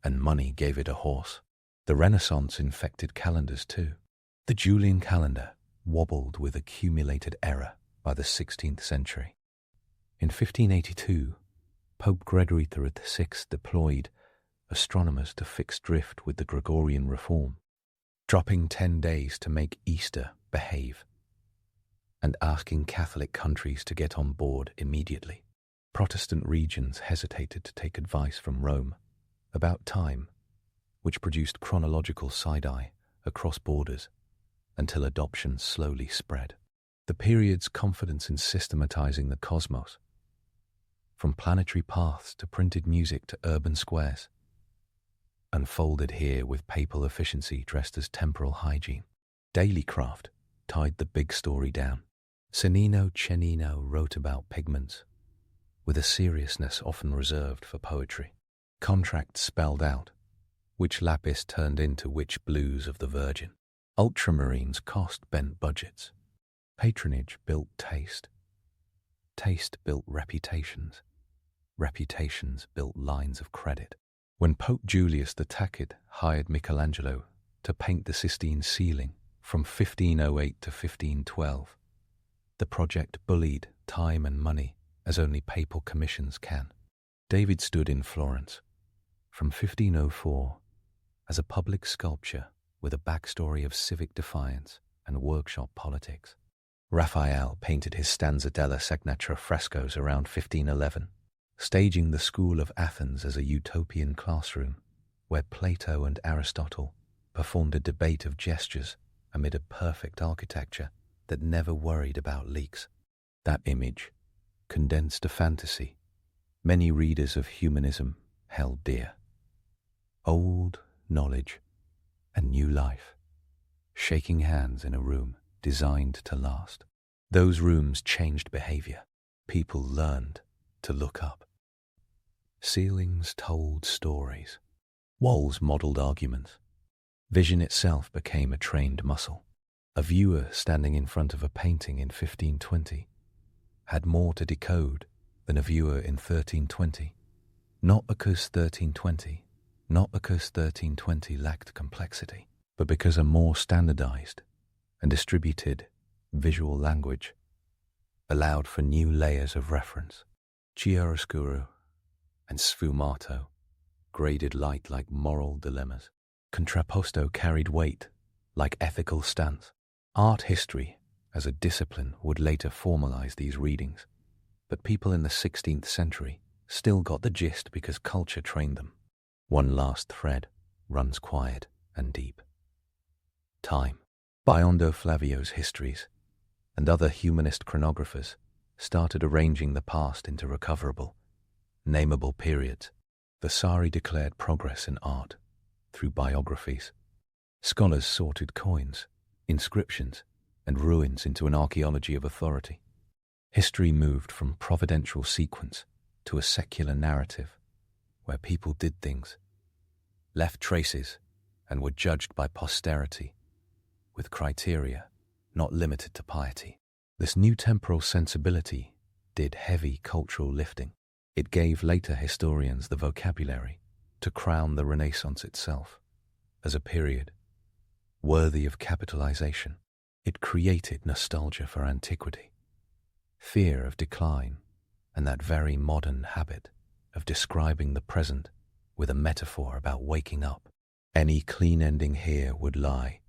and money gave it a horse. The Renaissance infected calendars too. The Julian calendar wobbled with accumulated error by the 16th century. In 1582, Pope Gregory VI deployed astronomers to fix drift with the Gregorian reform, dropping 10 days to make Easter behave, and asking Catholic countries to get on board immediately. Protestant regions hesitated to take advice from Rome about time, which produced chronological side-eye across borders until adoption slowly spread. The period's confidence in systematizing the cosmos, from planetary paths to printed music to urban squares, unfolded here with papal efficiency dressed as temporal hygiene. Daily craft tied the big story down. Cennino Cennino wrote about pigments with a seriousness often reserved for poetry. Contracts spelled out which lapis turned into which blues of the Virgin. Ultramarines cost bent budgets. Patronage built taste. Taste built reputations. Reputations built lines of credit. When Pope Julius the Tacit hired Michelangelo to paint the Sistine ceiling from 1508 to 1512, the project bullied time and money as only papal commissions can. David stood in Florence from 1504 as a public sculpture with a backstory of civic defiance and workshop politics. Raphael painted his Stanza della Signature frescoes around 1511, staging the school of Athens as a utopian classroom where Plato and Aristotle performed a debate of gestures amid a perfect architecture that never worried about leaks. That image condensed a fantasy many readers of humanism held dear. Old knowledge and new life, shaking hands in a room designed to last. Those rooms changed behavior. People learned to look up. Ceilings told stories. Walls modeled arguments. Vision itself became a trained muscle. A viewer standing in front of a painting in 1520 had more to decode than a viewer in 1320. Not because 1320 lacked complexity, but because a more standardized and distributed visual language allowed for new layers of reference. Chiaroscuro and sfumato graded light like moral dilemmas. Contrapposto carried weight like ethical stance. Art history as a discipline would later formalize these readings, but people in the 16th century still got the gist because culture trained them. One last thread runs quiet and deep. Time. Biondo Flavio's histories and other humanist chronographers started arranging the past into recoverable, nameable periods. Vasari declared progress in art through biographies. Scholars sorted coins, inscriptions, and ruins into an archaeology of authority. History moved from providential sequence to a secular narrative where people did things, left traces, and were judged by posterity with criteria not limited to piety. This new temporal sensibility did heavy cultural lifting. It gave later historians the vocabulary to crown the Renaissance itself as a period worthy of capitalization. It created nostalgia for antiquity, fear of decline, and that very modern habit of describing the present with a metaphor about waking up. Any clean ending here would lie.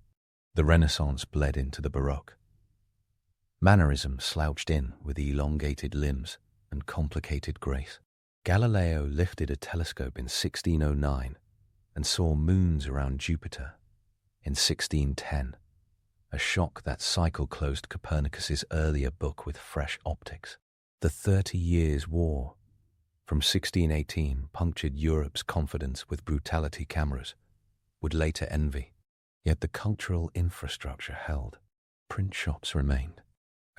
The Renaissance bled into the Baroque. Mannerism slouched in with elongated limbs and complicated grace. Galileo lifted a telescope in 1609 and saw moons around Jupiter in 1610, a shock that cycle closed Copernicus's earlier book with fresh optics. The 30 Years' War from 1618 punctured Europe's confidence with brutality cameras would later envy. Yet the cultural infrastructure held. Print shops remained.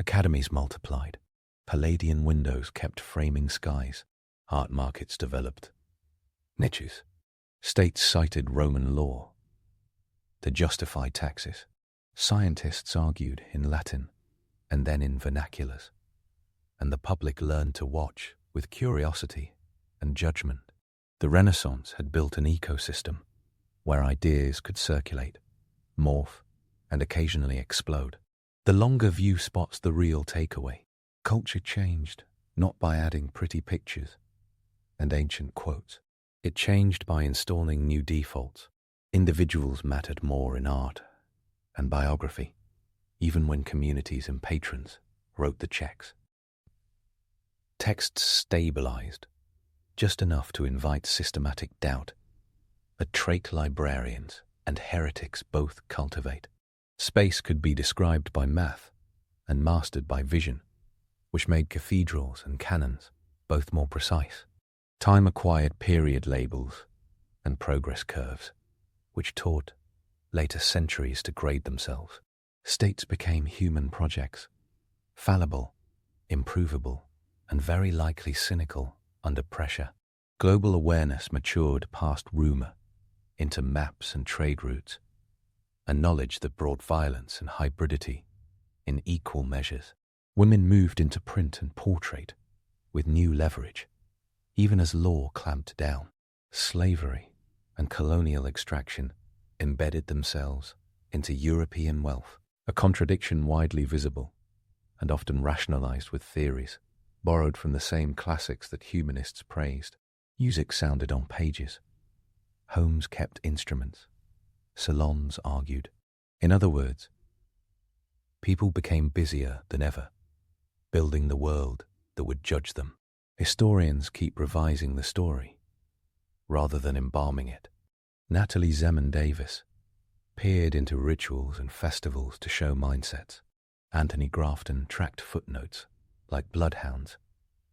Academies multiplied. Palladian windows kept framing skies. Art markets developed. Niches. States cited Roman law to justify taxes. Scientists argued in Latin and then in vernaculars, and the public learned to watch with curiosity and judgment. The Renaissance had built an ecosystem where ideas could circulate, morph, and occasionally explode. The longer view spots the real takeaway. Culture changed, not by adding pretty pictures and ancient quotes. It changed by installing new defaults. Individuals mattered more in art and biography, even when communities and patrons wrote the checks. Texts stabilized, just enough to invite systematic doubt, a trait librarians and heretics both cultivate. Space could be described by math and mastered by vision, which made cathedrals and canons both more precise. Time acquired period labels and progress curves, which taught later centuries to grade themselves. States became human projects, fallible, improvable, and very likely cynical under pressure. Global awareness matured past rumor into maps and trade routes, a knowledge that brought violence and hybridity in equal measures. Women moved into print and portrait with new leverage, even as law clamped down. Slavery and colonial extraction embedded themselves into European wealth, a contradiction widely visible and often rationalized with theories borrowed from the same classics that humanists praised. Music sounded on pages. Homes kept instruments. Salons argued. In other words, people became busier than ever, building the world that would judge them. Historians keep revising the story, rather than embalming it. Natalie Zeman Davis peered into rituals and festivals to show mindsets. Anthony Grafton tracked footnotes like bloodhounds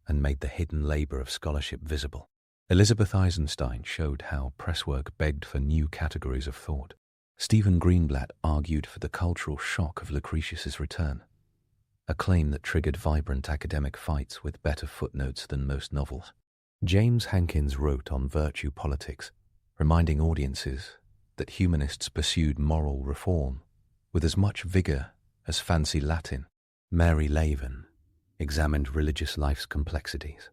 and made the hidden labor of scholarship visible. Elizabeth Eisenstein showed how presswork begged for new categories of thought. Stephen Greenblatt argued for the cultural shock of Lucretius's return, a claim that triggered vibrant academic fights with better footnotes than most novels. James Hankins wrote on virtue politics, reminding audiences that humanists pursued moral reform with as much vigor as fancy Latin. Mary Lavin examined religious life's complexities.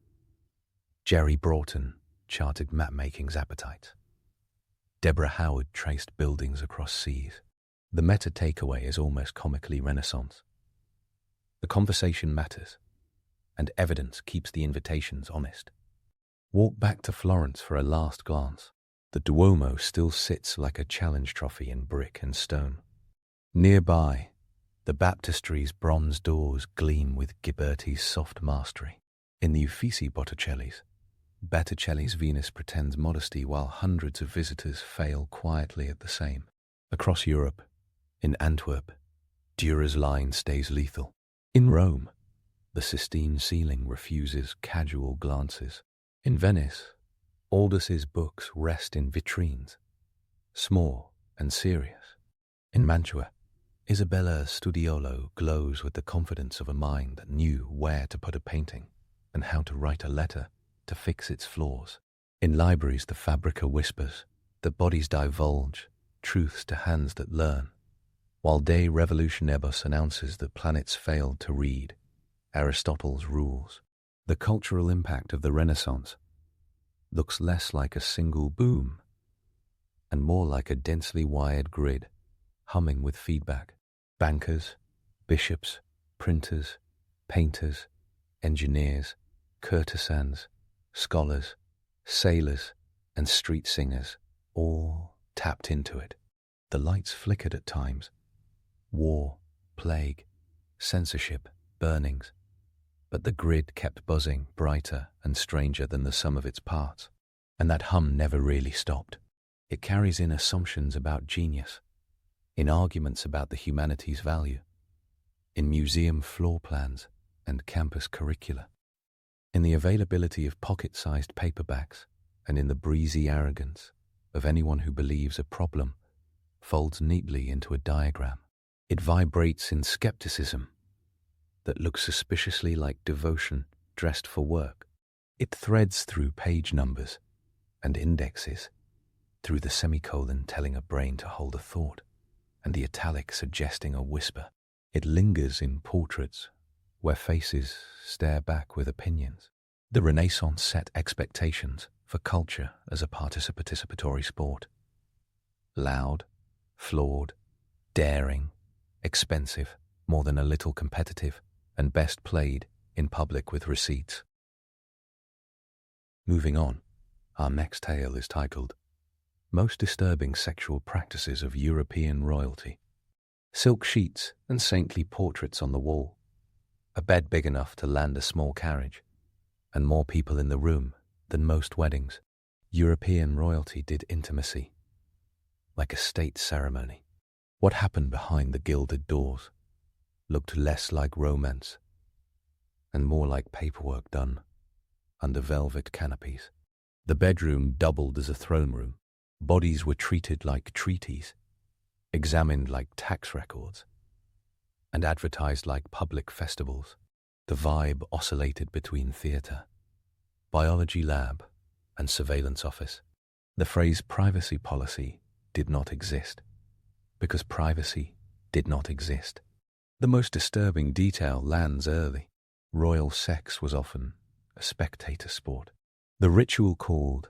Jerry Broughton charted map-making's appetite. Deborah Howard traced buildings across seas. The meta takeaway is almost comically Renaissance. The conversation matters, and evidence keeps the invitations honest. Walk back to Florence for a last glance. The Duomo still sits like a challenge trophy in brick and stone. Nearby, the baptistry's bronze doors gleam with Ghiberti's soft mastery. In the Uffizi Botticellis, Botticelli's Venus pretends modesty while hundreds of visitors fail quietly at the same. Across Europe, in Antwerp, Dürer's line stays lethal. In Rome, the Sistine ceiling refuses casual glances. In Venice, Aldus's books rest in vitrines, small and serious. In Mantua, Isabella Studiolo glows with the confidence of a mind that knew where to put a painting and how to write a letter to fix its flaws. In libraries, the fabrica whispers that bodies divulge truths to hands that learn, while De Revolutionibus announces that planets failed to read Aristotle's rules. The cultural impact of the Renaissance looks less like a single boom and more like a densely wired grid humming with feedback. Bankers, bishops, printers, painters, engineers, courtesans, scholars, sailors, and street singers all tapped into it. The lights flickered at times. War, plague, censorship, burnings. But the grid kept buzzing, brighter and stranger than the sum of its parts. And that hum never really stopped. It carries in assumptions about genius, in arguments about the humanities' value, in museum floor plans and campus curricula, in the availability of pocket-sized paperbacks, and in the breezy arrogance of anyone who believes a problem folds neatly into a diagram. It vibrates in skepticism that looks suspiciously like devotion dressed for work. It threads through page numbers and indexes, through the semicolon telling a brain to hold a thought, and the italic suggesting a whisper. It lingers in portraits where faces stare back with opinions. The Renaissance set expectations for culture as a participatory sport. Loud, flawed, daring, expensive, more than a little competitive, and best played in public with receipts. Moving on, our next tale is titled Most Disturbing Sexual Practices of European Royalty. Silk sheets and saintly portraits on the wall, a bed big enough to land a small carriage, and more people in the room than most weddings. European royalty did intimacy like a state ceremony. What happened behind the gilded doors looked less like romance and more like paperwork done under velvet canopies. The bedroom doubled as a throne room. Bodies were treated like treaties, examined like tax records, and advertised like public festivals. The vibe oscillated between theatre, biology lab, and surveillance office. The phrase privacy policy did not exist, because privacy did not exist. The most disturbing detail lands early. Royal sex was often a spectator sport. The ritual called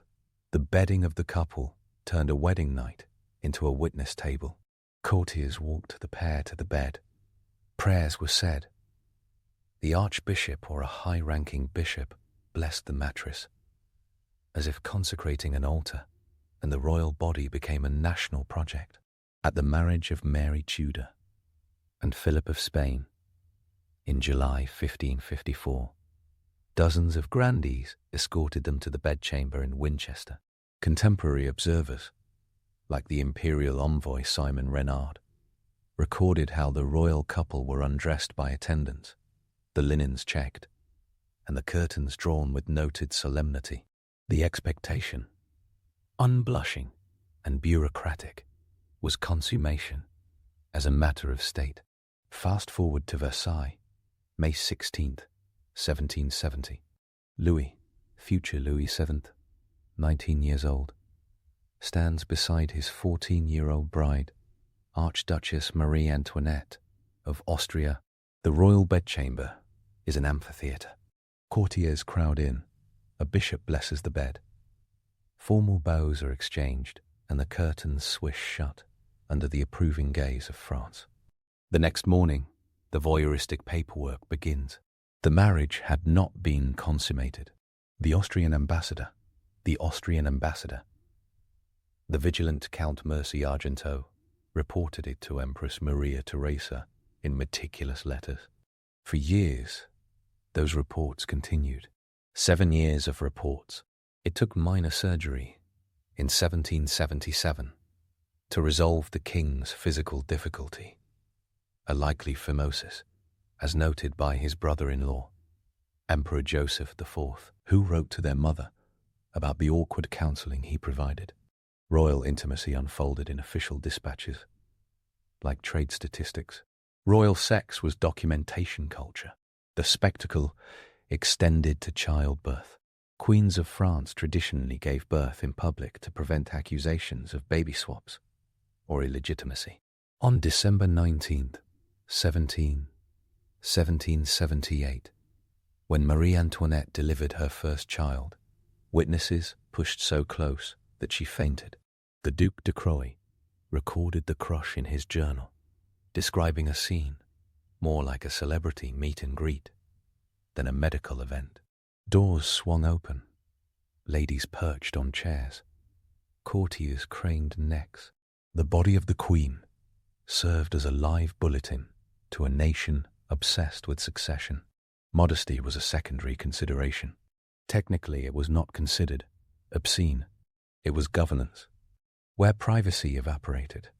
the bedding of the couple turned a wedding night into a witness table. Courtiers walked the pair to the bed. Prayers were said. The archbishop or a high-ranking bishop blessed the mattress, as if consecrating an altar, and the royal body became a national project. At the marriage of Mary Tudor and Philip of Spain in July 1554, dozens of grandees escorted them to the bedchamber in Winchester. Contemporary observers, like the imperial envoy Simon Renard, recorded how the royal couple were undressed by attendants, the linens checked, and the curtains drawn with noted solemnity. The expectation, unblushing and bureaucratic, was consummation as a matter of state. Fast forward to Versailles, May 16th, 1770. Louis, future Louis VII, 19 years old, stands beside his 14-year-old bride, Archduchess Marie Antoinette of Austria. The royal bedchamber is an amphitheatre. Courtiers crowd in. A bishop blesses the bed. Formal bows are exchanged, and the curtains swish shut under the approving gaze of France. The next morning, the voyeuristic paperwork begins. The marriage had not been consummated. The Austrian ambassador, the vigilant Count Mercy Argenteau, reported it to Empress Maria Theresa in meticulous letters. For years, those reports continued. 7 years of reports. It took minor surgery in 1777 to resolve the king's physical difficulty, a likely phimosis, as noted by his brother-in-law, Emperor Joseph IV, who wrote to their mother about the awkward counseling he provided. Royal intimacy unfolded in official dispatches, like trade statistics. Royal sex was documentation culture. The spectacle extended to childbirth. Queens of France traditionally gave birth in public to prevent accusations of baby swaps or illegitimacy. On December 19th, 1778, when Marie Antoinette delivered her first child, witnesses pushed so close that she fainted. The Duc de Croy recorded the crush in his journal, describing a scene more like a celebrity meet and greet than a medical event. Doors swung open, ladies perched on chairs, courtiers craned necks. The body of the Queen served as a live bulletin to a nation obsessed with succession. Modesty was a secondary consideration. Technically, it was not considered obscene. It was governance. Where privacy evaporated,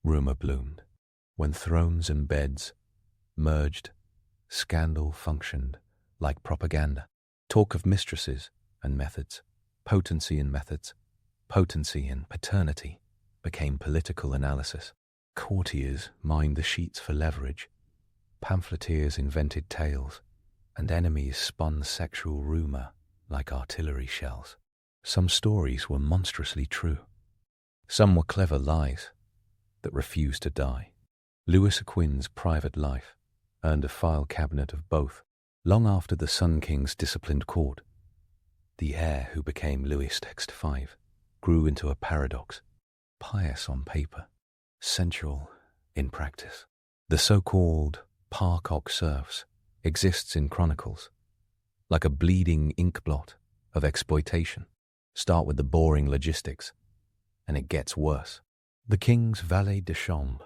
rumor bloomed. When thrones and beds merged, scandal functioned like propaganda. Talk of mistresses and methods, potency and methods, potency and paternity became political analysis. Courtiers mined the sheets for leverage, pamphleteers invented tales, and enemies spun sexual rumor like artillery shells. Some stories were monstrously true. Some were clever lies that refused to die. Louis Quin's private life earned a file cabinet of both. Long after the Sun King's disciplined court, the heir who became Louis XVI grew into a paradox, pious on paper, sensual in practice. The so-called parc aux cerfs exists in chronicles, like a bleeding ink blot of exploitation. Start with the boring logistics, and it gets worse. The king's valet de chambre,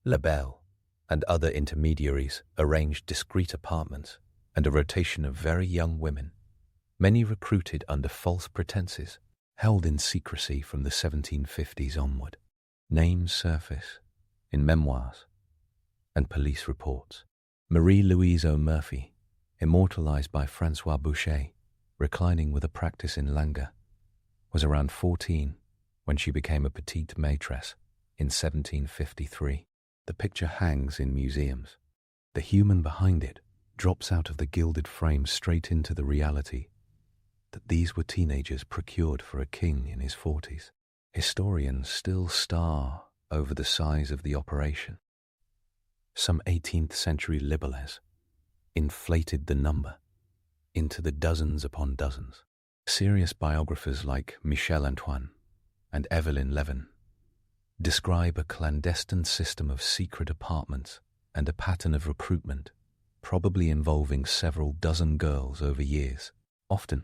La Belle, and other intermediaries arranged discreet apartments and a rotation of very young women, many recruited under false pretenses, held in secrecy from the 1750s onward. Names surface in memoirs and police reports. Marie-Louise O'Murphy, immortalized by Francois Boucher, reclining with a practice in languor, was around 14 when she became a petite maîtresse in 1753. The picture hangs in museums. The human behind it drops out of the gilded frame straight into the reality that these were teenagers procured for a king in his 40s. Historians still star over the size of the operation. Some 18th century libelles inflated the number into the dozens upon dozens. Serious biographers like Michel Antoine and Evelyn Levin describe a clandestine system of secret apartments and a pattern of recruitment, probably involving several dozen girls over years, often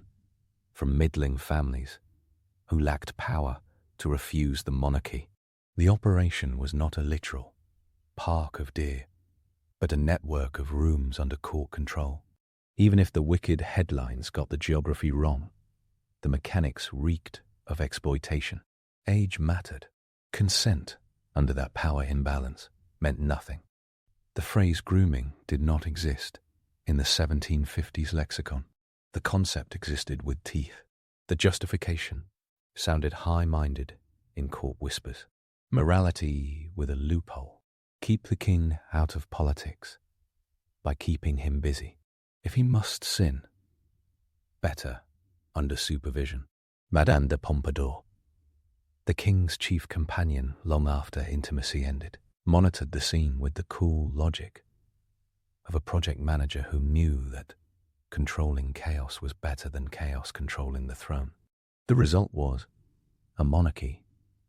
from middling families who lacked power to refuse the monarchy. The operation was not a literal park of deer, but a network of rooms under court control. Even if the wicked headlines got the geography wrong, the mechanics reeked of exploitation. Age mattered. Consent, under that power imbalance, meant nothing. The phrase grooming did not exist in the 1750s lexicon. The concept existed with teeth. The justification sounded high-minded in court whispers. Morality with a loophole. Keep the king out of politics by keeping him busy. If he must sin, better under supervision. Madame de Pompadour, the king's chief companion long after intimacy ended, monitored the scene with the cool logic of a project manager who knew that controlling chaos was better than chaos controlling the throne. The result was a monarchy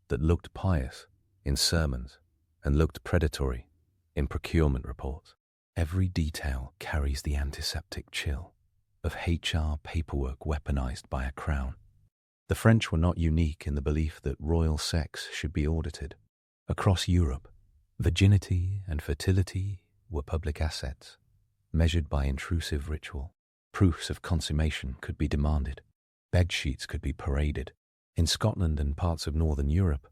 that looked pious in sermons and looked predatory in procurement reports. Every detail carries the antiseptic chill of HR paperwork weaponized by a crown. The French were not unique in the belief that royal sex should be audited. Across Europe, virginity and fertility were public assets, measured by intrusive ritual. Proofs of consummation could be demanded. Bedsheets could be paraded. In Scotland and parts of northern Europe,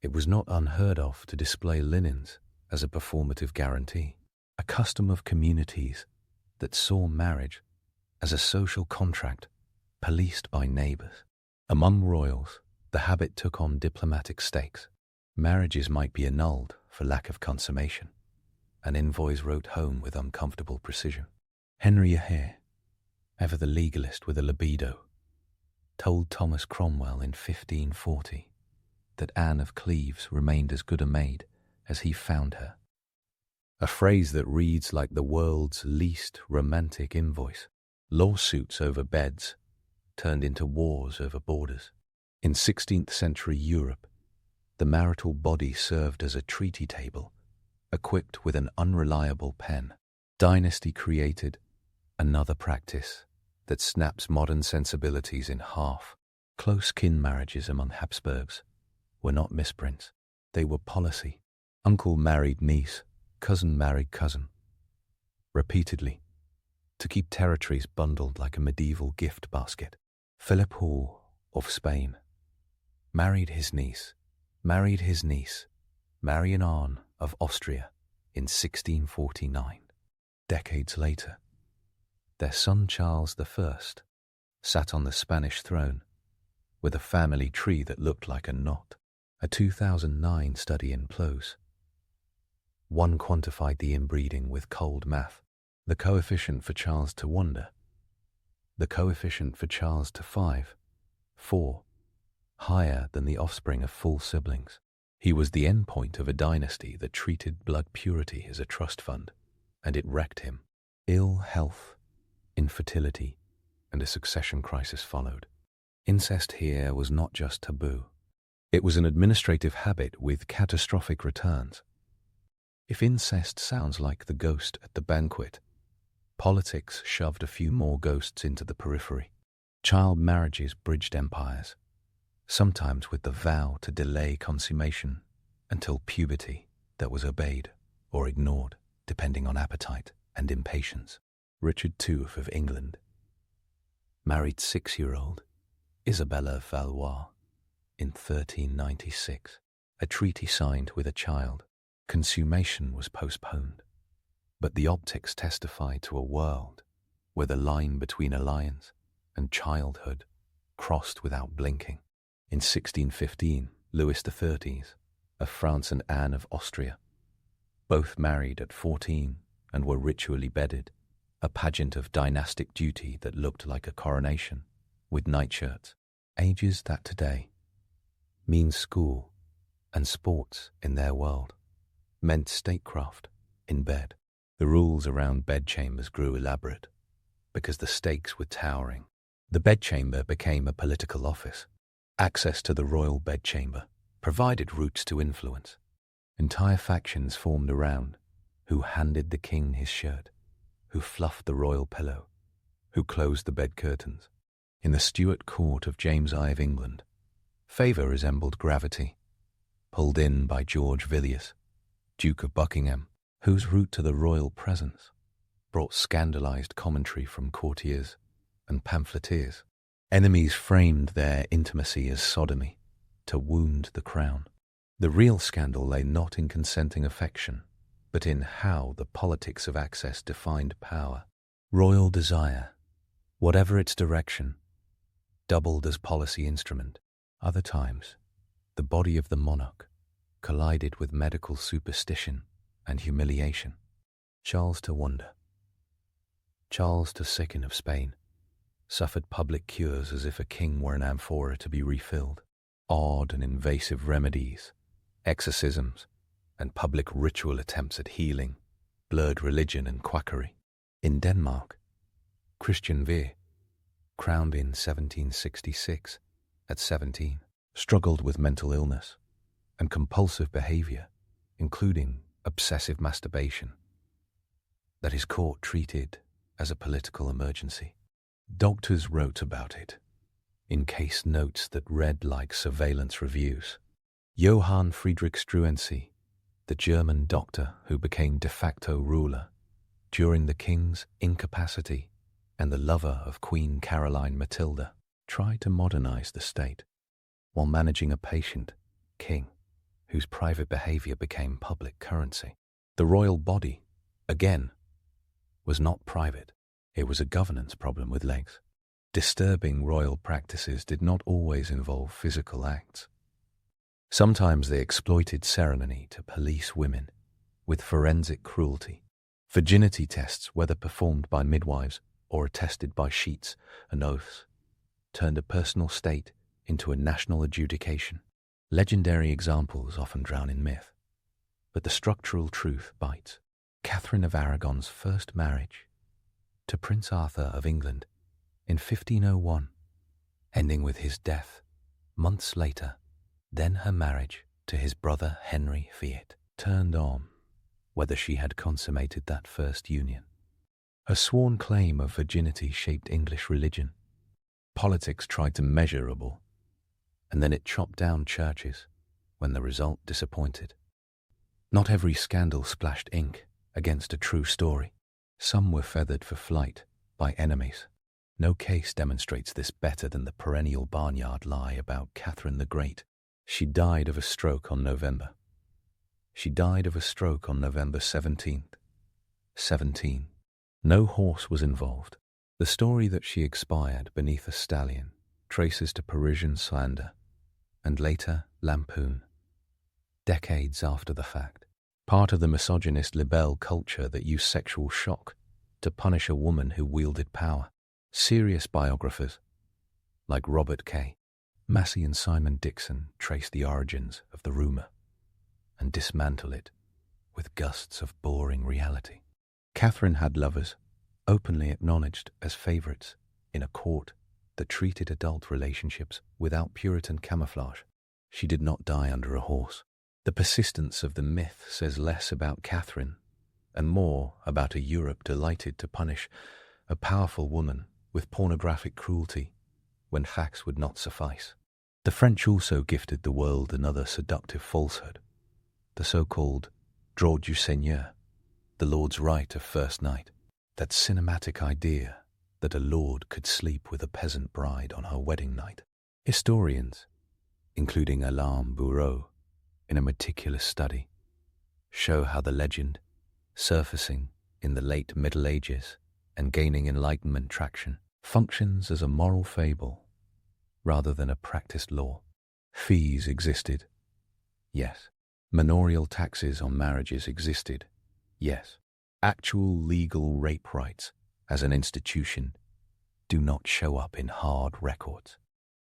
it was not unheard of to display linens as a performative guarantee, a custom of communities that saw marriage as a social contract policed by neighbours. Among royals, the habit took on diplomatic stakes. Marriages might be annulled for lack of consummation. An envoys wrote home with uncomfortable precision. Henry Hare, ever the legalist with a libido, told Thomas Cromwell in 1540 that Anne of Cleves remained as good a maid as he found her. A phrase that reads like the world's least romantic invoice. Lawsuits over beds turned into wars over borders. In 16th century Europe, the marital body served as a treaty table, equipped with an unreliable pen. Dynasty created another practice that snaps modern sensibilities in half. Close kin marriages among Habsburgs were not misprints. They were policy. Uncle married niece, cousin married cousin. Repeatedly, to keep territories bundled like a medieval gift basket. Philip Hall of Spain married his niece, Marian Anne of Austria in 1649. Decades later, their son Charles I sat on the Spanish throne with a family tree that looked like a knot. A 2009 study in PLOS. One quantified the inbreeding with cold math. The coefficient for Charles to wonder. The coefficient for Charles to 4, higher than the offspring of full siblings. He was the endpoint of a dynasty that treated blood purity as a trust fund, and it wrecked him. Ill health, infertility, and a succession crisis followed. Incest here was not just taboo. It was an administrative habit with catastrophic returns. If incest sounds like the ghost at the banquet, politics shoved a few more ghosts into the periphery. Child marriages bridged empires, sometimes with the vow to delay consummation until puberty that was obeyed or ignored, depending on appetite and impatience. Richard II of England married 6-year-old Isabella Valois in 1396, a treaty signed with a child. Consummation was postponed, but the optics testified to a world where the line between alliance and childhood crossed without blinking. In 1615, Louis XIII of France and Anne of Austria both married at 14 and were ritually bedded, a pageant of dynastic duty that looked like a coronation, with nightshirts. Ages that today mean school and sports in their world meant statecraft in bed. The rules around bedchambers grew elaborate because the stakes were towering. The bedchamber became a political office. Access to the royal bedchamber provided routes to influence. Entire factions formed around who handed the king his shirt, who fluffed the royal pillow, who closed the bed curtains. In the Stuart court of James I of England, favour resembled gravity, pulled in by George Villiers, Duke of Buckingham, whose route to the royal presence brought scandalised commentary from courtiers and pamphleteers. Enemies framed their intimacy as sodomy to wound the crown. The real scandal lay not in consenting affection, but in how the politics of access defined power. Royal desire, whatever its direction, doubled as policy instrument. Other times, the body of the monarch collided with medical superstition and humiliation. Charles to wonder. Charles to sicken of Spain suffered public cures as if a king were an amphora to be refilled. Odd and invasive remedies, exorcisms, and public ritual attempts at healing blurred religion and quackery. In Denmark, Christian Veer, crowned in 1766 at 17, struggled with mental illness and compulsive behavior, including obsessive masturbation, that his court treated as a political emergency. Doctors wrote about it in case notes that read like surveillance reviews. Johann Friedrich Struensee, the German doctor who became de facto ruler during the king's incapacity and the lover of Queen Caroline Matilda, tried to modernize the state while managing a patient king whose private behavior became public currency. The royal body, again, was not private. It was a governance problem with legs. Disturbing royal practices did not always involve physical acts. Sometimes they exploited ceremony to police women with forensic cruelty. Virginity tests, whether performed by midwives or attested by sheets and oaths, turned a personal state into a national adjudication. Legendary examples often drown in myth, but the structural truth bites. Catherine of Aragon's first marriage to Prince Arthur of England in 1501, ending with his death months later, then her marriage to his brother Henry Fiat, turned on whether she had consummated that first union. Her sworn claim of virginity shaped English religion. Politics tried to measurable, and then it chopped down churches when the result disappointed. Not every scandal splashed ink against a true story. Some were feathered for flight by enemies. No case demonstrates this better than the perennial barnyard lie about Catherine the Great. She died of a stroke on November 17th. 17. No horse was involved. The story that she expired beneath a stallion traces to Parisian slander and later lampoon, decades after the fact. Part of the misogynist libelle culture that used sexual shock to punish a woman who wielded power. Serious biographers, like Robert K. Massey and Simon Dixon, trace the origins of the rumor and dismantle it with gusts of boring reality. Catherine had lovers, openly acknowledged as favorites, in a court that treated adult relationships without Puritan camouflage. She did not die under a horse. The persistence of the myth says less about Catherine and more about a Europe delighted to punish a powerful woman with pornographic cruelty when facts would not suffice. The French also gifted the world another seductive falsehood, the so-called droit du seigneur, the lord's right of first night, that cinematic idea that a lord could sleep with a peasant bride on her wedding night. Historians, including Alain Bourreau, in a meticulous study, show how the legend, surfacing in the late Middle Ages and gaining Enlightenment traction, functions as a moral fable rather than a practiced law. Fees existed, yes. Manorial taxes on marriages existed, yes. Actual legal rape rights as an institution do not show up in hard records.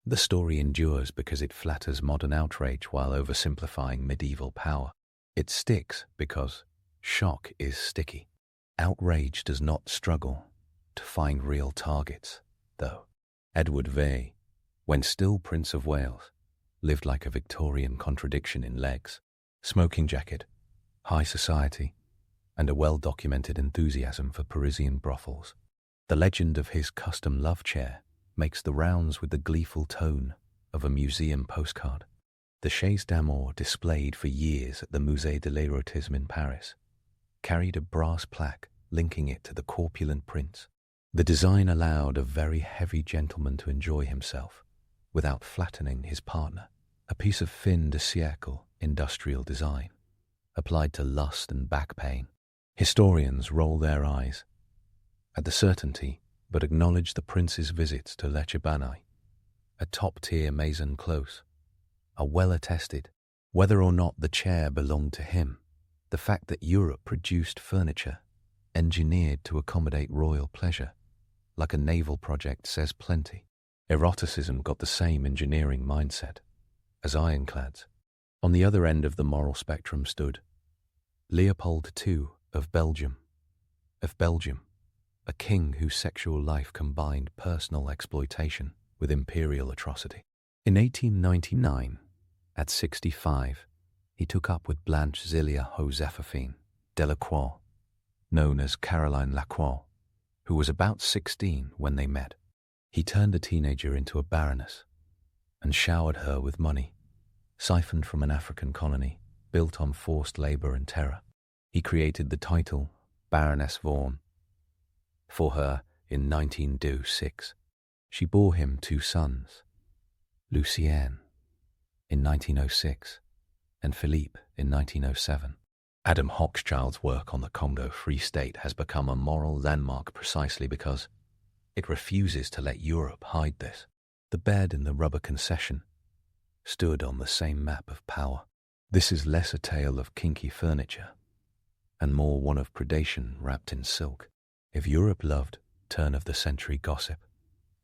The story endures because it flatters modern outrage while oversimplifying medieval power. It sticks because shock is sticky. Outrage does not struggle to find real targets, though. Edward VIII, when still Prince of Wales, lived like a Victorian contradiction in legs, smoking jacket, high society, and a well-documented enthusiasm for Parisian brothels. The legend of his custom love chair makes the rounds with the gleeful tone of a museum postcard. The chaise d'amour, displayed for years at the Musée de l'Érotisme in Paris, carried a brass plaque linking it to the corpulent prince. The design allowed a very heavy gentleman to enjoy himself without flattening his partner, a piece of fin de siècle industrial design applied to lust and back pain. Historians roll their eyes at the certainty but acknowledge the prince's visits to Lecce Banai, a top-tier maison close, are well attested. Whether or not the chair belonged to him, the fact that Europe produced furniture engineered to accommodate royal pleasure, like a naval project, says plenty. Eroticism got the same engineering mindset as ironclads. On the other end of the moral spectrum stood Leopold II of Belgium, a king whose sexual life combined personal exploitation with imperial atrocity. In 1899, at 65, he took up with Blanche Zilia Josephine Delacroix, known as Caroline Lacroix, who was about 16 when they met. He turned a teenager into a baroness and showered her with money, siphoned from an African colony built on forced labor and terror. He created the title Baroness Vaughan for her in 1906. She bore him 2 sons, Lucien in 1906 and Philippe in 1907. Adam Hochschild's work on the Congo Free State has become a moral landmark precisely because it refuses to let Europe hide this. The bed in the rubber concession stood on the same map of power. This is less a tale of kinky furniture and more one of predation wrapped in silk. If Europe loved turn-of-the-century gossip,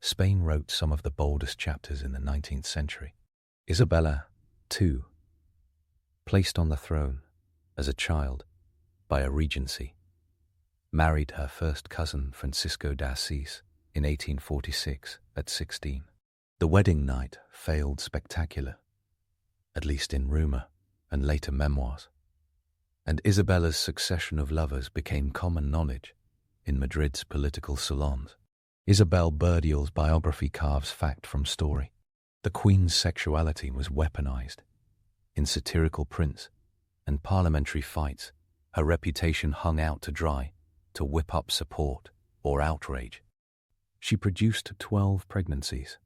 Spain wrote some of the boldest chapters in the 19th century. Isabella, too, placed on the throne as a child by a regency, married her first cousin Francisco d'Assis in 1846 at 16. The wedding night failed spectacular, at least in rumour and later memoirs, and Isabella's succession of lovers became common knowledge in Madrid's political salons. Isabel Berdial's biography carves fact from story. The Queen's sexuality was weaponized. In satirical prints and parliamentary fights, her reputation hung out to dry to whip up support or outrage. She produced 12 pregnancies,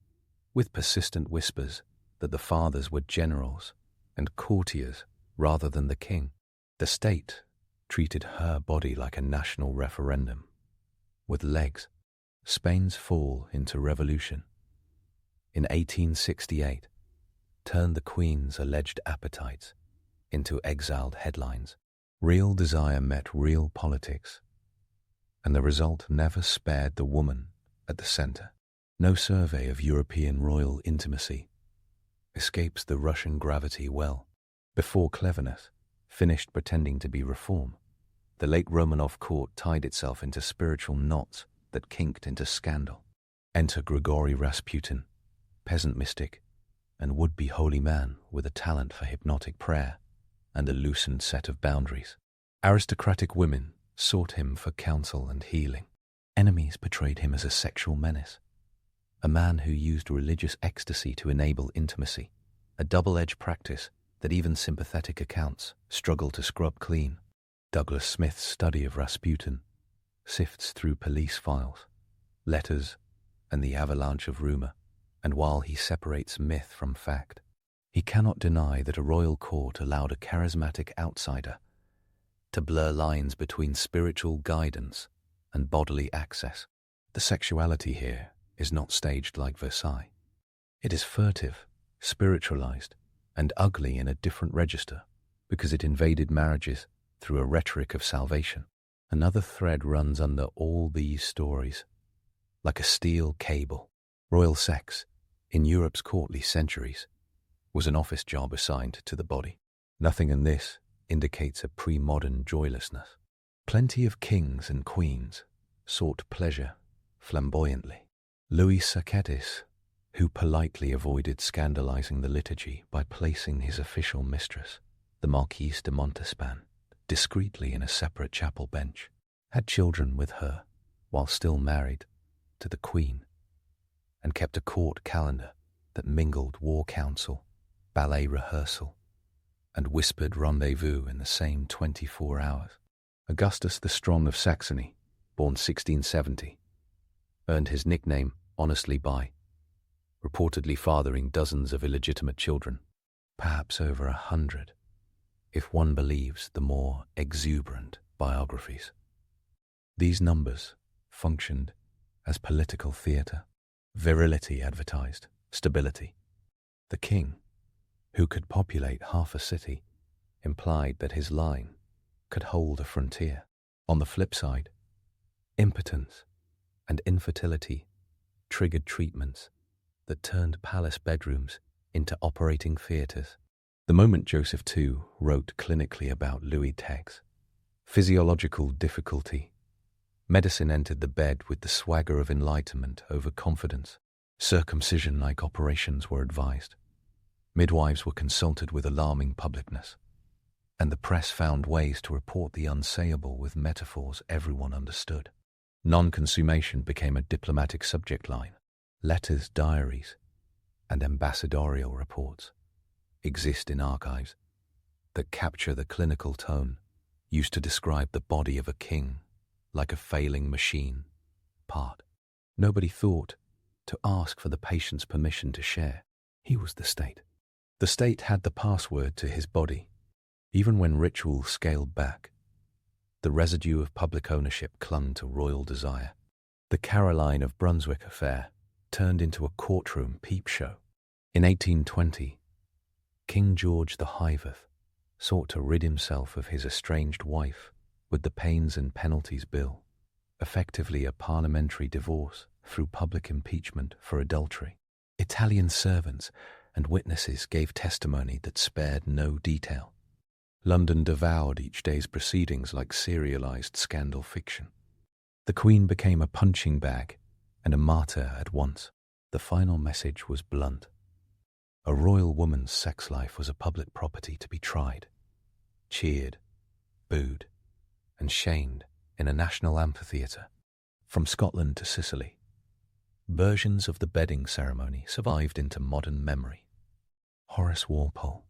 with persistent whispers that the fathers were generals and courtiers rather than the king. The state treated her body like a national referendum. With legs, Spain's fall into revolution in 1868 turned the Queen's alleged appetites into exiled headlines. Real desire met real politics, and the result never spared the woman at the center. No survey of European royal intimacy escapes the Russian gravity well. Before cleverness finished pretending to be reform, the late Romanov court tied itself into spiritual knots that kinked into scandal. Enter Grigory Rasputin, peasant mystic and would-be holy man with a talent for hypnotic prayer and a loosened set of boundaries. Aristocratic women sought him for counsel and healing. Enemies portrayed him as a sexual menace, a man who used religious ecstasy to enable intimacy, a double-edged practice that even sympathetic accounts struggle to scrub clean. Douglas Smith's study of Rasputin sifts through police files, letters, and the avalanche of rumor, and while he separates myth from fact, he cannot deny that a royal court allowed a charismatic outsider to blur lines between spiritual guidance and bodily access. The sexuality here is not staged like Versailles. It is furtive, spiritualized, and ugly in a different register because it invaded marriages through a rhetoric of salvation. Another thread runs under all these stories, like a steel cable. Royal sex, in Europe's courtly centuries, was an office job assigned to the body. Nothing in this indicates a pre-modern joylessness. Plenty of kings and queens sought pleasure flamboyantly. Louis Sacetis, who politely avoided scandalizing the liturgy by placing his official mistress, the Marquise de Montespan, discreetly in a separate chapel bench, had children with her while still married to the Queen, and kept a court calendar that mingled war council, ballet rehearsal, and whispered rendezvous in the same 24 hours. Augustus the Strong of Saxony, born 1670, earned his nickname honestly by reportedly fathering dozens of illegitimate children, perhaps over 100, if one believes the more exuberant biographies. These numbers functioned as political theatre. Virility advertised stability. The king, who could populate half a city, implied that his line could hold a frontier. On the flip side, impotence and infertility triggered treatments that turned palace bedrooms into operating theatres. The moment Joseph II wrote clinically about Louis X, physiological difficulty, medicine entered the bed with the swagger of enlightenment over confidence. Circumcision-like operations were advised. Midwives were consulted with alarming publicness, and the press found ways to report the unsayable with metaphors everyone understood. Non-consummation became a diplomatic subject line. Letters, diaries, and ambassadorial reports exist in archives that capture the clinical tone used to describe the body of a king like a failing machine part. Nobody thought to ask for the patient's permission to share. He was the state. The state had the password to his body. Even when ritual scaled back, the residue of public ownership clung to royal desire. The Caroline of Brunswick affair turned into a courtroom peep show. In 1820, King George the Hiveth sought to rid himself of his estranged wife with the Pains and Penalties Bill, effectively a parliamentary divorce through public impeachment for adultery. Italian servants and witnesses gave testimony that spared no detail. London devoured each day's proceedings like serialized scandal fiction. The Queen became a punching bag and a martyr at once. The final message was blunt. A royal woman's sex life was a public property to be tried, cheered, booed, and shamed in a national amphitheatre. From Scotland to Sicily, versions of the bedding ceremony survived into modern memory. Horace Walpole,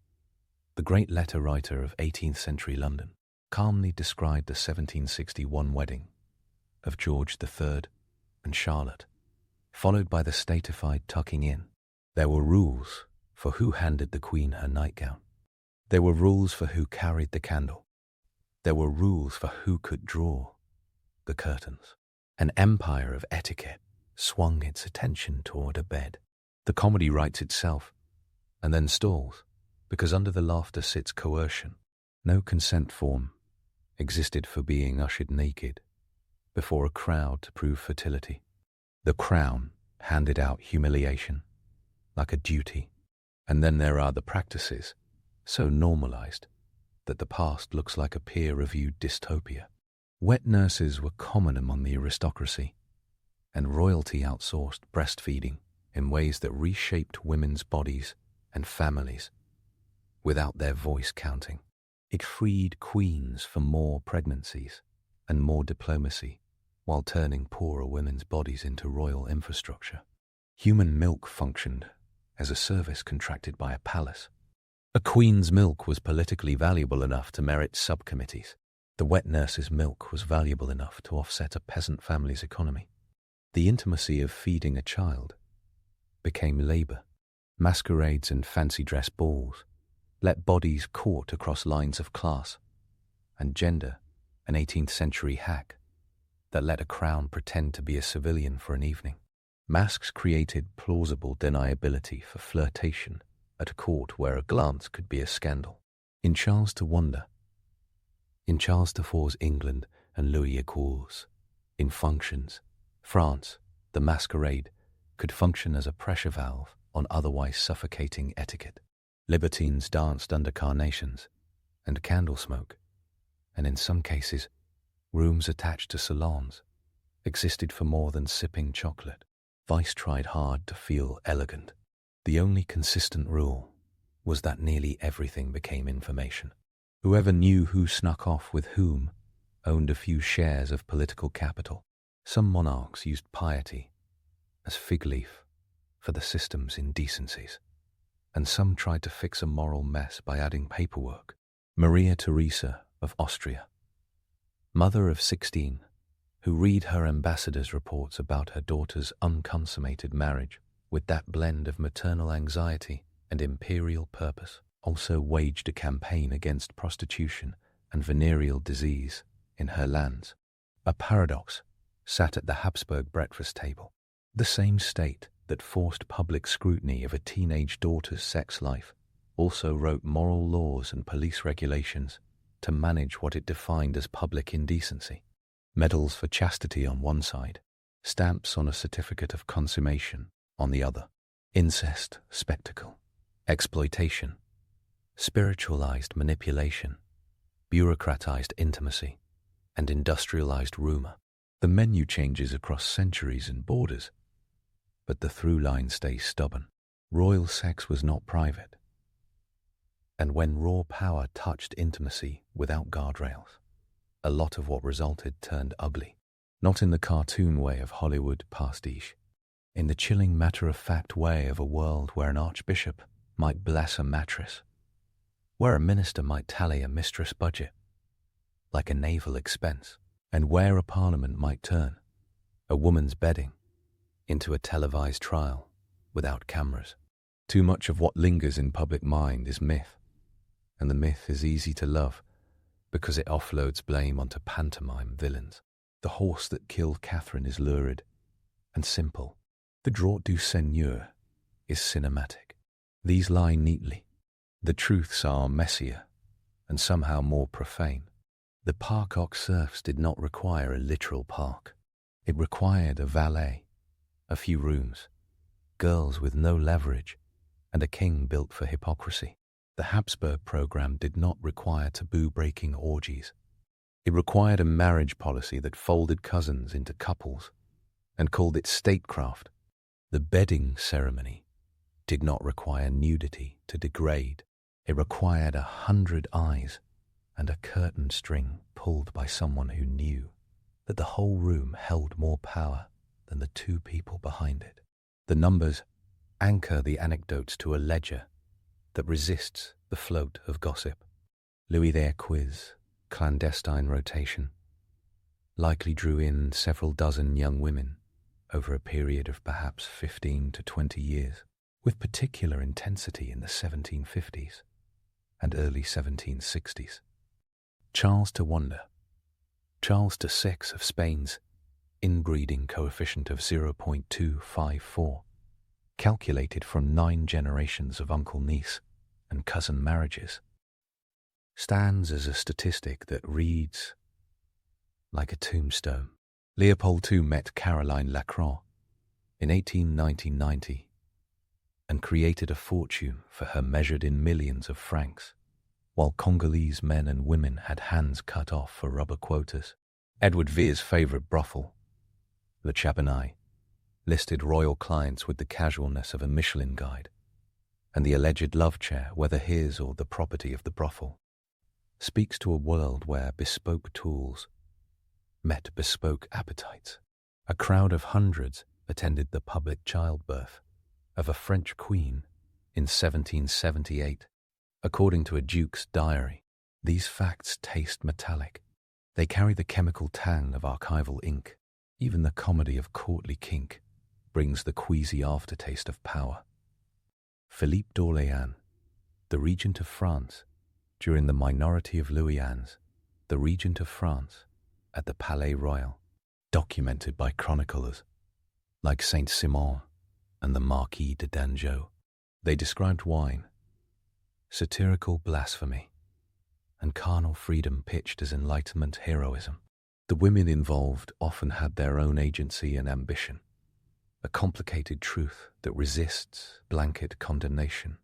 the great letter writer of 18th century London, calmly described the 1761 wedding of George III and Charlotte, followed by the statified tucking in. There were rules for who handed the Queen her nightgown. There were rules for who carried the candle. There were rules for who could draw the curtains. An empire of etiquette swung its attention toward a bed. The comedy writes itself, and then stalls, because under the laughter sits coercion. No consent form existed for being ushered naked before a crowd to prove fertility. The crown handed out humiliation, like a duty. And then there are the practices, so normalized that the past looks like a peer-reviewed dystopia. Wet nurses were common among the aristocracy, and royalty outsourced breastfeeding in ways that reshaped women's bodies and families without their voice counting. It freed queens for more pregnancies and more diplomacy while turning poorer women's bodies into royal infrastructure. Human milk functioned as a service contracted by a palace. A queen's milk was politically valuable enough to merit subcommittees. The wet nurse's milk was valuable enough to offset a peasant family's economy. The intimacy of feeding a child became labor. Masquerades and fancy dress balls let bodies court across lines of class, and gender, an 18th century hack that let a crown pretend to be a civilian for an evening. Masks created plausible deniability for flirtation at a court where a glance could be a scandal. In Charles IV's England and Louis XIV's, in functions, France, the masquerade could function as a pressure valve on otherwise suffocating etiquette. Libertines danced under carnations and candle smoke, and in some cases, rooms attached to salons existed for more than sipping chocolate. Vice tried hard to feel elegant. The only consistent rule was that nearly everything became information. Whoever knew who snuck off with whom owned a few shares of political capital. Some monarchs used piety as fig leaf for the system's indecencies, and some tried to fix a moral mess by adding paperwork. Maria Theresa of Austria, mother of 16, who read her ambassador's reports about her daughter's unconsummated marriage with that blend of maternal anxiety and imperial purpose, also waged a campaign against prostitution and venereal disease in her lands. A paradox sat at the Habsburg breakfast table. The same state that forced public scrutiny of a teenage daughter's sex life also wrote moral laws and police regulations to manage what it defined as public indecency. Medals for chastity on one side, stamps on a certificate of consummation on the other. Incest, spectacle, exploitation, spiritualized manipulation, bureaucratized intimacy, and industrialized rumor. The menu changes across centuries and borders, but the through line stays stubborn. Royal sex was not private, and when raw power touched intimacy without guardrails, a lot of what resulted turned ugly. Not in the cartoon way of Hollywood pastiche, in the chilling matter-of-fact way of a world where an archbishop might bless a mattress, where a minister might tally a mistress budget like a naval expense, and where a parliament might turn a woman's bedding into a televised trial without cameras. Too much of what lingers in public mind is myth, and the myth is easy to love because it offloads blame onto pantomime villains. The horse that killed Catherine is lurid and simple. The draught du Seigneur is cinematic. These lie neatly. The truths are messier and somehow more profane. The parc aux cerfs did not require a literal park. It required a valet, a few rooms, girls with no leverage, and a king built for hypocrisy. The Habsburg program did not require taboo-breaking orgies. It required a marriage policy that folded cousins into couples and called it statecraft. The bedding ceremony did not require nudity to degrade. It required 100 eyes and a curtain string pulled by someone who knew that the whole room held more power than the two people behind it. The numbers anchor the anecdotes to a ledger that resists the float of gossip. Louis their quiz, clandestine rotation, likely drew in several dozen young women over a period of perhaps 15 to 20 years, with particular intensity in the 1750s and early 1760s. Charles to Wonder, Charles to 6 of Spain's inbreeding coefficient of 0.254, calculated from 9 generations of uncle-niece and cousin marriages, stands as a statistic that reads like a tombstone. Leopold II met Caroline Lacroix in 1890 and created a fortune for her measured in millions of francs, while Congolese men and women had hands cut off for rubber quotas. Edward Vere's favourite brothel, Le Chabanais, listed royal clients with the casualness of a Michelin guide, and the alleged love chair, whether his or the property of the brothel, speaks to a world where bespoke tools met bespoke appetites. A crowd of hundreds attended the public childbirth of a French queen in 1778, according to a duke's diary. These facts taste metallic. They carry the chemical tang of archival ink. Even the comedy of courtly kink brings the queasy aftertaste of power. Philippe d'Orléans, the regent of France, during the minority of Louis Anne's, the regent of France, at the Palais Royal, documented by chroniclers like Saint-Simon and the Marquis de Dangeau. They described wine, satirical blasphemy, and carnal freedom pitched as Enlightenment heroism. The women involved often had their own agency and ambition, a complicated truth that resists blanket condemnation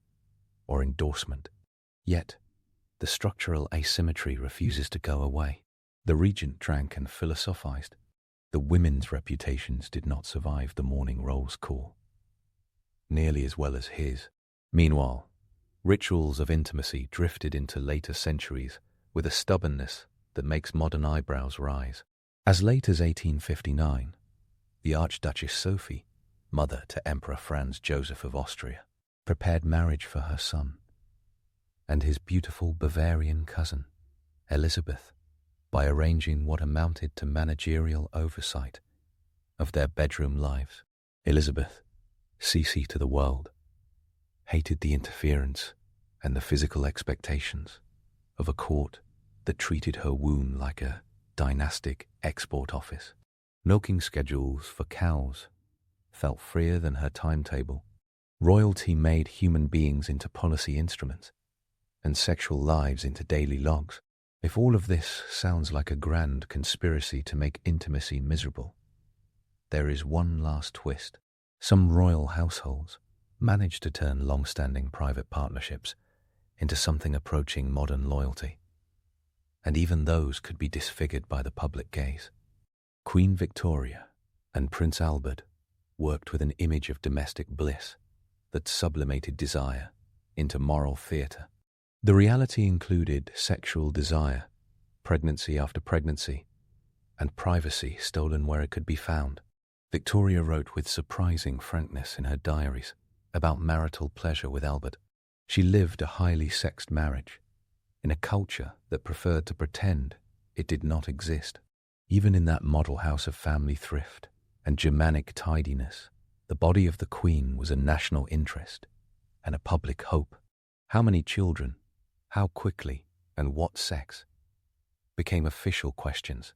or endorsement. Yet, the structural asymmetry refuses to go away. The regent drank and philosophized. The women's reputations did not survive the morning roll's call nearly as well as his. Meanwhile, rituals of intimacy drifted into later centuries with a stubbornness that makes modern eyebrows rise. As late as 1859, the Archduchess Sophie, mother to Emperor Franz Joseph of Austria, prepared marriage for her son and his beautiful Bavarian cousin, Elizabeth, by arranging what amounted to managerial oversight of their bedroom lives. Elizabeth, Cece to the world, hated the interference and the physical expectations of a court that treated her womb like a dynastic export office. Milking schedules for cows felt freer than her timetable. Royalty made human beings into policy instruments and sexual lives into daily logs. If all of this sounds like a grand conspiracy to make intimacy miserable, there is one last twist. Some royal households managed to turn long-standing private partnerships into something approaching modern loyalty, and even those could be disfigured by the public gaze. Queen Victoria and Prince Albert worked with an image of domestic bliss that sublimated desire into moral theatre. The reality included sexual desire, pregnancy after pregnancy, and privacy stolen where it could be found. Victoria wrote with surprising frankness in her diaries about marital pleasure with Albert. She lived a highly sexed marriage in a culture that preferred to pretend it did not exist. Even in that model house of family thrift and Germanic tidiness, the body of the Queen was a national interest and a public hope. How many children, how quickly, and what sex became official questions,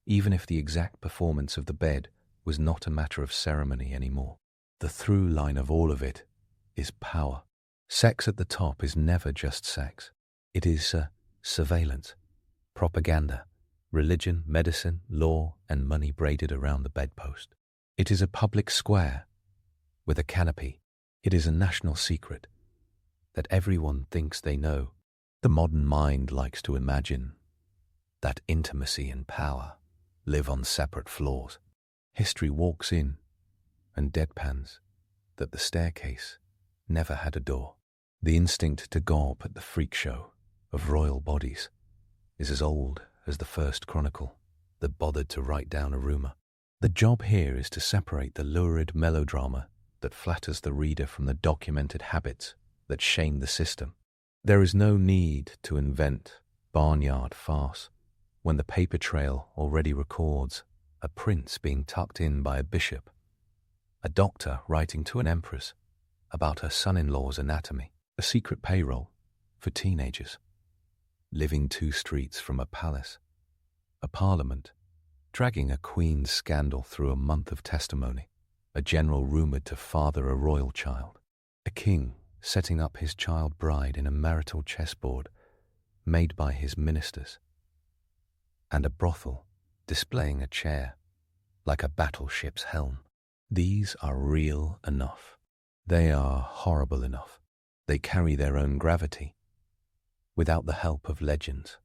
even if the exact performance of the bed was not a matter of ceremony anymore. The through line of all of it is power. Sex at the top is never just sex. It is surveillance, propaganda, religion, medicine, law, and money braided around the bedpost. It is a public square with a canopy. It is a national secret that everyone thinks they know. The modern mind likes to imagine that intimacy and power live on separate floors. History walks in and deadpans that the staircase never had a door. The instinct to gawp at the freak show of royal bodies is as old as the first chronicle that bothered to write down a rumor. The job here is to separate the lurid melodrama that flatters the reader from the documented habits that shame the system. There is no need to invent barnyard farce when the paper trail already records a prince being tucked in by a bishop, a doctor writing to an empress about her son-in-law's anatomy, a secret payroll for teenagers, living 2 streets from a palace, a parliament dragging a queen's scandal through a month of testimony, a general rumoured to father a royal child, a king setting up his child bride in a marital chessboard made by his ministers, and a brothel displaying a chair like a battleship's helm. These are real enough. They are horrible enough. They carry their own gravity, without the help of legends.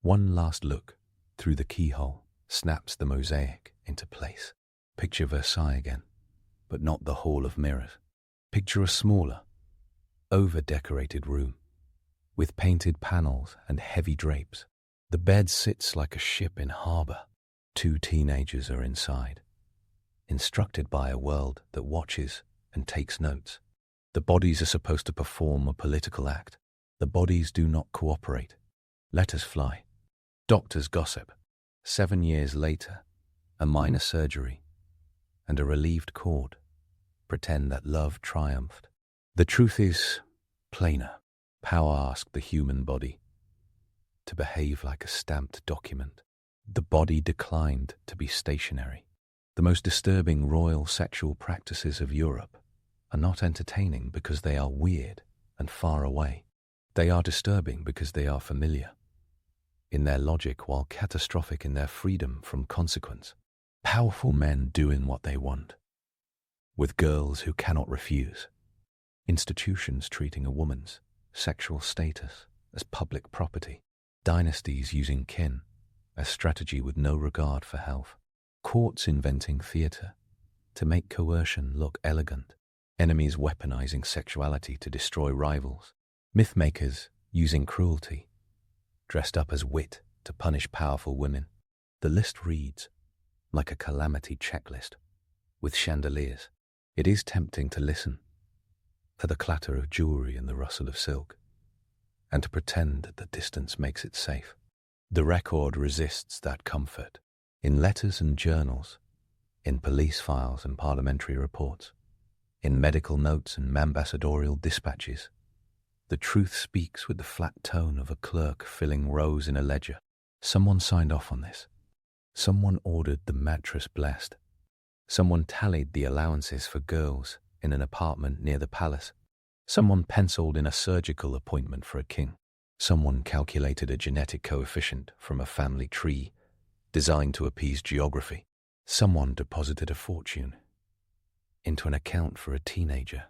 One last look through the keyhole snaps the mosaic into place. Picture Versailles again, but not the Hall of Mirrors. Picture a smaller, over-decorated room, with painted panels and heavy drapes. The bed sits like a ship in harbour. 2 teenagers are inside, instructed by a world that watches and takes notes. The bodies are supposed to perform a political act. The bodies do not cooperate. Letters fly. Doctors gossip. 7 years later, a minor surgery and a relieved cord pretend that love triumphed. The truth is plainer. Power asked the human body to behave like a stamped document. The body declined to be stationary. The most disturbing royal sexual practices of Europe are not entertaining because they are weird and far away. They are disturbing because they are familiar in their logic while catastrophic in their freedom from consequence. Powerful men doing what they want, with girls who cannot refuse. Institutions treating a woman's sexual status as public property. Dynasties using kin as strategy with no regard for health. Courts inventing theatre to make coercion look elegant. Enemies weaponizing sexuality to destroy rivals. Mythmakers using cruelty, dressed up as wit to punish powerful women. The list reads like a calamity checklist with chandeliers. It is tempting to listen for the clatter of jewelry and the rustle of silk, and to pretend that distance makes it safe. The record resists that comfort. In letters and journals, in police files and parliamentary reports, in medical notes and ambassadorial dispatches, the truth speaks with the flat tone of a clerk filling rows in a ledger. Someone signed off on this. Someone ordered the mattress blessed. Someone tallied the allowances for girls in an apartment near the palace. Someone penciled in a surgical appointment for a king. Someone calculated a genetic coefficient from a family tree designed to appease geography. Someone deposited a fortune into an account for a teenager,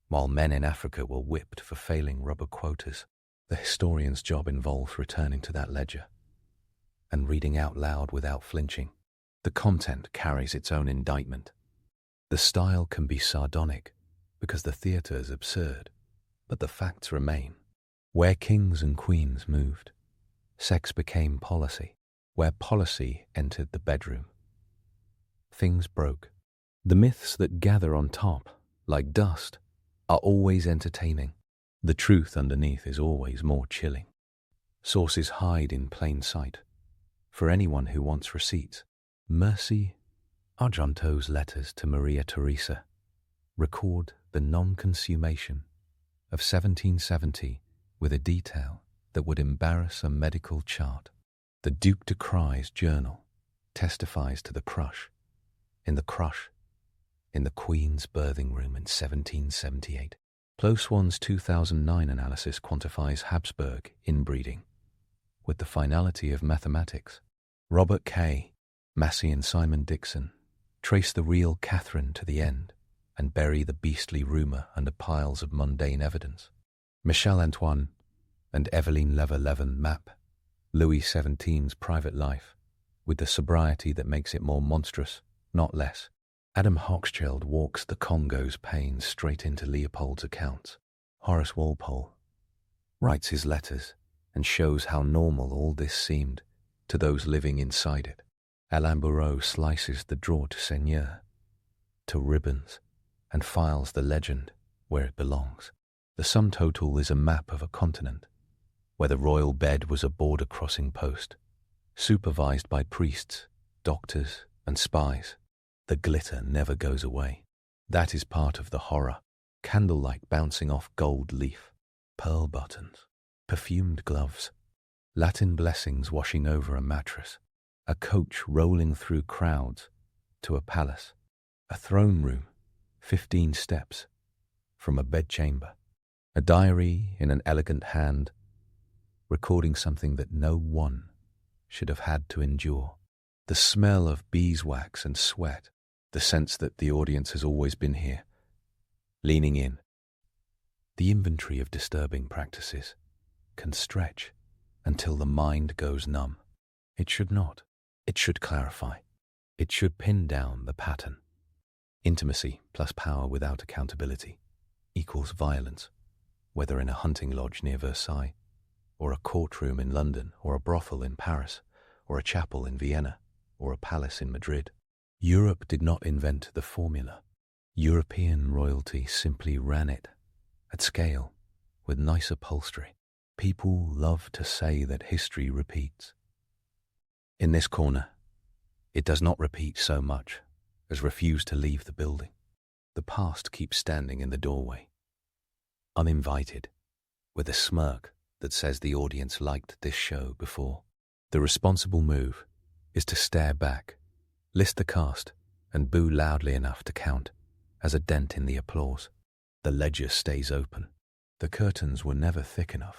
while men in Africa were whipped for failing rubber quotas. The historian's job involves returning to that ledger and reading out loud without flinching. The content carries its own indictment. The style can be sardonic because the theatre is absurd, but the facts remain. Where kings and queens moved, sex became policy. Where policy entered the bedroom, things broke. The myths that gather on top, like dust, are always entertaining. The truth underneath is always more chilling. Sources hide in plain sight for anyone who wants receipts. Mercy Argento's letters to Maria Theresa record the non-consummation of 1770 with a detail that would embarrass a medical chart. The Duc de Cries journal testifies to the crush in the Queen's birthing room in 1778. Close One's 2009 analysis quantifies Habsburg inbreeding with the finality of mathematics. Robert Kay, Massey and Simon Dixon trace the real Catherine to the end and bury the beastly rumour under piles of mundane evidence. Michel Antoine and Eveline Lever-Levin map Louis XVII's private life with the sobriety that makes it more monstrous, not less. Adam Hochschild walks the Congo's pain straight into Leopold's accounts. Horace Walpole writes his letters and shows how normal all this seemed to those living inside it. Alain Bourreau slices the droit seigneur to ribbons and files the legend where it belongs. The sum total is a map of a continent where the royal bed was a border crossing post, supervised by priests, doctors, and spies. The glitter never goes away. That is part of the horror. Candlelight bouncing off gold leaf, pearl buttons, perfumed gloves, Latin blessings washing over a mattress, a coach rolling through crowds to a palace, a throne room, 15 steps from a bedchamber, a diary in an elegant hand, recording something that no one should have had to endure. The smell of beeswax and sweat, the sense that the audience has always been here, leaning in. The inventory of disturbing practices can stretch until the mind goes numb. It should not. It should clarify. It should pin down the pattern. Intimacy plus power without accountability equals violence, whether in a hunting lodge near Versailles, or a courtroom in London, or a brothel in Paris, or a chapel in Vienna, or a palace in Madrid. Europe did not invent the formula. European royalty simply ran it, at scale, with nice upholstery. People love to say that history repeats. In this corner, it does not repeat so much as refuse to leave the building. The past keeps standing in the doorway, uninvited, with a smirk that says the audience liked this show before. The responsible move is to stare back, list the cast, and boo loudly enough to count as a dent in the applause. The ledger stays open. The curtains were never thick enough.